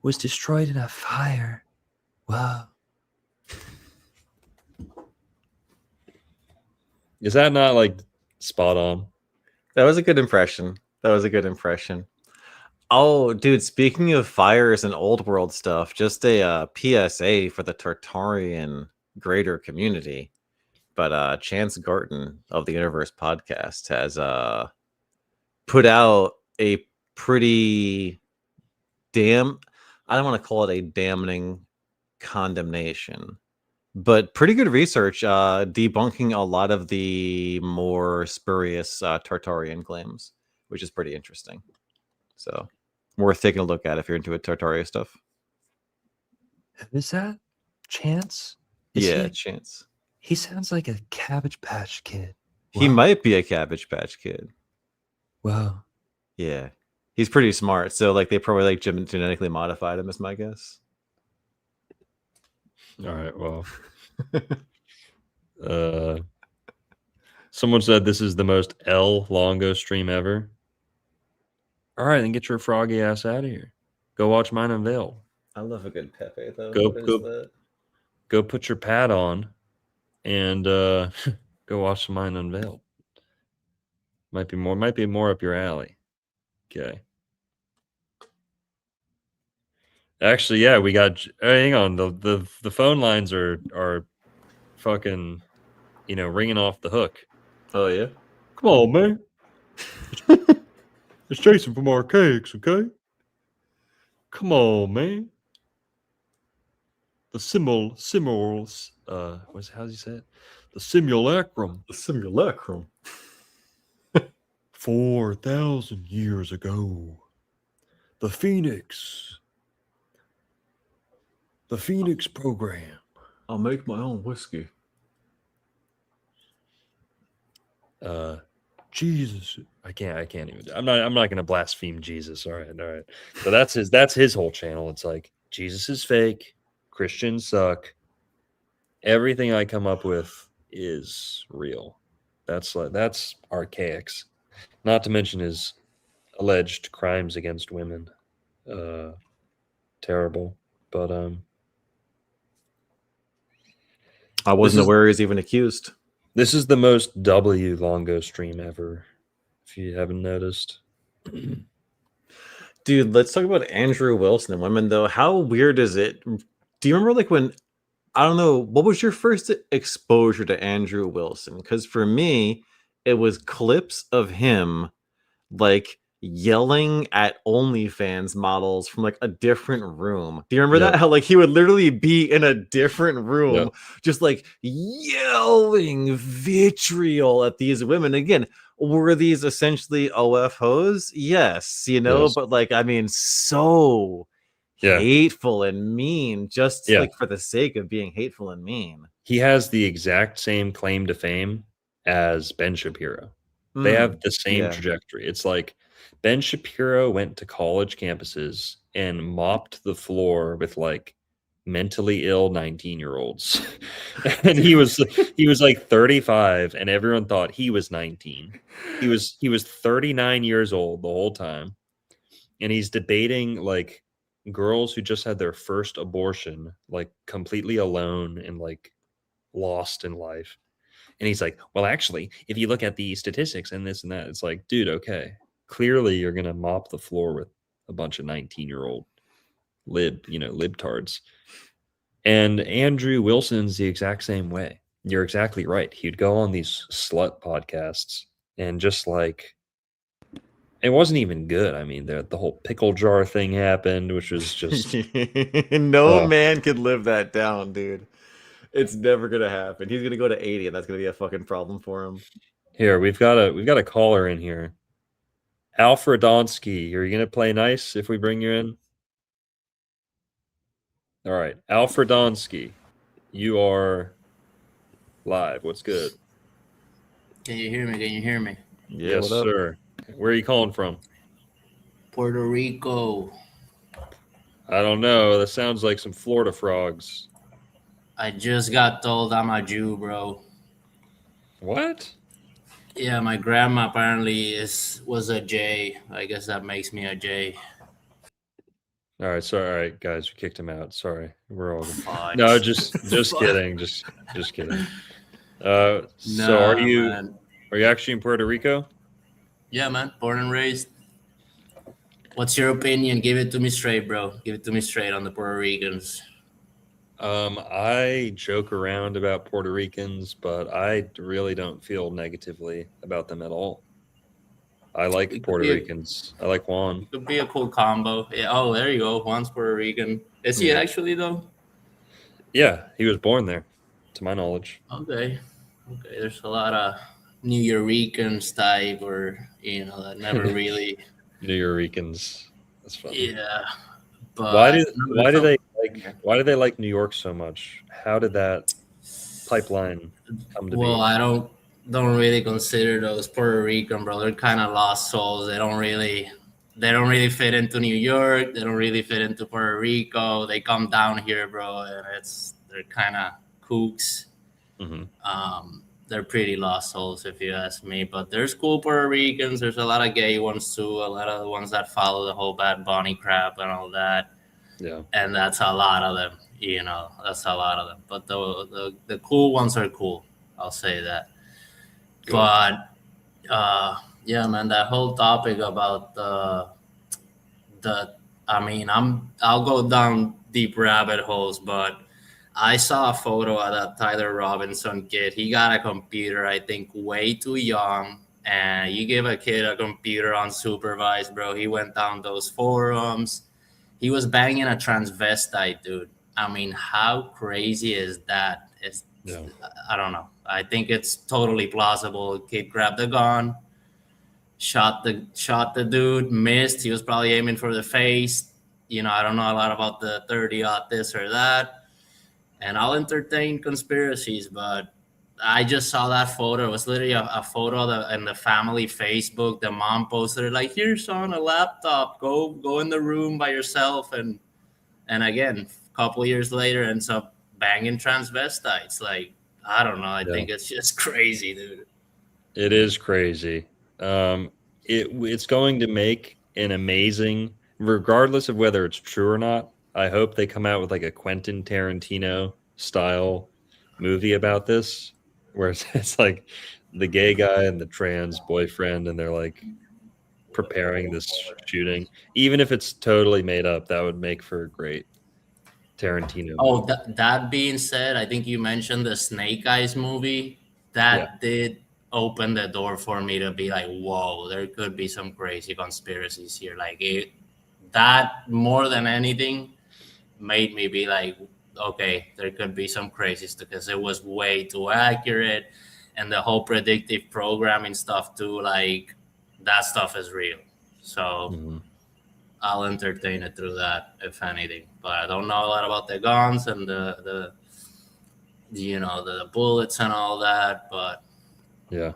G: was destroyed in a fire? Wow.
B: Is that not, like, spot on?
C: That was a good impression. Oh, dude, speaking of fires and old world stuff, just a PSA for the Tartarian greater community. But Chance Garton of the Universe podcast has put out a pretty I don't want to call it a damning condemnation, but pretty good research debunking a lot of the more spurious Tartarian claims, which is pretty interesting. So worth taking a look at if you're into Tartaria stuff.
G: Is that Chance?
C: Chance.
G: He sounds like a Cabbage Patch Kid.
C: He might be a Cabbage Patch Kid.
G: Wow.
C: Yeah. He's pretty smart. So like they probably like genetically modified him, is my guess.
B: All right, well. Someone said this is the most El Longo stream ever. All right, then get your froggy ass out of here. Go watch Mind Unveiled.
C: I love a good Pepe though.
B: Go put your pad on and go watch Mind Unveiled. Might be more up your alley. Okay. Actually, yeah, we got. Hang on, the phone lines are fucking, ringing off the hook.
C: Oh yeah.
B: Come on, man. It's Jason from Archaics, okay? Come on, man. The how's he say it? The simulacrum.
C: The simulacrum.
B: 4,000 years ago. The Phoenix program.
C: I'll make my own whiskey.
B: Jesus. I can't even. I'm not gonna blaspheme Jesus. All right. So that's his whole channel. It's like Jesus is fake, Christians suck. Everything I come up with is real. That's Archaics. Not to mention his alleged crimes against women. Terrible. But
C: I wasn't aware he was even accused.
B: this is the most W Longo stream ever, if you haven't noticed.
C: Dude, let's talk about Andrew Wilson and women though. How weird is it? Do you remember like when, I don't know, what was your first exposure to Andrew Wilson? Because for me, it was clips of him like yelling at OnlyFans models from like a different room. Do you remember that? How like he would literally be in a different room, just like yelling vitriol at these women. Again, were these essentially OF hoes? Yes,
B: Yes.
C: but like, I mean, so hateful and mean, just like for the sake of being hateful and mean.
B: He has the exact same claim to fame as Ben Shapiro. They have the same trajectory. It's like Ben Shapiro went to college campuses and mopped the floor with like mentally ill 19-year-olds. And he was like 35 and everyone thought he was 19. He was 39 years old the whole time. And he's debating like girls who just had their first abortion, like completely alone and like lost in life. And he's like, well, actually, if you look at the statistics and this and that, it's like, dude, okay, clearly you're going to mop the floor with a bunch of 19-year-old libtards. And Andrew Wilson's the exact same way. You're exactly right. He'd go on these slut podcasts and just like, it wasn't even good. I mean, the whole pickle jar thing happened, which was just
C: no man could live that down, dude. It's never gonna happen. He's gonna go to 80, and that's gonna be a fucking problem for him.
B: Here, we've got a caller in here. Alfredonsky, are you gonna play nice if we bring you in? All right, Alfredonsky, you are live. What's good?
H: Can you hear me?
C: Yeah,
B: yes, sir. Where are you calling from?
H: Puerto Rico.
B: I don't know. That sounds like some Florida frogs.
H: I just got told I'm a Jew, bro.
B: What?
H: Yeah, my grandma apparently was a J. I guess that makes me a J.
B: All right, sorry. All right, guys, we kicked him out. Sorry, we're all
H: Fudge.
B: no, just kidding, just kidding. So are you actually in Puerto Rico?
H: Yeah, man, born and raised. What's your opinion? Give it to me straight, bro. Give it to me straight on the Puerto Ricans.
B: I joke around about Puerto Ricans, but I really don't feel negatively about them at all. I like Puerto Ricans. I like Juan.
H: It could be a cool combo. Yeah. Oh, there you go. Juan's Puerto Rican. Is he actually though?
B: Yeah, he was born there, to my knowledge.
H: Okay. There's a lot of New Yorkers type, or that never really.
B: New Yorkers. That's funny.
H: Yeah. But
B: why do they like New York so much? How did that pipeline come to be?
H: Well, I don't really consider those Puerto Rican, bro. They're kind of lost souls. They don't really fit into New York. They don't really fit into Puerto Rico. They come down here, bro, and they're kind of kooks.
B: Mm-hmm.
H: They're pretty lost souls, if you ask me. But there's cool Puerto Ricans. There's a lot of gay ones too. A lot of the ones that follow the whole Bad Bunny crap and all that. Yeah. And that's a lot of them. That's a lot of them. But the cool ones are cool. I'll say that. Good. But yeah, man, that whole topic about the I mean, I'll go down deep rabbit holes, but I saw a photo of that Tyler Robinson kid. He got a computer, I think, way too young. And you give a kid a computer unsupervised, bro. He went down those forums. He was banging a transvestite, dude. I mean, how crazy is that? I don't know. I think it's totally plausible. Kid grabbed a gun, shot the dude, missed. He was probably aiming for the face. I don't know a lot about the 30 this or that, and I'll entertain conspiracies, but I just saw that photo. It was literally a photo in the family Facebook. The mom posted it like, "Here's on a laptop. Go in the room by yourself." And again, a couple years later, ends up banging transvestites. Like, I don't know. I think it's just crazy, dude.
B: It is crazy. It's going to make an amazing, regardless of whether it's true or not. I hope they come out with like a Quentin Tarantino style movie about this, where it's like the gay guy and the trans boyfriend, and they're like preparing this shooting. Even if it's totally made up, that would make for a great Tarantino.
H: Oh, that being said, I think you mentioned the Snake Eyes movie. That did open the door for me to be like, whoa, there could be some crazy conspiracies here. Like, that more than anything made me be like, okay, there could be some crazies, because it was way too accurate, and the whole predictive programming stuff too, like, that stuff is real. So I'll entertain it through that, if anything. But I don't know a lot about the guns and the bullets and all that. But
B: yeah,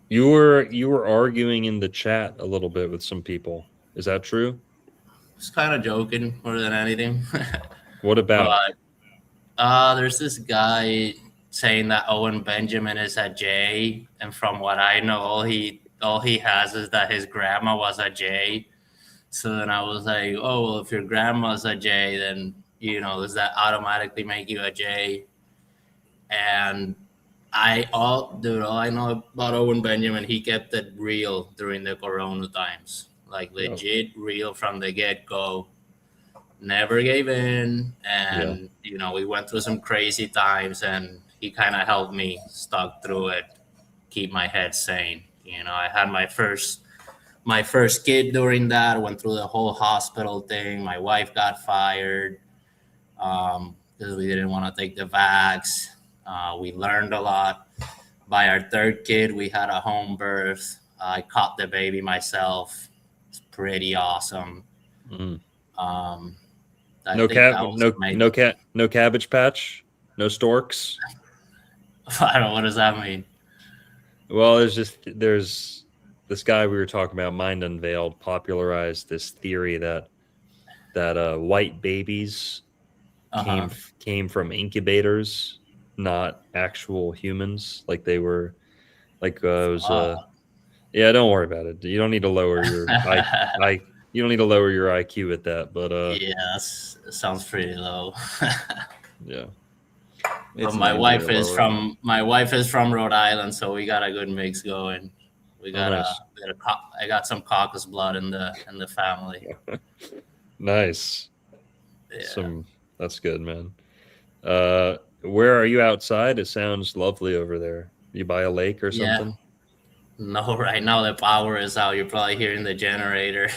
B: you were arguing in the chat a little bit with some people. Is that true?
H: Just kind of joking more than anything.
B: What about?
H: There's this guy saying that Owen Benjamin is a J, and from what I know, all he has is that his grandma was a J. So then I was like, oh, well, if your grandma's a J, then, does that automatically make you a J? And all I know about Owen Benjamin, he kept it real during the Corona times, like legit real from the get-go. Never gave in, and we went through some crazy times, and he kind of helped me stuck through it, keep my head sane. I had my first kid during that. Went through the whole hospital thing. My wife got fired because we didn't want to take the vax. We learned a lot. By our third kid, we had a home birth. I caught the baby myself. It's pretty awesome.
B: No Cabbage Patch, no storks.
H: I don't know, what does that mean?
B: Well, there's this guy we were talking about, Mind Unveiled, popularized this theory that white babies came from incubators, not actual humans. Like they were, like yeah. Don't worry about it. You don't need to lower your you don't need to lower your IQ at that. But
H: it sounds pretty low.
B: Yeah.
H: But my wife is from Rhode Island, so we got a good mix going. We got I got some caucus blood in the family.
B: Nice. Yeah. That's good, man. Where are you outside? It sounds lovely over there. You by a lake or something?
H: No, right now the power is out. You're probably hearing the generator.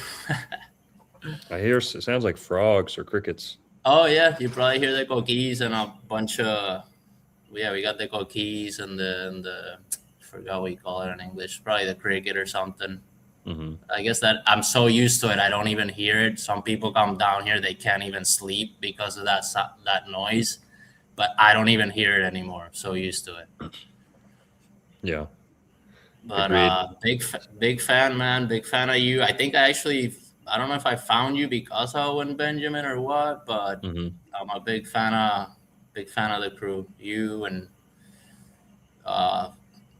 B: I hear it sounds like frogs or crickets.
H: Oh yeah, you probably hear the coquis and a bunch of we got the coquis and the I forgot what you call it in English. Probably the cricket or something. I guess that I'm so used to it, I don't even hear it. Some people come down here, they can't even sleep because of that noise. But I don't even hear it anymore. I'm so used to it.
B: Yeah.
H: But big fan, man. Big fan of you. I think I don't know if I found you because of Owen Benjamin or what, but I'm a big fan of the crew. You and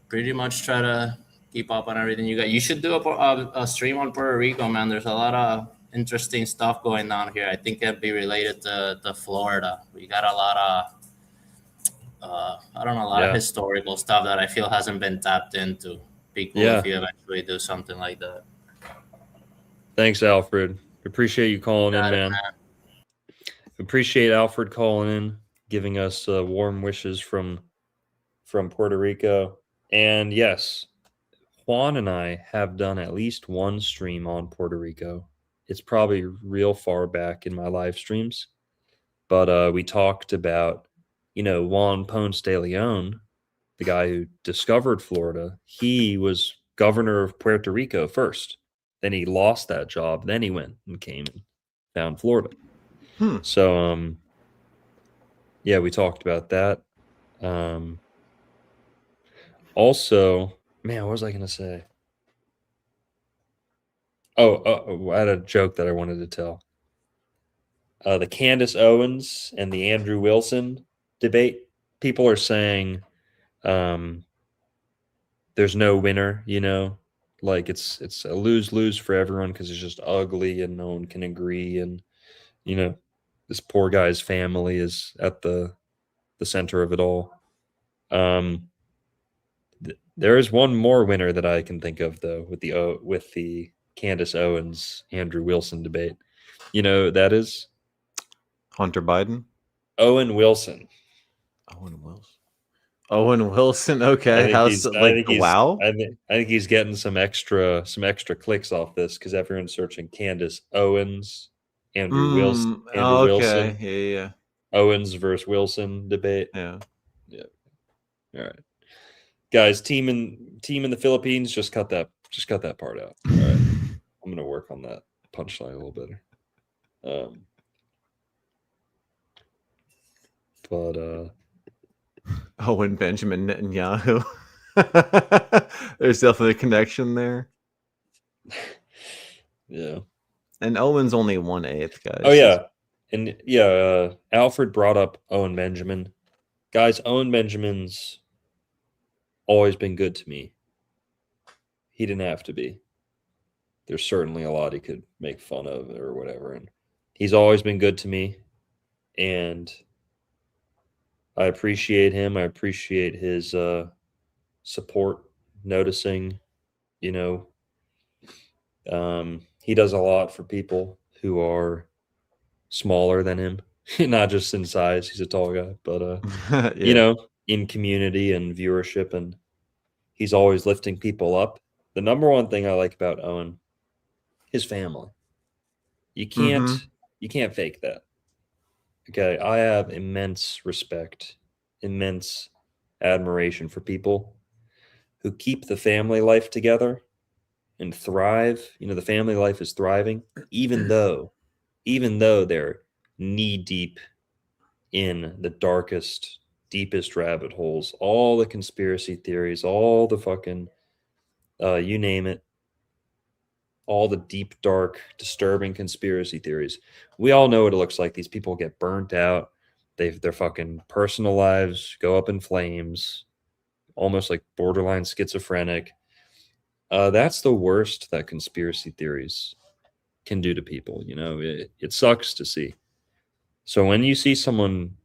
H: pretty much try to keep up on everything you got. You should do a stream on Puerto Rico, man. There's a lot of interesting stuff going on here. I think it'd be related to Florida. We got a lot of of historical stuff that I feel hasn't been tapped into. Be cool if you eventually do something like that.
B: Thanks, Alfred. Appreciate you calling in,
H: Got it,
B: man. Appreciate Alfred calling in, giving us warm wishes from Puerto Rico. And yes, Juan and I have done at least one stream on Puerto Rico. It's probably real far back in my live streams, but we talked about, Juan Ponce de Leon, the guy who discovered Florida. He was governor of Puerto Rico first. Then he lost that job. Then he went and came and found Florida. So, yeah, we talked about that. Also, man, what was I going to say? Oh, I had a joke that I wanted to tell. The Candace Owens and the Andrew Wilson debate. People are saying there's no winner, like it's a lose-lose for everyone because it's just ugly and no one can agree. And, this poor guy's family is at the center of it all. There is one more winner that I can think of, though, with the Candace Owens Andrew Wilson debate. That is
C: Hunter Biden.
B: Owen Wilson.
C: Owen Wilson. Okay, how's wow?
B: I think he's getting some extra clicks off this because everyone's searching Candace Owens, Andrew Wilson, Wilson.
C: Yeah.
B: Owens versus Wilson debate.
C: Yeah.
B: All right, guys. Team in the Philippines. Just cut that part out. All right, I'm gonna work on that punchline a little better. But
C: Owen Benjamin Netanyahu. There's definitely a connection there.
B: Yeah.
C: And Owen's only 1/8, guys.
B: Oh yeah. And yeah, Alfred brought up Owen Benjamin. Guys, Owen Benjamin's always been good to me. He didn't have to be. There's certainly a lot he could make fun of or whatever. And he's always been good to me. And I appreciate him. I appreciate his support, noticing, he does a lot for people who are smaller than him, not just in size. He's a tall guy, but, in community and viewership. And he's always lifting people up. The number one thing I like about Owen, his family. You can't fake that. Okay, I have immense respect, immense admiration for people who keep the family life together and thrive. The family life is thriving, even though they're knee deep in the darkest, deepest rabbit holes, all the conspiracy theories, all the fucking, you name it, all the deep, dark, disturbing conspiracy theories. We all know what it looks like. These people get burnt out. Their fucking personal lives go up in flames, almost like borderline schizophrenic. That's the worst that conspiracy theories can do to people. It sucks to see. So when you see someone,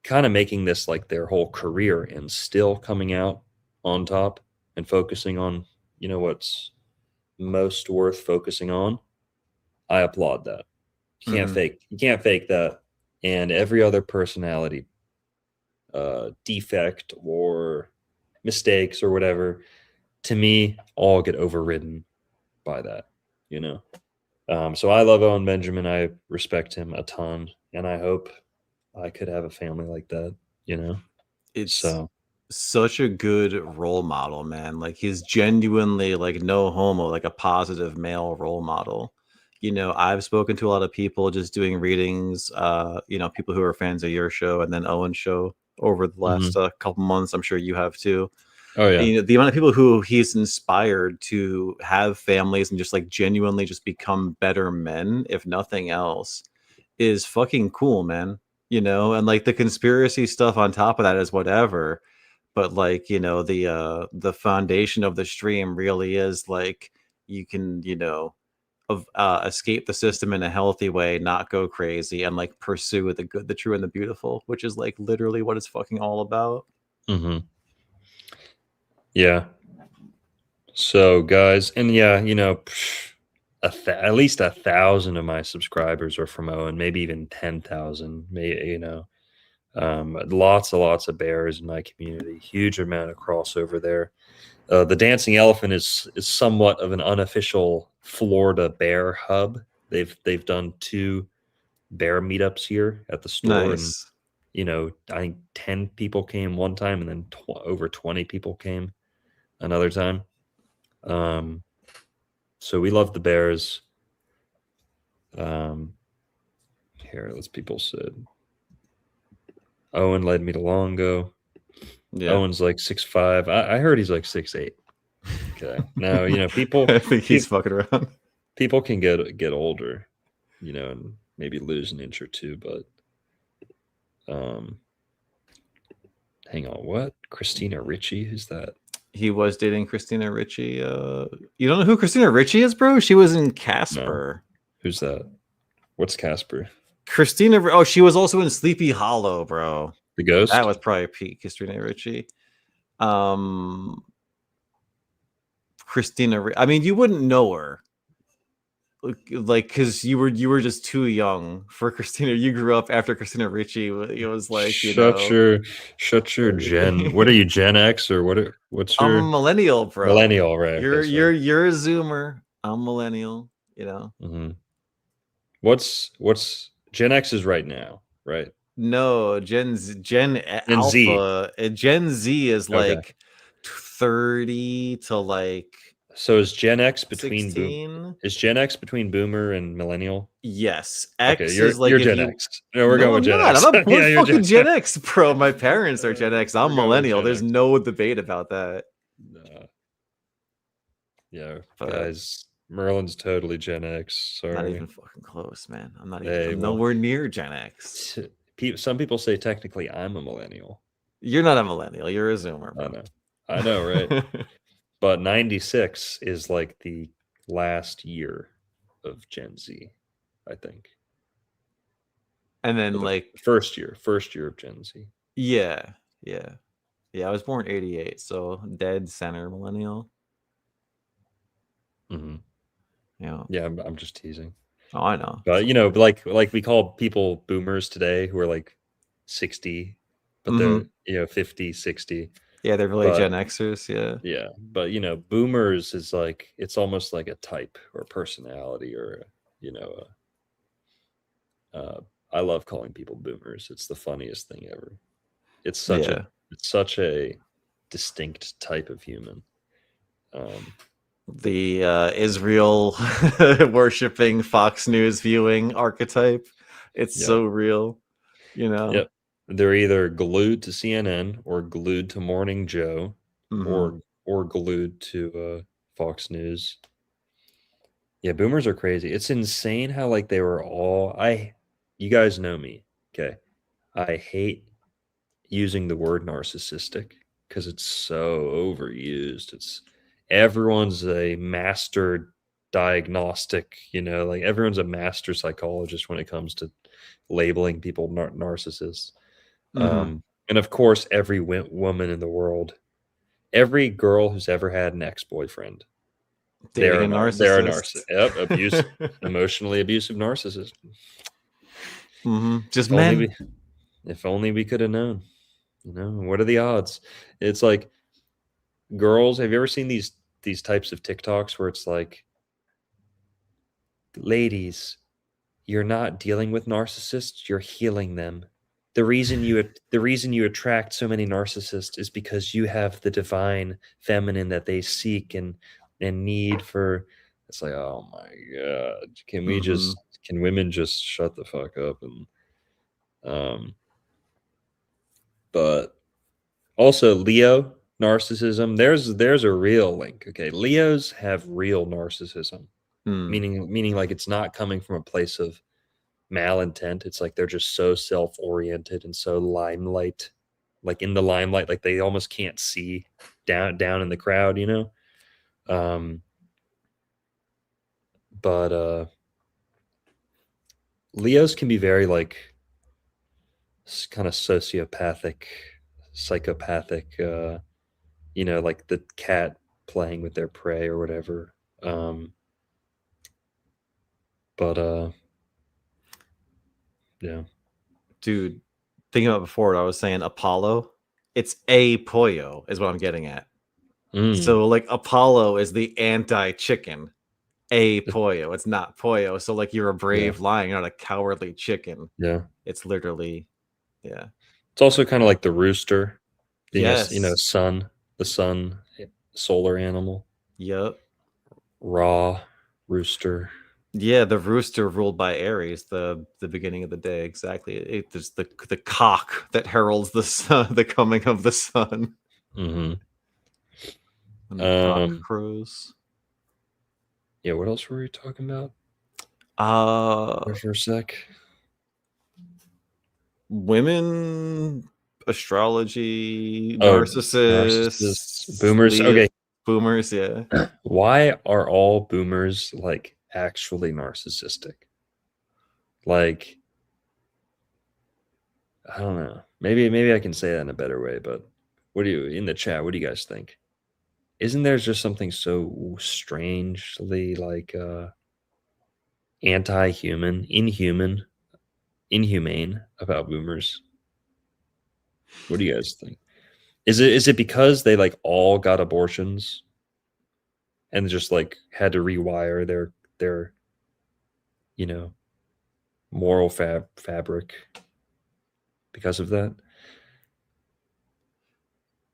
B: kind of making this like their whole career and still coming out on top and focusing on, what's most worth focusing on, I applaud that. You can't fake that. And every other personality defect or mistakes or whatever, to me, all get overridden by that, So I love Owen Benjamin. I respect him a ton, and I hope I could have a family like that,
C: It's such a good role model, man. Like, he's genuinely, like, no homo, like a positive male role model. I've spoken to a lot of people just doing readings, people who are fans of your show and then Owen's show over the last couple months. I'm sure you have too.
B: Oh yeah.
C: And, the amount of people who he's inspired to have families and just like genuinely just become better men, if nothing else, is fucking cool, man. And like the conspiracy stuff on top of that is whatever. But like, the foundation of the stream really is like, you can, escape the system in a healthy way, not go crazy, and like pursue the good, the true, and the beautiful, which is like literally what it's fucking all about.
B: Yeah. So, guys, and yeah, you know, at least 1,000 of my subscribers are from Owen, maybe even 10,000. Maybe, you know, lots of bears in my community. Huge amount of crossover there. The Dancing Elephant is somewhat of an unofficial Florida bear hub. They've done 2 bear meetups here at the store, and
C: Nice.
B: you know, I think 10 people came one time, and then over 20 people came another time. So we love the bears. Here, let's people said. Owen led me to Longo.
C: Yeah.
B: Owen's like 6'5". I heard he's like 6'8". Okay. Now, you know, people
C: I think he's fucking around.
B: People can get older, you know, and maybe lose an inch or two, but hang on, what? Christina Ricci? Who's that?
C: He was dating Christina Ricci. You don't know who Christina Ricci is, bro? She was in Casper.
B: No. Who's that? What's Casper?
C: Christina. Oh, she was also in Sleepy Hollow, bro.
B: The Ghost?
C: That was probably Pete Christina Ricci. Christina. I mean, you wouldn't know her, like, because you were just too young for Christina. You grew up after Christina Ricci. It was like,
B: shut your Gen. What are you, Gen X or what? What's your?
C: I'm a millennial, bro.
B: Millennial, right?
C: You're a Zoomer. I'm millennial. You know.
B: Mm-hmm. What's Gen X is right now, right?
C: No, Gen Alpha.
B: Z.
C: Gen Z is like 30 to like.
B: So is Gen X between
C: 16?
B: Is Gen X between Boomer and Millennial?
C: Yes, X
B: okay, you're,
C: is like
B: you're Gen X. No, we're going with Gen X.
C: I'm fucking Gen X, bro. My parents are Gen X. I'm millennial. There's no debate about that.
B: Yeah, guys. Merlin's totally Gen X. Sorry.
C: Not even fucking close, man. I'm not even I'm nowhere near Gen X.
B: Some people say technically I'm a millennial.
C: You're not a millennial. You're a Zoomer, bro.
B: I know, right? But 96 is like the last year of Gen Z, I think.
C: And then like
B: first year of Gen Z.
C: Yeah. I was born 88, so dead center millennial.
B: Mm-hmm.
C: Yeah,
B: I'm just teasing.
C: Oh, I know.
B: But you know, like we call people boomers today who are like 60, but they're 50, 60.
C: Yeah, they're really Gen Xers.
B: Yeah, but you know, boomers is like it's almost like a type or personality or I love calling people boomers. It's the funniest thing ever. It's such a distinct type of human.
C: The Israel worshipping Fox News viewing archetype. It's so real, you know.
B: Yep. They're either glued to CNN or glued to Morning Joe or glued to Fox News. Yeah, boomers are crazy. It's insane how like they were all you guys know me. Okay. I hate using the word narcissistic because it's so overused. Everyone's a master diagnostic, you know, like everyone's a master psychologist when it comes to labeling people narcissists. And of course, every woman in the world, every girl who's ever had an ex-boyfriend, they're a narcissist. Yep, emotionally abusive narcissist.
C: Just men.
B: If only we could have known. You know, what are the odds? It's like girls. Have you ever seen these types of TikToks where it's like, ladies, you're not dealing with narcissists, you're healing them. The reason you attract so many narcissists is because you have the divine feminine that they seek and need for. It's like, oh my god, can women just shut the fuck up? And but also Leo narcissism, there's a real link. Okay, Leos have real narcissism, meaning like it's not coming from a place of malintent. It's like they're just so self-oriented and so limelight, like in the limelight, like they almost can't see down in the crowd, you know. But Leos can be very like kind of sociopathic, psychopathic, you know, like the cat playing with their prey or whatever. But yeah.
C: Dude, thinking about before, I was saying Apollo. It's a pollo, is what I'm getting at. So, like, Apollo is the anti-chicken. A pollo. It's not pollo. So, like, you're a brave lion, you're not a cowardly chicken.
B: Yeah.
C: It's literally, yeah.
B: It's also kind of like the rooster being
C: Yes.
B: the sun, solar animal.
C: Yep.
B: Raw rooster.
C: Yeah, the rooster ruled by Aries, the beginning of the day. Exactly. It's the cock that heralds the sun, the coming of the sun.
B: Mm-hmm.
C: And the cock crows.
B: Yeah, what else were we talking about? For a sec.
C: Women, astrology, narcissists,
B: boomers. Okay,
C: boomers. Yeah.
B: Why are all boomers like actually narcissistic? Like, I don't know. Maybe I can say that in a better way. But what do you in the chat? What do you guys think? Isn't there just something so strangely like anti-human, inhumane about boomers? What do you guys think? Is it because they like all got abortions and just like had to rewire their moral fabric because of that?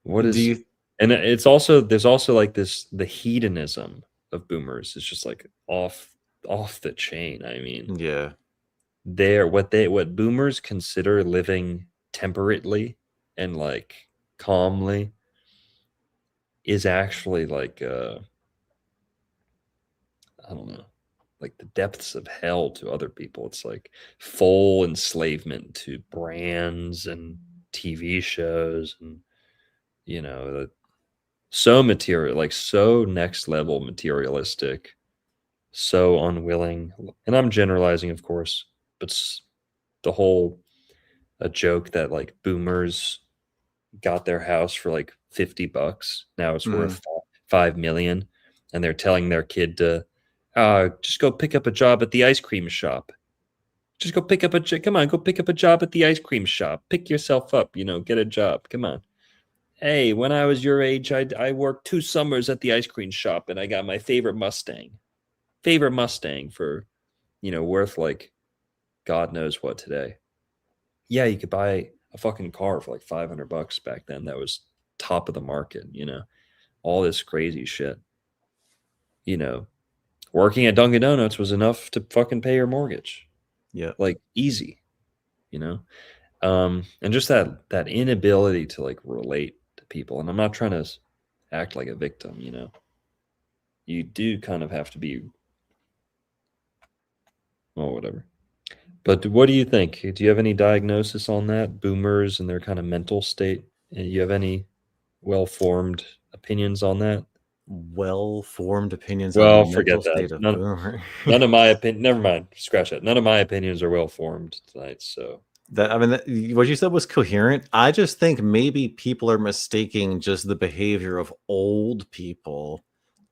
B: What is and it's also there's also like the hedonism of boomers is just like off the chain. I mean,
C: yeah,
B: what boomers consider living temperately and like calmly is actually like I don't know, like the depths of hell to other people. It's like full enslavement to brands and TV shows and so material, like so next level materialistic, so unwilling. And I'm generalizing, of course, but the whole a joke that like boomers got their house for like $50. Now it's worth $5 million, and they're telling their kid to just go pick up a job at the ice cream shop. Just go pick up go pick up a job at the ice cream shop. Pick yourself up, get a job. Come on. Hey, when I was your age, I worked 2 summers at the ice cream shop, and I got my favorite Mustang for, worth like God knows what today. Yeah, you could buy a fucking car for like $500 back then. That was top of the market, all this crazy shit. Working at Dunkin' Donuts was enough to fucking pay your mortgage.
C: Yeah.
B: Like easy, and just that inability to like relate to people. And I'm not trying to act like a victim, you do kind of have to be, well, whatever. But what do you think? Do you have any diagnosis on that? Boomers and their kind of mental state? And you have any well-formed opinions on that?
C: Well-formed opinions
B: on
C: the
B: forget
C: mental
B: that.
C: state of boomer.
B: None of my opinion. Never mind. Scratch that. None of my opinions are well-formed tonight. So
C: what you said was coherent. I just think maybe people are mistaking just the behavior of old people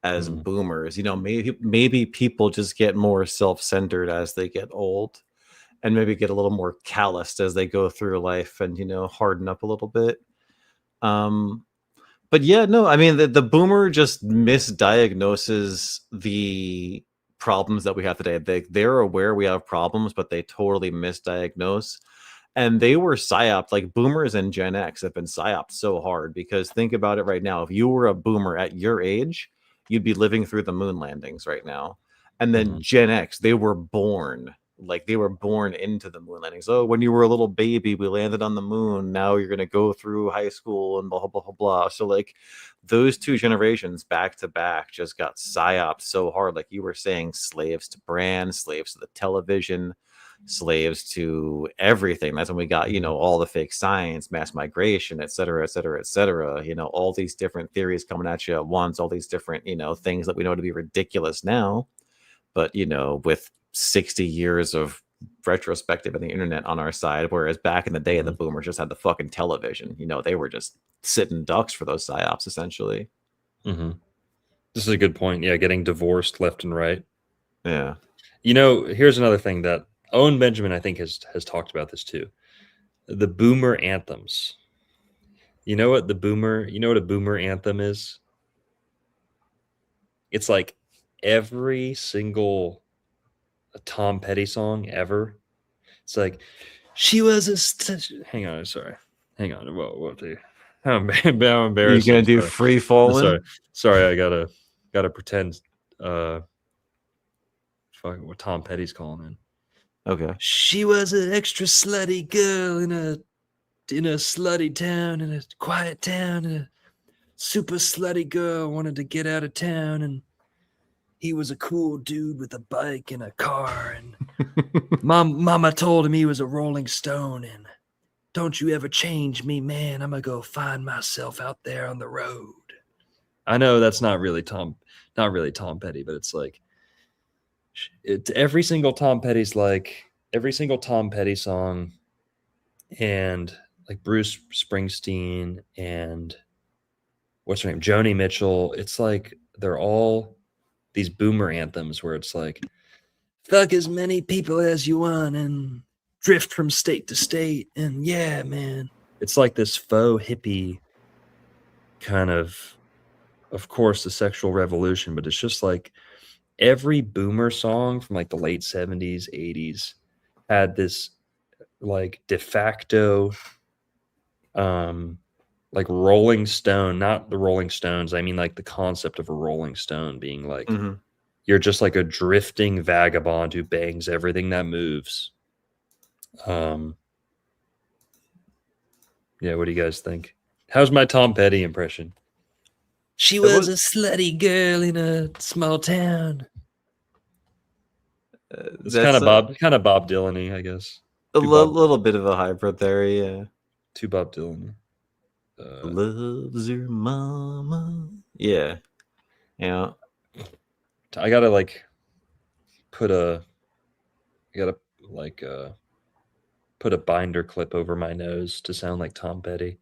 C: as boomers. Maybe people just get more self-centered as they get old, and maybe get a little more calloused as they go through life, and harden up a little bit. But yeah, no, I mean the boomer just misdiagnoses the problems that we have today. They're aware we have problems, but they totally misdiagnose. And they were psyoped, like boomers and Gen X have been psyoped so hard, because think about it right now. If you were a boomer at your age, you'd be living through the moon landings right now. And then Gen X, they were born into the moon landings. Oh, when you were a little baby, we landed on the moon. Now you're going to go through high school and blah, blah, blah, blah. So like those two generations back to back just got psyoped so hard. Like you were saying, slaves to brands, slaves to the television, slaves to everything. That's when we got, all the fake science, mass migration, et cetera, et cetera, et cetera. All these different theories coming at you at once, all these different, things that we know to be ridiculous now. But, with 60 years of retrospective and the internet on our side, whereas back in the day, the boomers just had the fucking television. They were just sitting ducks for those psyops, essentially.
B: This is a good point. Yeah, getting divorced left and right.
C: Yeah.
B: You know, here's another thing that Owen Benjamin, I think, has talked about this too. The boomer anthems. You know what a boomer anthem is? It's like every single Tom Petty song ever. It's like, she was hang on, sorry. Hang on. What how embarrassing.
C: Are you gonna do Free Fallin'?
B: Sorry, I gotta pretend fuck what Tom Petty's calling in.
C: Okay.
G: She was an extra slutty girl in a slutty town, in a quiet town, and a super slutty girl wanted to get out of town, and he was a cool dude with a bike and a car, and mama told him he was a Rolling Stone, and don't you ever change me, man. I'm gonna go find myself out there on the road.
B: I know that's not really Tom Petty, but it's like every single Tom Petty song, and like Bruce Springsteen and what's her name, Joni Mitchell. It's like they're all these boomer anthems where it's like,
G: fuck as many people as you want and drift from state to state, and yeah, man.
B: It's like this faux hippie kind of course, the sexual revolution, but it's just like every boomer song from like the late 70s, 80s had this like de facto like Rolling Stone, not the Rolling Stones. I mean like the concept of a Rolling Stone being like, you're just like a drifting vagabond who bangs everything that moves. Yeah, what do you guys think? How's my Tom Petty impression?
G: She was a slutty girl in a small town.
B: It's kind of Bob Dylan-y, I guess.
C: A little bit of a hybrid there, yeah.
B: Too Bob Dylan.
C: Loves your mama. Yeah. Yeah.
B: I gotta put a binder clip over my nose to sound like Tom Petty.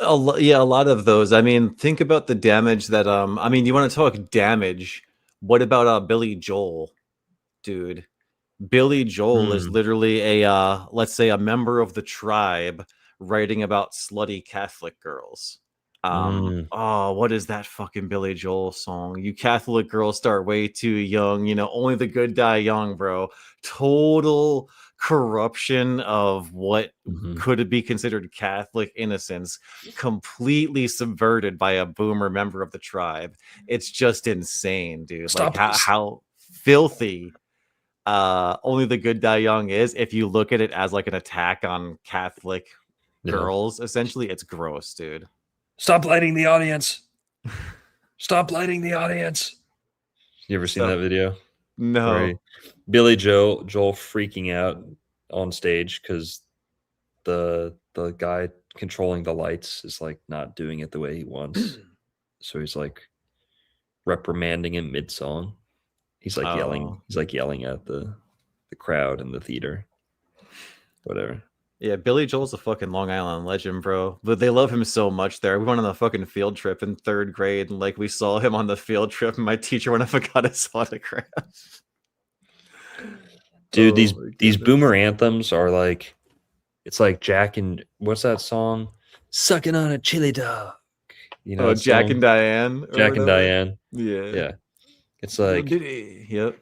C: A lot of those. I mean, think about the damage that I mean, you want to talk damage? What about Billy Joel, dude? Billy Joel is literally a let's say a member of the tribe writing about slutty Catholic girls. Oh, what is that fucking Billy Joel song? You Catholic girls start way too young. You know, only the good die young, bro. Total corruption of what could be considered Catholic innocence, completely subverted by a boomer member of the tribe. It's just insane, dude.
B: Stop
C: like how filthy Only the Good Die Young is. If you look at it as like an attack on Catholic girls, essentially, it's gross, dude.
B: Stop lighting the audience. Stop lighting the audience. You ever seen that video?
C: No.
B: Billy Joel freaking out on stage because the guy controlling the lights is like not doing it the way he wants. So he's like reprimanding him mid-song. He's like yelling. He's like yelling at the crowd in the theater. Whatever.
C: Yeah, Billy Joel's a fucking Long Island legend, bro. But they love him so much there. We went on a fucking field trip in 3rd grade, and like we saw him on the field trip, and my teacher went and forgot his autograph.
B: Dude, these boomer anthems are like, it's like Jack and what's that song?
G: Sucking on a chili dog.
C: You know, Jack and Diane.
B: Jack and Diane.
C: Yeah.
B: It's like,
C: yep.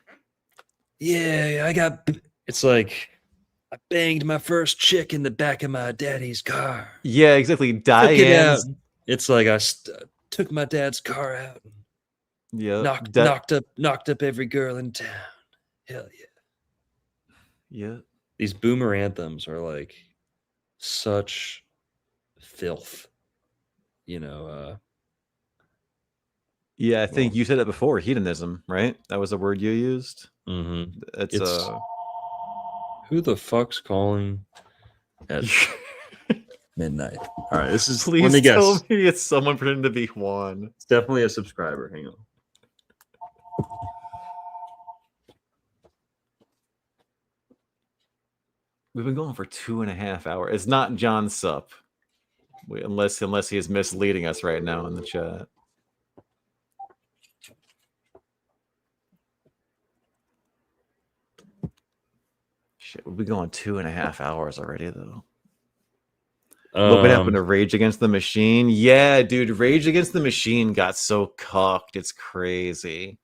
G: Yeah,
B: it's like,
G: I banged my first chick in the back of my daddy's car.
C: Yeah, exactly. Diane.
B: It's like I took my dad's car out.
C: Yeah.
G: Knocked up every girl in town. Hell yeah.
C: Yeah.
B: These boomer anthems are like such filth. You know,
C: yeah, I think you said it before, hedonism, right? That was a word you used. It's
B: who the fuck's calling at midnight? All right, this is.
C: Please
B: let me guess.
C: tell me it's someone pretending to be Juan.
B: It's definitely a subscriber. Hang on.
C: We've been going for 2.5 hours. It's not John Sup, unless he is misleading us right now in the chat. Shit, we'll be going 2.5 hours already, though. What would happen to Rage Against the Machine? Yeah, dude, Rage Against the Machine got so cocked. It's crazy.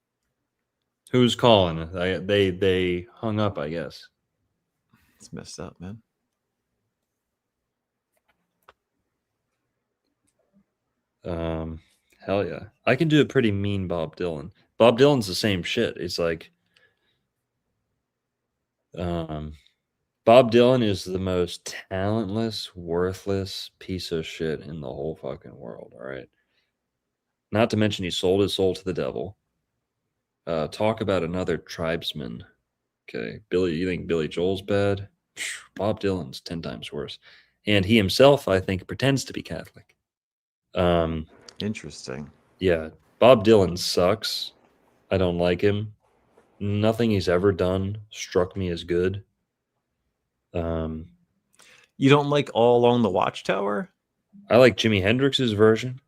B: Who's calling? They hung up, I guess.
C: It's messed up, man.
B: Hell yeah. I can do a pretty mean Bob Dylan. Bob Dylan's the same shit. It's like Bob Dylan is the most talentless, worthless piece of shit in the whole fucking world, all right? Not to mention he sold his soul to the devil. Talk about another tribesman. Okay, you think Billy Joel's bad? Bob Dylan's 10 times worse. And he himself, I think, pretends to be Catholic.
C: Interesting.
B: Yeah, Bob Dylan sucks. I don't like him. Nothing he's ever done struck me as good.
C: You don't like All Along the Watchtower?
B: I like Jimi Hendrix's version,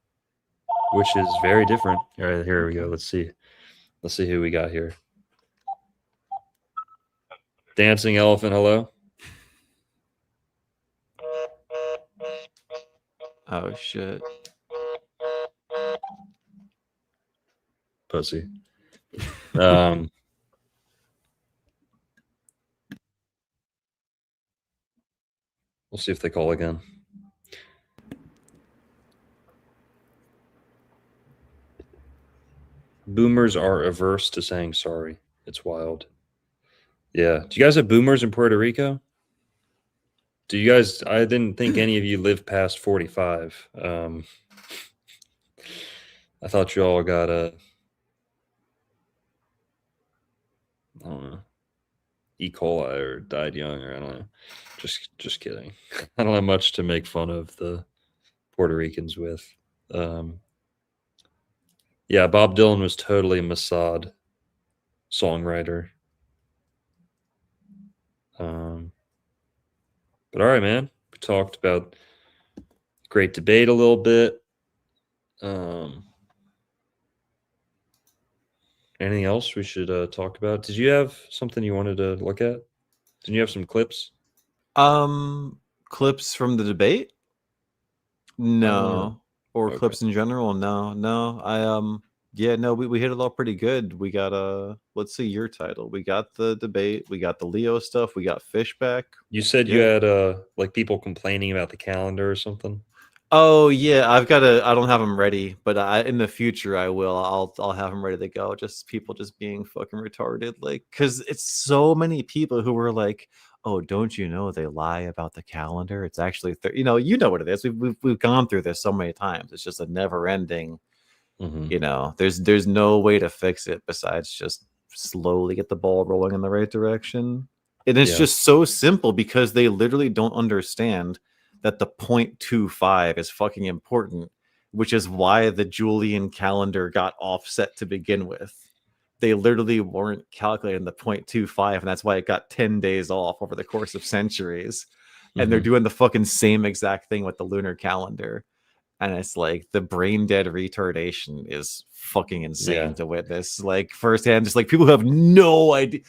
B: which is very different. All right, here we go. Let's see who we got here. Dancing Elephant, hello.
C: Oh shit.
B: Pussy. We'll see if they call again. Boomers are averse to saying sorry. It's wild. Yeah. Do you guys have boomers in Puerto Rico? Do you guys? I didn't think any of you lived past 45. I thought you all got I don't know, E. coli or died young, or I don't know. Just kidding. I don't have much to make fun of the Puerto Ricans with. Yeah, Bob Dylan was totally a Mossad songwriter. But all right, man. We talked about great debate a little bit. Anything else we should talk about? Did you have something you wanted to look at? Didn't you have some clips?
C: Clips from the debate? No. Or okay. Clips in general? No. We hit it all pretty good. We got let's see your title. We got the debate, we got the Leo stuff, we got Fishback.
B: You said you had like people complaining about the calendar or something.
C: Oh yeah, I don't have them ready, but in the future I will. I'll have them ready to go. Just people just being fucking retarded, like, because it's so many people who were like, "Oh, don't you know they lie about the calendar? It's actually you know what it is. We've gone through this so many times. It's just a never ending. You know, there's no way to fix it besides just slowly get the ball rolling in the right direction. And it's just so simple because they literally don't understand that the 0.25 is fucking important, which is why the Julian calendar got offset to begin with. They literally weren't calculating the 0.25, and that's why it got 10 days off over the course of centuries. And they're doing the fucking same exact thing with the lunar calendar. And it's like the brain dead retardation is fucking insane to witness, like firsthand. Just like people who have no idea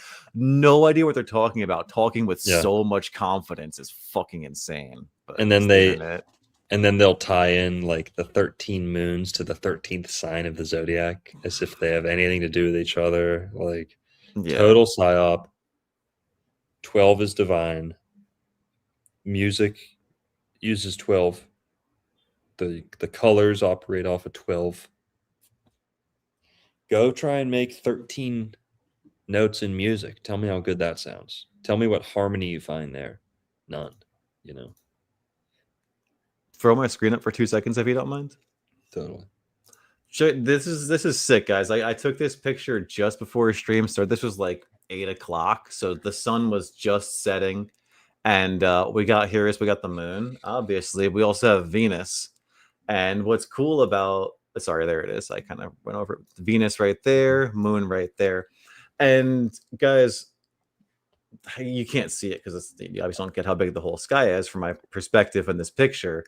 C: what they're talking about, talking with so much confidence is fucking insane. But
B: and then they'll tie in like the 13 moons to the 13th sign of the zodiac as if they have anything to do with each other. Like total psyop. 12 is divine. Music uses 12. The colors operate off of 12. Go try and make 13 notes in music. Tell me how good that sounds. Tell me what harmony you find there. None, you know.
C: Throw my screen up for 2 seconds if you don't mind.
B: Totally.
C: This is sick, guys. I took this picture just before stream started. This was like 8 o'clock, so the sun was just setting. And we got the moon, obviously. We also have Venus. And what's cool about, sorry, there it is. I kind of went over Venus right there, moon right there. And guys, you can't see it because you obviously don't get how big the whole sky is from my perspective in this picture.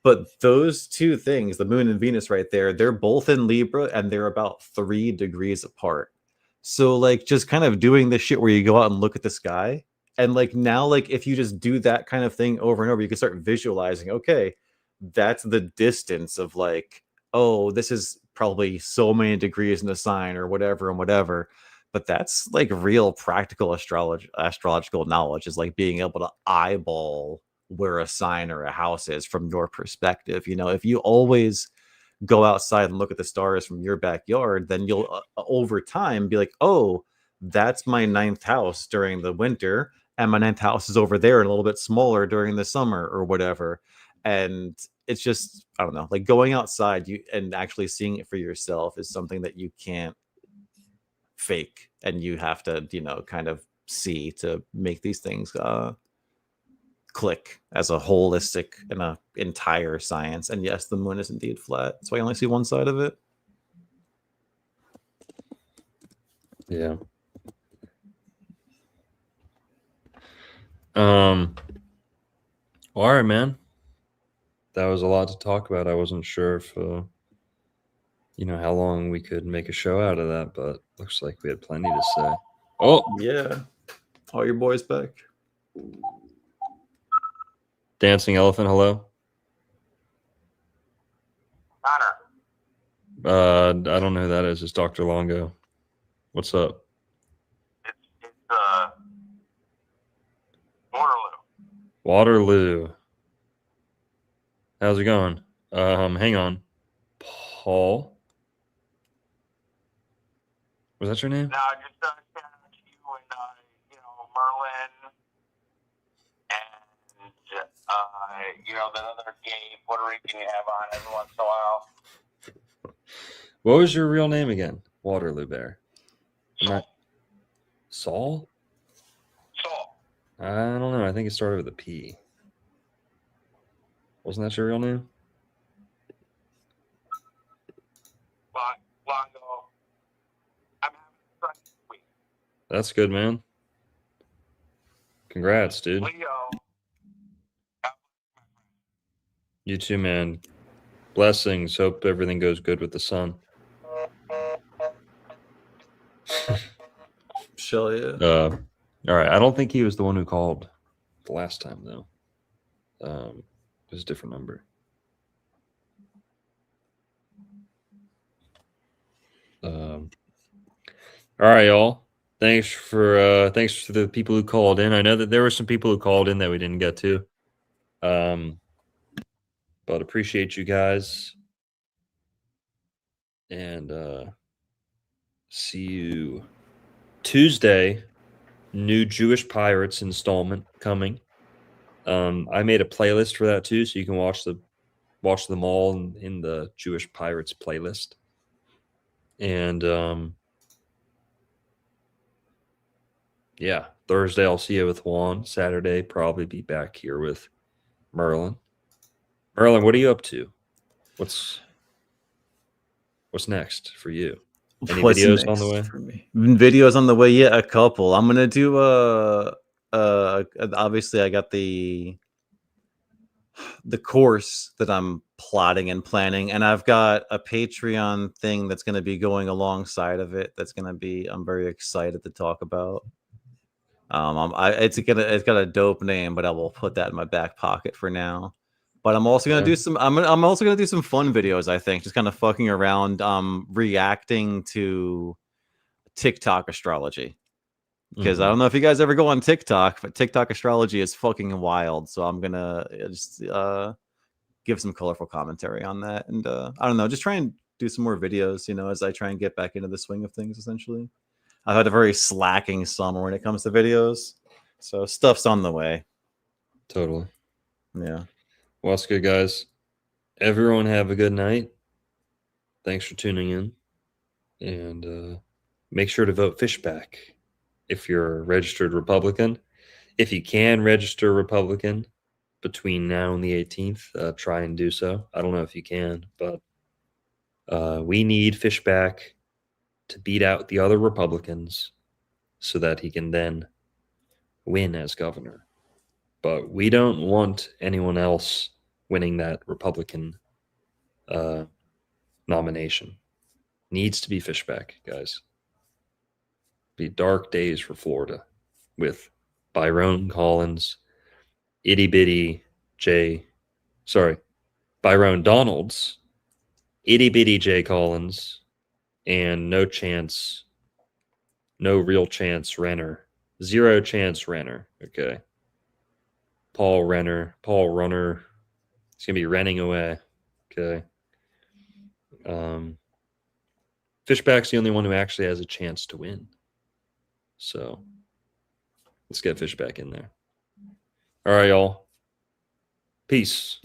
C: But those two things, the moon and Venus right there, they're both in Libra and they're about 3 degrees apart. So like just kind of doing this shit where you go out and look at the sky And like now, like if you just do that kind of thing over and over, you can start visualizing, okay, that's the distance of like, oh, this is probably so many degrees in the sign or whatever and whatever. But that's like real practical astrological knowledge, is like being able to eyeball where a sign or a house is from your perspective. You know, if you always go outside and look at the stars from your backyard, then you'll over time be like, oh, that's my ninth house during the winter, and my ninth house is over there and a little bit smaller during the summer or whatever. And it's just, I don't know, like going outside you and actually seeing it for yourself is something that you can't fake, and you have to, you know, kind of see to make these things click as a holistic and a entire science. And yes, the moon is indeed flat, so I only see one side of it.
B: Yeah. All right, man. That was a lot to talk about. I wasn't sure if you know, how long we could make a show out of that, but looks like we had plenty to say. Oh,
C: yeah, all your boys back.
B: Dancing Elephant, hello. I don't know who that is. It's Dr. Longo. What's up?
I: It's Waterloo.
B: Waterloo. How's it going? Hang on. Paul. Was that your name?
I: No, just shout out to you and you know, Merlin and you know, that other gay Puerto Rican you have on every once in a while.
B: What was your real name again? Waterloo Bear. Saul?
I: Saul.
B: I don't know. I think it started with a P. Wasn't that your real name?
I: Longo. I'm having a fun week.
B: That's good, man. Congrats, dude.
I: Leo.
B: You too, man. Blessings. Hope everything goes good with the sun.
C: Shell, yeah.
B: All right. I don't think he was the one who called the last time, though. It was a different number. All right, y'all. Thanks to the people who called in. I know that there were some people who called in that we didn't get to. But appreciate you guys. And see you Tuesday. New Jewish Pirates installment coming. I made a playlist for that too, so you can watch them all in the Jewish Pirates playlist. And yeah, Thursday I'll see you with Juan. Saturday probably be back here with Merlin. Merlin, what are you up to? What's next for you? Any videos on the way?
C: For me? Videos on the way, yeah, a couple. I'm gonna do obviously I got the course that I'm plotting and planning, and I've got a Patreon thing that's gonna be going alongside of it. That's gonna be, I'm very excited to talk about. It's got a dope name, but I will put that in my back pocket for now. But I'm also gonna do some. I'm also gonna do some fun videos. I think just kind of fucking around, reacting to TikTok astrology, because I don't know if you guys ever go on TikTok, but TikTok astrology is fucking wild. So I'm gonna just give some colorful commentary on that, and I don't know, just try and do some more videos. You know, as I try and get back into the swing of things. Essentially, I've had a very slacking summer when it comes to videos, so stuff's on the way.
B: Totally.
C: Yeah.
B: Well, that's good, guys. Everyone have a good night. Thanks for tuning in. And make sure to vote FISHBACK if you're a registered Republican. If you can register Republican between now and the 18th, try and do so. I don't know if you can, but we need FISHBACK to beat out the other Republicans so that he can then win as governor. But we don't want anyone else winning that Republican nomination. Needs to be FISHBACK, guys. Be dark days for Florida with Byron Collins, Itty Bitty J. Sorry, Byron Donalds, Itty Bitty J. Collins, and No Real Chance Renner. Zero Chance Renner. Okay. Paul Runner. It's going to be running away. Okay. Fishback's the only one who actually has a chance to win. So let's get Fishback in there. All right, y'all. Peace.